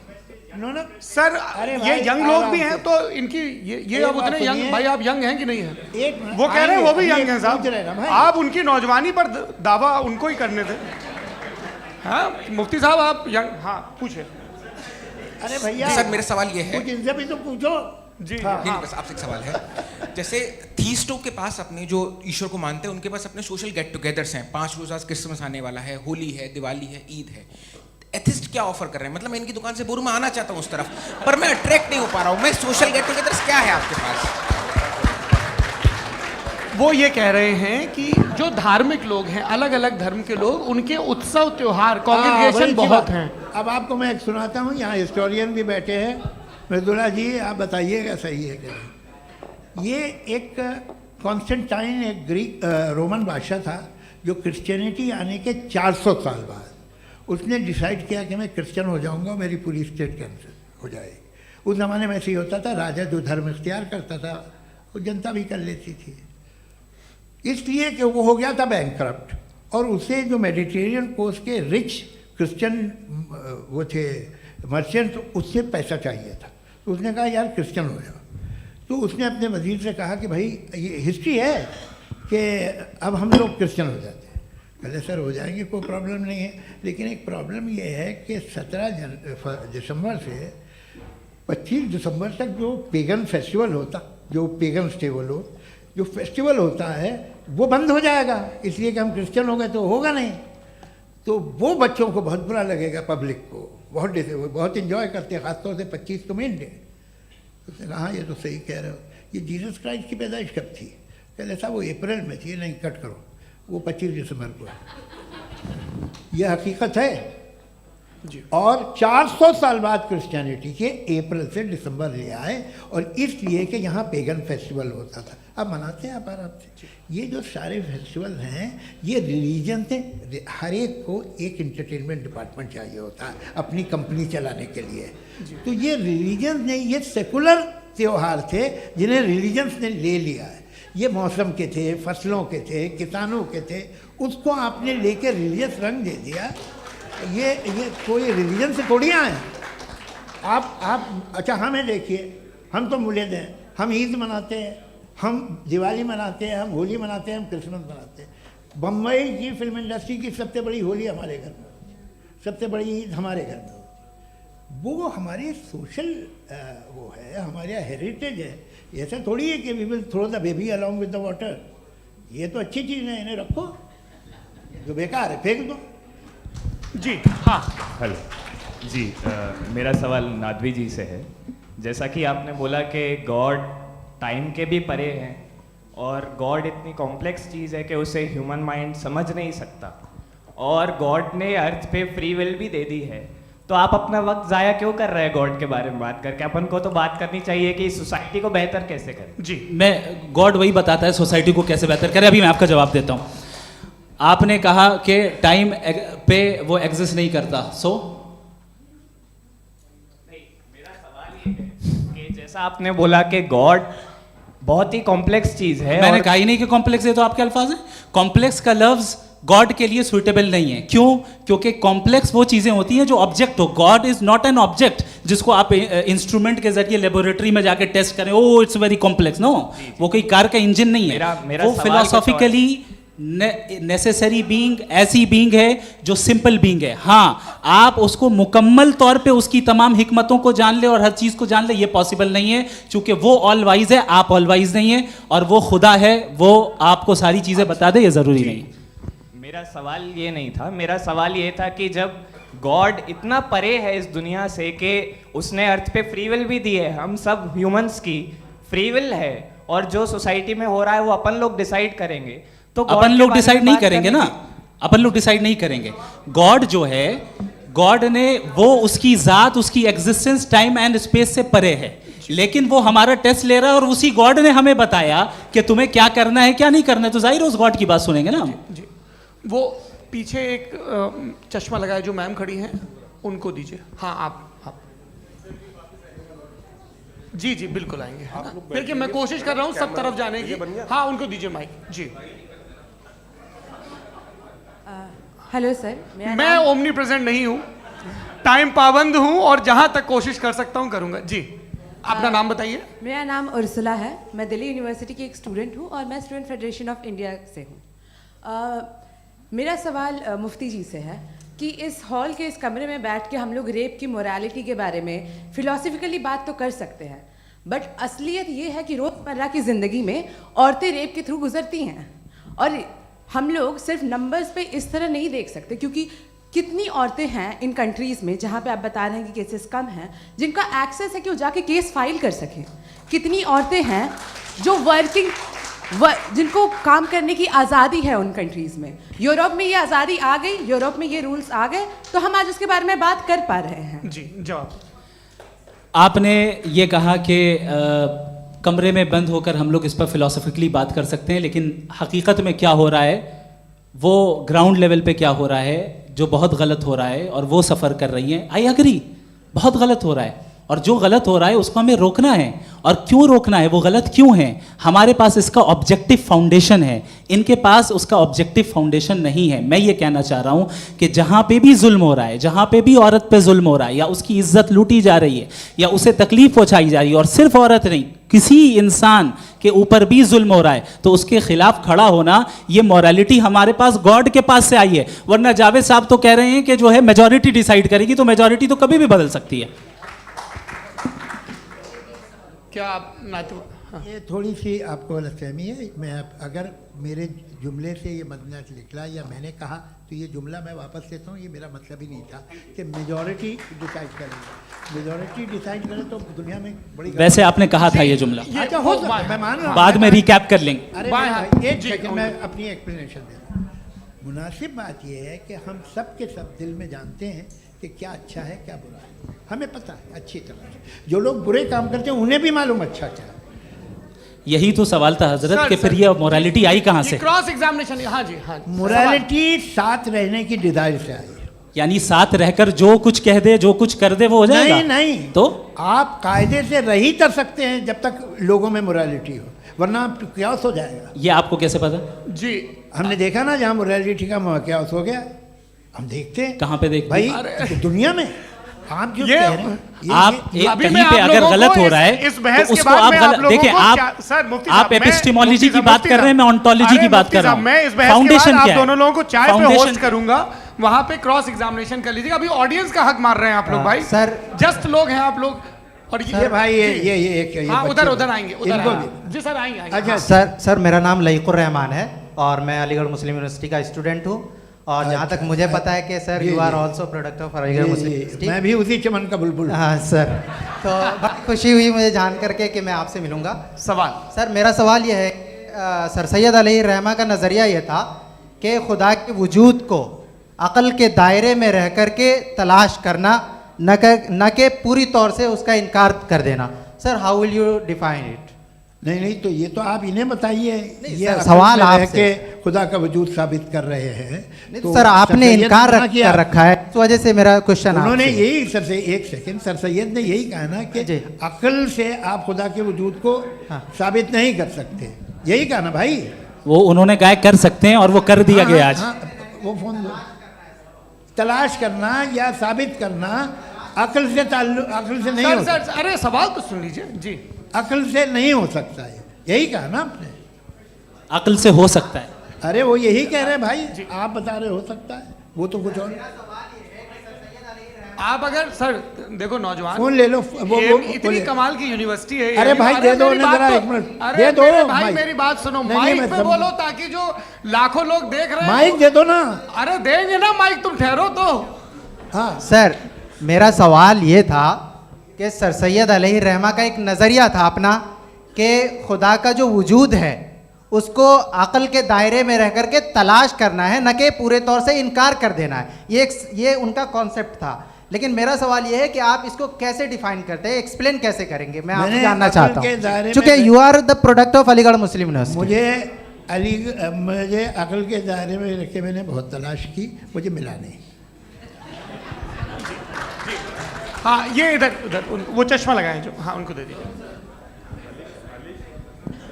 No sir, ये यंग लोग भी हैं तो इनकी ये अब उतने बात यंग, सुनिए। भाई आप यंग हैं कि नहीं हैं? एक मिनट, वो कह रहे हैं वो भी आइए, यंग हैं पूछ रहे हैं ना साहब, भाई। आप उनकी नौजवानी पर दावा उनको ही करने थे। हाँ मुफ्ती साहब आप यंग, हाँ पूछे। अरे भैया सर, मेरा सवाल ये है। कुछ इनसे भी तो पूछो। जी नहीं, बस आपसे एक सवाल है। जैसे थीस्टों के पास अपने जो ईश्वर को मानते हैं उनके पास अपने सोशल गेट टुगेदर्स हैं। 5 रोज़ आज क्रिसमस आने वाला है, होली है, दिवाली है, ईद है। एथिस्ट क्या ऑफर कर रहे हैं? मतलब मैं इनकी दुकान से मैं आना चाहता हूँ उस तरफ, पर मैं अट्रैक्ट नहीं हो पा रहा हूँ। मैं सोशल गेट टुगेदर्स क्या है आपके पास? वो ये कह रहे हैं कि जो धार्मिक लोग हैं, अलग अलग धर्म के लोग, उनके उत्सव त्योहार कॉन्ग्रेगेशन बहुत हैं। अब आपको मैं एक सुनाता हूँ, यहाँ हिस्टोरियन भी बैठे हैं। मृदुला जी आप बताइएगा सही है कि नहीं। ये एक कॉन्स्टेंटाइन, एक ग्रीक रोमन बादशाह था जो क्रिश्चियनिटी आने के 400 साल बाद उसने डिसाइड किया कि मैं क्रिश्चियन हो जाऊंगा, मेरी पूरी स्टेट कैंसिल हो जाएगी। उस ज़माने में ऐसे ही होता था, राजा जो धर्म इख्तियार करता था वो जनता भी कर लेती थी। इसलिए कि वो हो गया था बैंकक्रप्ट, और उसे जो मेडिटेरियन कोस्ट के रिच क्रिश्चियन वो थे मर्चेंट, उससे पैसा चाहिए था। तो उसने कहा यार क्रिश्चियन हो जाओ। तो उसने अपने वजीर से कहा कि भाई ये हिस्ट्री है कि अब हम लोग क्रिश्चियन हो जाते हैं। कहते सर हो जाएंगे, कोई प्रॉब्लम नहीं है, लेकिन एक प्रॉब्लम ये है कि 17 दिसंबर से 25 दिसंबर तक जो पेगन फेस्टिवल होता, जो पेगन थे वो लोग, जो फेस्टिवल होता है वो बंद हो जाएगा, इसलिए कि हम क्रिश्चियन हो गए तो होगा नहीं। तो वो बच्चों को बहुत बुरा लगेगा, पब्लिक को बहुत इन्जॉय करते हैं, ख़ासतौर से 25 को मेन डे। उसने कहा ये तो सही कह रहे हो, ये जीसस क्राइस्ट की पैदाइश कब थी? कहते साहब वो अप्रैल में थी। नहीं, कट करो, वो 25 दिसंबर को है। ये हकीकत है। और 400 साल बाद क्रिश्चियनिटी के अप्रैल से दिसंबर ले आए, और इसलिए कि यहाँ पेगन फेस्टिवल होता था। अब मनाते हैं आप आराम से। ये जो सारे फेस्टिवल हैं ये रिलीजन से, हर एक को एक इंटरटेनमेंट डिपार्टमेंट चाहिए होता है अपनी कंपनी चलाने के लिए। तो ये रिलीजन ने, ये सेकुलर त्यौहार थे जिन्हें रिलीजन्स ने ले लिया है। ये मौसम के थे, फसलों के थे, किसानों के थे, उसको आपने लेके रिलीजियस रंग दे दिया। ये कोई रिलीजन से थोड़ी आए आप। अच्छा हमें देखिए, हम तो मुल्द हैं, हम ईद मनाते हैं, हम दिवाली मनाते हैं, हम होली मनाते हैं, हम क्रिसमस मनाते हैं। बम्बई की फिल्म इंडस्ट्री की सबसे बड़ी होली हमारे घर में होती है, सबसे बड़ी ईद हमारे घर में होती है। वो हमारी सोशल वो है, हमारा हेरिटेज है। ऐसा थोड़ी है कि we will throw the baby along with the water. ये तो अच्छी चीज़ है, इन्हें रखो, जो बेकार है फेंक दो। जी हाँ, हेलो जी, मेरा सवाल नादवी जी से है। जैसा कि आपने बोला कि गॉड टाइम के भी परे हैं और गॉड इतनी कॉम्प्लेक्स चीज़ है कि उसे ह्यूमन माइंड समझ नहीं सकता, और गॉड ने अर्थ पे फ्री विल भी दे दी है, तो आप अपना वक्त ज़ाया क्यों कर रहे हैं गॉड के बारे में बात करके? अपन को तो बात करनी चाहिए कि सोसाइटी को बेहतर कैसे करें। जी मैं गॉड वही बताता है सोसाइटी को कैसे बेहतर करें। अभी मैं आपका जवाब देता हूँ। आपने कहा कि टाइम पे वो एग्जिस्ट नहीं करता, मेरा सवाल ये है कि जैसा आपने बोला कि गॉड बहुत ही कॉम्प्लेक्स चीज़ है। मैंने कहा ही नहीं कि कॉम्प्लेक्स है, तो आपके अल्फाज हैं। कॉम्प्लेक्स का लफ्ज गॉड के लिए सुइटेबल नहीं है। क्यों? क्योंकि कॉम्प्लेक्स वो चीजें होती हैं जो ऑब्जेक्ट हो। God is not an object. जिसको आप इंस्ट्रूमेंट के जरिए लेबोरेटरी में जाके टेस्ट करें, oh it's very complex. No, वो कोई कार का इंजन नहीं है। मेरा वो सवाल फिलोसॉफिकली नेसेसरी बीइंग ऐसी बीइंग है जो सिंपल बीइंग है। हाँ, आप उसको मुकम्मल तौर पे उसकी तमाम हिकमतों को जान ले और हर चीज़ को जान ले, ये पॉसिबल नहीं है, क्योंकि वो ऑल वाइज है, आप ऑल वाइज नहीं है, और वो खुदा है, वो आपको सारी चीज़ें बता दे, ये ज़रूरी नहीं। मेरा सवाल ये नहीं था, मेरा सवाल ये था कि जब गॉड इतना परे है इस दुनिया से कि उसने अर्थ पे फ्री विल भी दी है, हम सब ह्यूमंस की फ्री विल है, और जो सोसाइटी में हो रहा है वो अपन लोग डिसाइड करेंगे, तो अपन लोग डिसाइड नहीं करेंगे ना, अपन लोग डिसाइड नहीं करेंगे। गॉड जो है, गॉड ने वो उसकी जात, उसकी एग्जिस्टेंस टाइम एंड स्पेस से परे है, लेकिन वो हमारा टेस्ट ले रहा है और उसी गॉड ने हमें बताया कि तुम्हें क्या करना है क्या नहीं करना है, तो जाहिर है उस गॉड की बात सुनेंगे ना हम। जी, वो पीछे एक चश्मा लगाए जो मैम खड़ी हैं, उनको दीजिए। हाँ, आप जी जी बिल्कुल आएंगे। देखिए मैं कोशिश कर रहा हूँ सब तरफ जाने की। हाँ, उनको दीजिए माइक। जी, हेलो सर, मैं ओमनी प्रेजेंट नहीं हूँ, टाइम पाबंद हूँ और जहाँ तक कोशिश कर सकता हूँ करूँगा। जी, अपना नाम बताइए। मेरा नाम उर्सुला है, मैं दिल्ली यूनिवर्सिटी की एक स्टूडेंट हूँ और मैं स्टूडेंट फेडरेशन ऑफ इंडिया से हूँ। मेरा सवाल मुफ्ती जी से है कि इस हॉल के इस कमरे में बैठ के हम लोग रेप की मोरालिटी के बारे में फिलोसफिकली बात तो कर सकते हैं, बट असलियत ये है कि रोज़मर्रा की ज़िंदगी में औरतें रेप के थ्रू गुजरती हैं, और हम लोग सिर्फ नंबर्स पे इस तरह नहीं देख सकते, क्योंकि कितनी औरतें हैं इन कंट्रीज़ में जहाँ पे आप बता रहे हैं कि केसेस कम हैं, जिनका एक्सेस है कि वो जाके केस फाइल कर सकें। कितनी औरतें हैं जो जिनको काम करने की आज़ादी है उन कंट्रीज़ में। यूरोप में ये आज़ादी आ गई, यूरोप में ये रूल्स आ गए, तो हम आज उसके बारे में बात कर पा रहे हैं। जी, जवाब। आपने ये कहा कि कमरे में बंद होकर हम लोग इस पर फिलोसफिकली बात कर सकते हैं, लेकिन हकीकत में क्या हो रहा है, वो ग्राउंड लेवल पे क्या हो रहा है जो बहुत गलत हो रहा है, और वो सफ़र कर रही हैं। आई एग्री, बहुत गलत हो रहा है, और जो गलत हो रहा है उसको हमें रोकना है। और क्यों रोकना है, वो गलत क्यों है, हमारे पास इसका ऑब्जेक्टिव फाउंडेशन है, इनके पास उसका ऑब्जेक्टिव फाउंडेशन नहीं है। मैं ये कहना चाह रहा हूँ कि जहाँ पे भी जुल्म हो रहा है, जहाँ पे भी औरत पे जुल्म हो रहा है, या उसकी इज्जत लूटी जा रही है, या उसे तकलीफ पहुँचाई जा रही है, और सिर्फ औरत नहीं, किसी इंसान के ऊपर भी जुल्म हो रहा है, तो उसके खिलाफ खड़ा होना, ये मॉरलिटी हमारे पास गॉड के पास से आई है। वरना जावेद साहब तो कह रहे हैं कि जो है मेजॉरिटी डिसाइड करेगी, तो मेजॉरिटी तो कभी भी बदल सकती है। क्या आप नातू? हाँ। ये थोड़ी सी आपको गलतफहमी है। मैं अगर मेरे जुमले से ये मदना निकला या मैंने कहा, तो ये जुमला मैं वापस लेता हूँ, ये मेरा मतलब ही नहीं था कि मेजॉरिटी डिसाइड करेगी। मेजॉरिटी डिसाइड करे तो दुनिया में बड़ी, वैसे आपने कहा था ये जुमला। अच्छा, हो सकता है, मैं मान रहा हूँ, बाद में रिकैप कर लेंगे। अरे एक सेकंड, मैं अपनी एक्सप्लेनेशन देता हूँ। मुनासिब बात यह है कि हम सब के सब दिल में जानते हैं कि क्या अच्छा है क्या बुरा है, हमें पता है अच्छी तरह से। जो लोग बुरे काम करते हैं उन्हें भी मालूम अच्छा क्या है। यही तो सवाल था हजरत कि फिर ये मोरालिटी आई कहाँ से? Cross examination. हाँ जी, हाँ। मोरालिटी साथ रहने की डिजायर से आई है, यानी साथ रहकर जो कुछ कह दे, जो कुछ कर दे, वो हो जाएगा? नहीं नहीं, तो आप कायदे से रह ही कर सकते हैं जब तक लोगों में मोरालिटी हो, वरना आप क्यास हो जाएगा। ये आपको कैसे पता? जी, हमने देखा ना, जहाँ मोरालिटी का क्यास हो गया, हम देखते हैं। कहाँ पे देखते भाई? दुनिया में। आप जो कह रहे हैं, आप कहीं पे अगर गलत हो रहा है, इस बहस तो के उसको बाद आप मैं गलत देखिए। आप एपिस्टेमोलॉजी की बात कर रहे हैं, मैं ओंटोलॉजी की बात कर रहा हूँ। मैं इस बहस के बाद आप दोनों लोगों को चाय पे होस्ट करूंगा, वहां पे क्रॉस एग्जामिनेशन कर लीजिएगा। अभी ऑडियंस का हक मार रहे हैं आप लोग भाई, सर जस्ट लोग हैं आप लोग। और ये भाई ये हाँ, उधर आएंगे, इनको जी सर आएंगे। अच्छा सर मेरा नाम लईकुर रहमान है और मैं अलीगढ़ मुस्लिम यूनिवर्सिटी का स्टूडेंट हूँ, और जहाँ तक मुझे पता है कि sir you are also product of Aligarh Muslim University. मैं भी उसी चमन का बुलबुल। हाँ सर, तो बहुत खुशी हुई मुझे जान करके कि मैं आपसे मिलूंगा। सवाल सर, मेरा सवाल यह है, सर सैयद अलैहिर्रहमा का नज़रिया यह था कि खुदा के वजूद को अक़ल के दायरे में रह कर के तलाश करना, न कि पूरी तौर से उसका इनकार कर देना। Sir how will you define it? नहीं, तो ये तो आप इन्हें बताइए। ये सवाल आपसे खुदा का वजूद साबित कर रहे हैं, तो सर आपने इनकार कर रखा है, इस वजह से मेरा क्वेश्चन उन्होंने यही सर से एक सेकंड, सर सैयद ने यही कहा ना कि अक्ल से आप खुदा के वजूद को साबित नहीं कर सकते, यही कहा ना भाई। वो उन्होंने कहा कर सकते हैं और वो कर दिया गया आज। वो फोन तलाश करना या साबित करना अकल से ताल्लुक, अकल से नहीं सर हो सर अरे सवाल तो सुन लीजिए जी। अकल से नहीं हो सकता है, यही कहा ना आपने। अकल से हो सकता है। अरे वो यही कह रहे हैं भाई, आप बता रहे हो सकता है, वो तो कुछ और। आप अगर सर देखो नौजवान फोन ले लो, वो इतनी बोले। कमाल की यूनिवर्सिटी है। अरे भाई दे दो मेरी ना बात जरा तो- 1 मिनट, अरे दे दो मेरे भाई माइक। मेरी बात सुनो, नहीं, माइक मैं पे समझ- बोलो ताकि जो लाखों लोग देख रहे हैं माइक दे दो ना। अरे देंगे ना माइक, तुम ठहरो तो। हाँ सर, मेरा सवाल ये था कि सर सैयद अलैहि रहमा का एक नज़रिया था अपना कि खुदा का जो वजूद है उसको अक़ल के दायरे में रह कर के तलाश करना है, न कि पूरे तौर से इनकार कर देना है। ये उनका कॉन्सेप्ट था। लेकिन मेरा सवाल ये है कि आप इसको कैसे डिफाइन करते हैं, एक्सप्लेन कैसे करेंगे, मैं आपसे जानना चाहता हूँ, क्योंकि you are the product of Aligarh Muslim University. मुझे अकल के दायरे में रख के मैंने बहुत तलाश की, मुझे मिला नहीं। हाँ ये इधर उधर वो चश्मा लगाए जो, हाँ उनको दे दीजिए।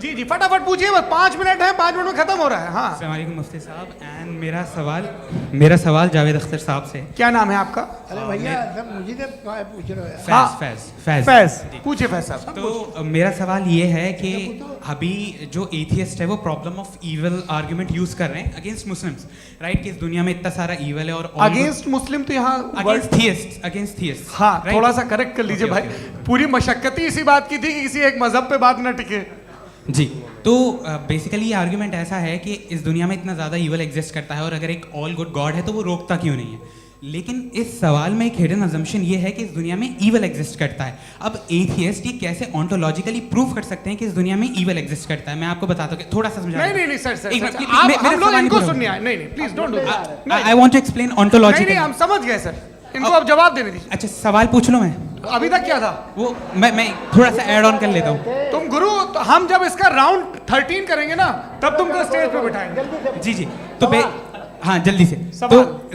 जी जी फटाफट पूछिए, बस 5 मिनट है, 5 मिनट में खत्म हो रहा है। हाँ अस्सलाम वालेकुम मुफ्ती साहब। एंड मेरा सवाल जावेद अख्तर साहब से। क्या नाम है आपका? अरे भैया सब मुझे तो पूछ रहे हो। फैज पूछिए फैज साहब। तो मेरा सवाल ये है कि अभी जो एथियस्ट है वो problem of evil argument use कर रहे हैं अगेंस्ट मुस्लिम्स, राइट? कि इस दुनिया में इतना सारा इविल है और अगेंस्ट मुस्लिम तो यहाँ अगेंस्ट थियस्ट। हाँ थोड़ा सा करेक्ट कर लीजिए भाई, पूरी मशक्कत ही इसी बात की थी कि किसी एक मजहब पे बात ना टिके। जी, तो बेसिकली ये आर्गुमेंट ऐसा है कि इस दुनिया में इतना ज़्यादा ईवल एग्जिस्ट करता है और अगर एक ऑल गुड गॉड है तो वो रोकता क्यों नहीं है? लेकिन इस सवाल में एक हिडन अजम्पशन ये है कि इस दुनिया में ईवल एग्जिस्ट करता है। अब एथियस्ट ये कैसे ऑन्टोलॉजिकली प्रूव कर सकते हैं कि इस दुनिया में ईवल एग्जिस्ट करता है? मैं आपको बताता हूँ, थोड़ा सा समझा। नहीं सर हम लोग इनको सुनिए। नहीं please don't do that. I want to explain ontologically. नहीं हम समझ गए सर, इनको अब जवाब देने दीजिए। अच्छा सवाल पूछ लो मैं। अभी तक क्या था वो मैं थोड़ा सा ऐड ऑन कर लेता हूँ। तुम गुरु, तो हम जब इसका राउंड 13 करेंगे ना तब तुमको स्टेज पे बिठाएंगे। जी तो हाँ जल्दी से।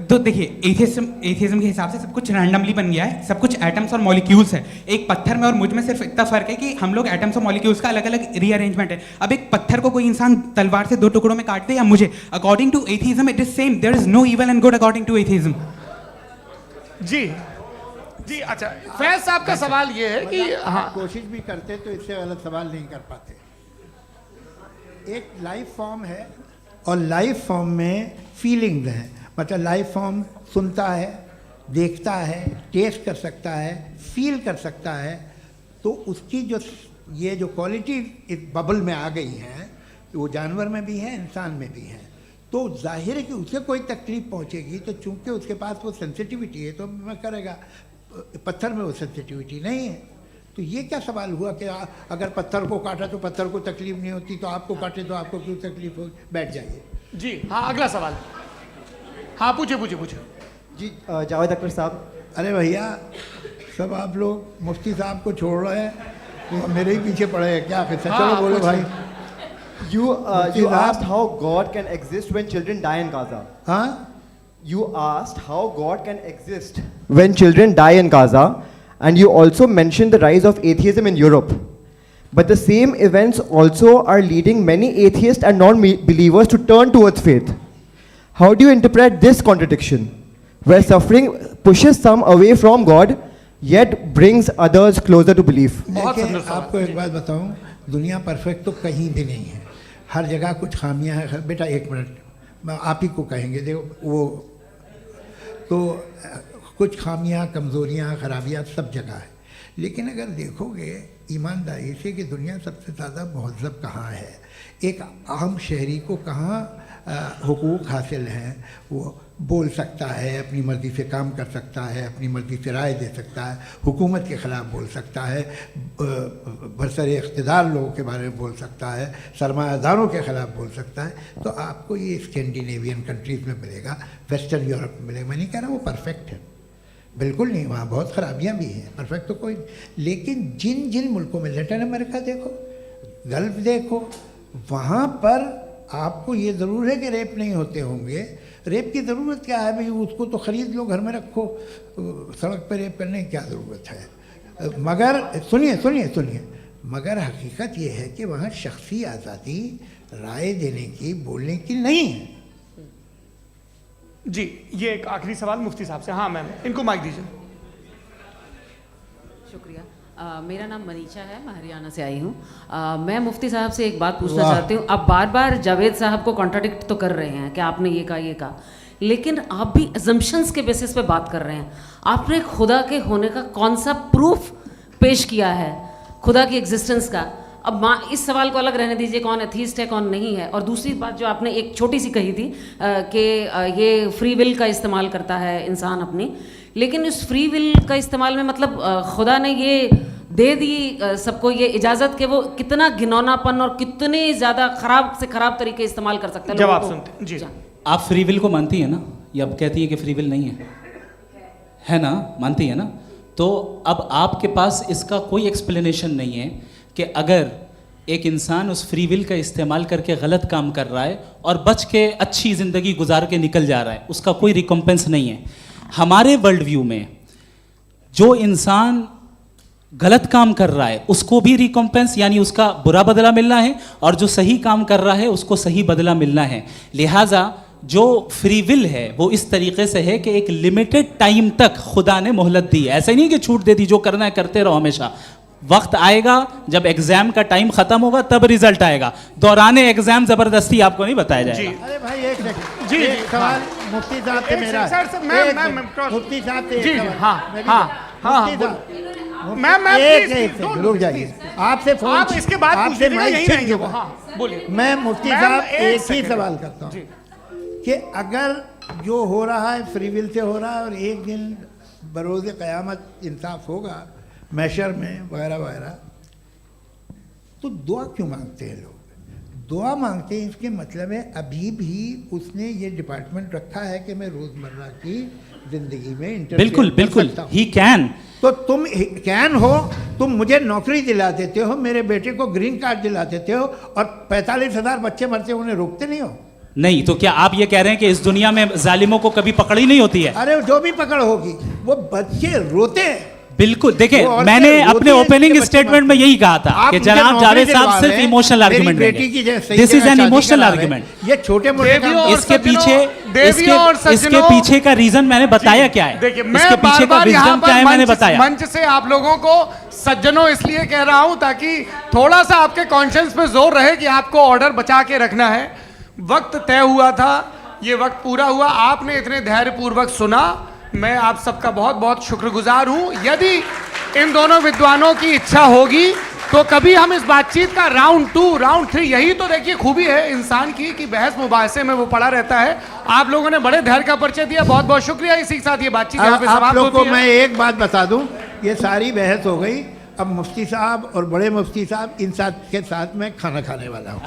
तो देखिए एथियज्म के हिसाब से सब कुछ रैंडमली बन गया है, सब कुछ एटम्स और मॉलिक्यूल्स है। एक पत्थर में और मुझ में सिर्फ इतना फर्क है कि हम लोग एटम्स और मॉलिक्यूल्स का अलग अलग रीअरेंजमेंट है। अब एक पत्थर को कोई इंसान तलवार से 2 टुकड़ों में काट दे या मुझे, according to atheism it is same. There is no evil and good according to atheism. जी अच्छा फैज साहब का सवाल ये है कि हाँ कोशिश भी करते तो इससे गलत सवाल नहीं कर पाते। एक लाइफ फॉर्म है और लाइफ फॉर्म में फीलिंग्स हैं, मतलब लाइफ फॉर्म सुनता है, देखता है, टेस्ट कर सकता है, फील कर सकता है, तो उसकी जो ये जो क्वालिटी इस बबल में आ गई हैं वो जानवर में भी है, इंसान में भी है। तो जाहिर है कि उसे कोई तकलीफ पहुंचेगी, तो चूंकि उसके पास वो सेंसिटिविटी है तो मैं करेगा। पत्थर में वो सेंसिटिविटी नहीं है। तो ये क्या सवाल हुआ कि अगर पत्थर को काटा तो पत्थर को तकलीफ नहीं होती, तो आपको काटे तो आपको क्यों तकलीफ हो? बैठ जाइए। जी हाँ अगला सवाल। हाँ पूछिए जी जावेद अख्तर साहब। अरे भैया सब आप लोग मुफ्ती साहब को छोड़ रहे हैं, तो मेरे ही पीछे पड़े हैं क्या? फिर चलो बोलो भाई। You asked how God can exist when children die in Gaza. हाँ? You asked how God can exist when children die in Gaza, and you also mentioned the rise of atheism in Europe. But the same events also are leading many atheists and non-believers to turn towards faith. How do you interpret this contradiction, where suffering pushes some away from God, yet brings others closer to belief? देखिए आपको एक बात बताऊं, दुनिया परफेक्ट तो कहीं भी नहीं है, हर जगह कुछ खामियां हैं। बेटा 1 मिनट आप ही को कहेंगे, देखो वो तो कुछ खामियां, कमज़ोरियां, खराबियां सब जगह है। लेकिन अगर देखोगे ईमानदारी से कि दुनिया सबसे ज़्यादा महज़ब कहाँ है, एक आम शहरी को कहाँ हुकूक हासिल हैं, वो बोल सकता है, अपनी मर्ज़ी से काम कर सकता है, अपनी मर्ज़ी से राय दे सकता है, हुकूमत के ख़िलाफ़ बोल सकता है, बरसर इक़्तिदार लोगों के बारे में बोल सकता है, सरमायादारों के ख़िलाफ़ बोल सकता है। तो आपको ये स्कैंडिनेवियन कंट्रीज़ में मिलेगा, वेस्टर्न यूरोप में मिलेगा। मैं नहीं कह रहा वो परफेक्ट है, बिल्कुल नहीं, वहाँ बहुत ख़राबियाँ भी हैं, परफेक्ट तो कोई। लेकिन जिन जिन मुल्कों में, लैटिन अमेरिका देखो, गल्फ़ देखो, वहाँ पर आपको ये ज़रूर है कि रेप नहीं होते होंगे। रेप की ज़रूरत क्या है भाई? उसको तो ख़रीद लो, घर में रखो, सड़क पर रेप करने की क्या ज़रूरत है? मगर सुनिए, मगर हकीकत ये है कि वहाँ शख्सी आज़ादी राय देने की, बोलने की नहीं है। जी ये एक आखिरी सवाल मुफ्ती साहब से। हाँ मैम, इनको माइक दीजिए। शुक्रिया। मेरा नाम मनीषा है, मैं हरियाणा से आई हूँ। मैं मुफ्ती साहब से एक बात पूछना चाहती हूँ। आप बार बार जावेद साहब को कॉन्ट्राडिक्ट तो कर रहे हैं कि आपने ये कहा, लेकिन आप भी अजम्पशंस के बेसिस पे बात कर रहे हैं। आपने खुदा के होने का कौन सा प्रूफ पेश किया है, खुदा की एग्जिस्टेंस का? अब इस सवाल को अलग रहने दीजिए, कौन एथीस्ट है कौन नहीं है। और दूसरी बात जो आपने एक छोटी सी कही थी कि ये फ्री विल का इस्तेमाल करता है इंसान अपनी, लेकिन इस फ्री विल का इस्तेमाल में मतलब खुदा ने ये दे दी सबको ये इजाज़त कि वो कितना घिनौनापन और कितने ज़्यादा ख़राब से ख़राब तरीके इस्तेमाल कर सकते हैं। जवाब सुनते जी। आप फ्री विल को मानती है ना, या अब कहती है कि फ्री विल नहीं है ना, मानती है ना? तो अब आपके पास इसका कोई एक्सप्लेनेशन नहीं है कि अगर एक इंसान उस फ्री विल का इस्तेमाल करके गलत काम कर रहा है और बच के अच्छी ज़िंदगी गुजार के निकल जा रहा है, उसका कोई रिकम्पेंस नहीं है। हमारे वर्ल्ड व्यू में जो इंसान गलत काम कर रहा है उसको भी रिकम्पेंस यानी उसका बुरा बदला मिलना है, और जो सही काम कर रहा है उसको सही बदला मिलना है। लिहाजा जो फ्री विल है वो इस तरीके से है कि एक लिमिटेड टाइम तक खुदा ने मोहलत दी है। ऐसा ही नहीं कि छूट दे दी, जो करना है करते रहो हमेशा। वक्त आएगा जब एग्जाम का टाइम खत्म होगा तब रिजल्ट आएगा, दौराने एग्जाम जबरदस्ती आपको नहीं बताया जाएगा। अरे भाई एक सेकंड, जी एक सवाल मुफ्ती साहब से मेरा है। मुफ्ती साहब से जी एक जी, सवाल। हाँ मैं भी- हाँ हाँ, मुफ्ती साहब, मैम एक प्लीज, सेकंड रुक जाइए। आपसे फोन, आप इसके बाद आपसे पूछिएगा, माइक यहीं छीन रहेंगे के वो। बाद। हाँ बोलिए। मैं मुफ्ती मैम, साहब एक एक ही सेकंड। सवाल करता हूँ कि अगर जो हो रहा है फ्री विल से हो रहा है और एक दिन बरोज़ क़यामत इंसाफ होगा मैशर में वगैरह वगैरह, तो दुआ क्यों मांगते हैं लोग? दुआ मांगते हैं इसके मतलब है अभी भी उसने ये डिपार्टमेंट रखा है कि मैं रोज़मर्रा की ज़िंदगी में इंटरफेयर बिल्कुल कर बिल्कुल, सकता हूं। He can. तो तुम कैन हो, तुम मुझे नौकरी दिला देते हो, मेरे बेटे को ग्रीन कार्ड दिला देते हो, और 45,000 बच्चे मरते हो, उन्हें रोकते नहीं हो। नहीं तो क्या आप ये कह रहे हैं कि इस दुनिया में जालिमों को कभी पकड़ ही नहीं होती है? अरे जो भी पकड़ होगी वो बच्चे रोते हैं। बिल्कुल, देखिए वो मैंने औरतें अपने रोती हैं ओपनिंग जिनके बच्चे स्टेटमेंट में यही कहा था आप कि मुझे जनाब नौकरी जावेद दिलवा साहब सिर्फ रहे हैं, इमोशनल मेरी आर्गुमेंट बेटी की जैसे सही दिस इज जगह एन शादी इमोशनल करा रहे हैं। आर्गुमेंट। ये छोटे मोटे काम इसके पीछे का रीजन मैंने बताया क्या है, देखिए इसके मैं पीछे का बार-बार यहाँ विजडम क्या है मैंने पर बताया। मंच से आप लोगों को सज्जनों इसलिए कह रहा हूं ताकि थोड़ा सा आपके कॉन्शियस पे जोर रहे कि आपको ऑर्डर बचा के रखना है। वक्त तय हुआ था, ये वक्त पूरा हुआ, आपने इतने धैर्यपूर्वक सुना, मैं आप सबका बहुत बहुत शुक्रगुजार हूं। यदि इन दोनों विद्वानों की इच्छा होगी तो कभी हम इस बातचीत का राउंड 2, राउंड 3, यही तो देखिए खूबी है इंसान की कि बहस मुबाहसे में वो पड़ा रहता है। आप लोगों ने बड़े धैर्य का परिचय दिया, बहुत बहुत शुक्रिया। इसी के साथ ये बातचीत यहाँ पे आप समाप्त लोग को होती है। मैं एक बात बता दूं, ये सारी बहस हो गई, अब मुफ्ती साहब और बड़े मुफ्ती साहब इन साथ के साथ मैं खाना खाने वाला हूँ।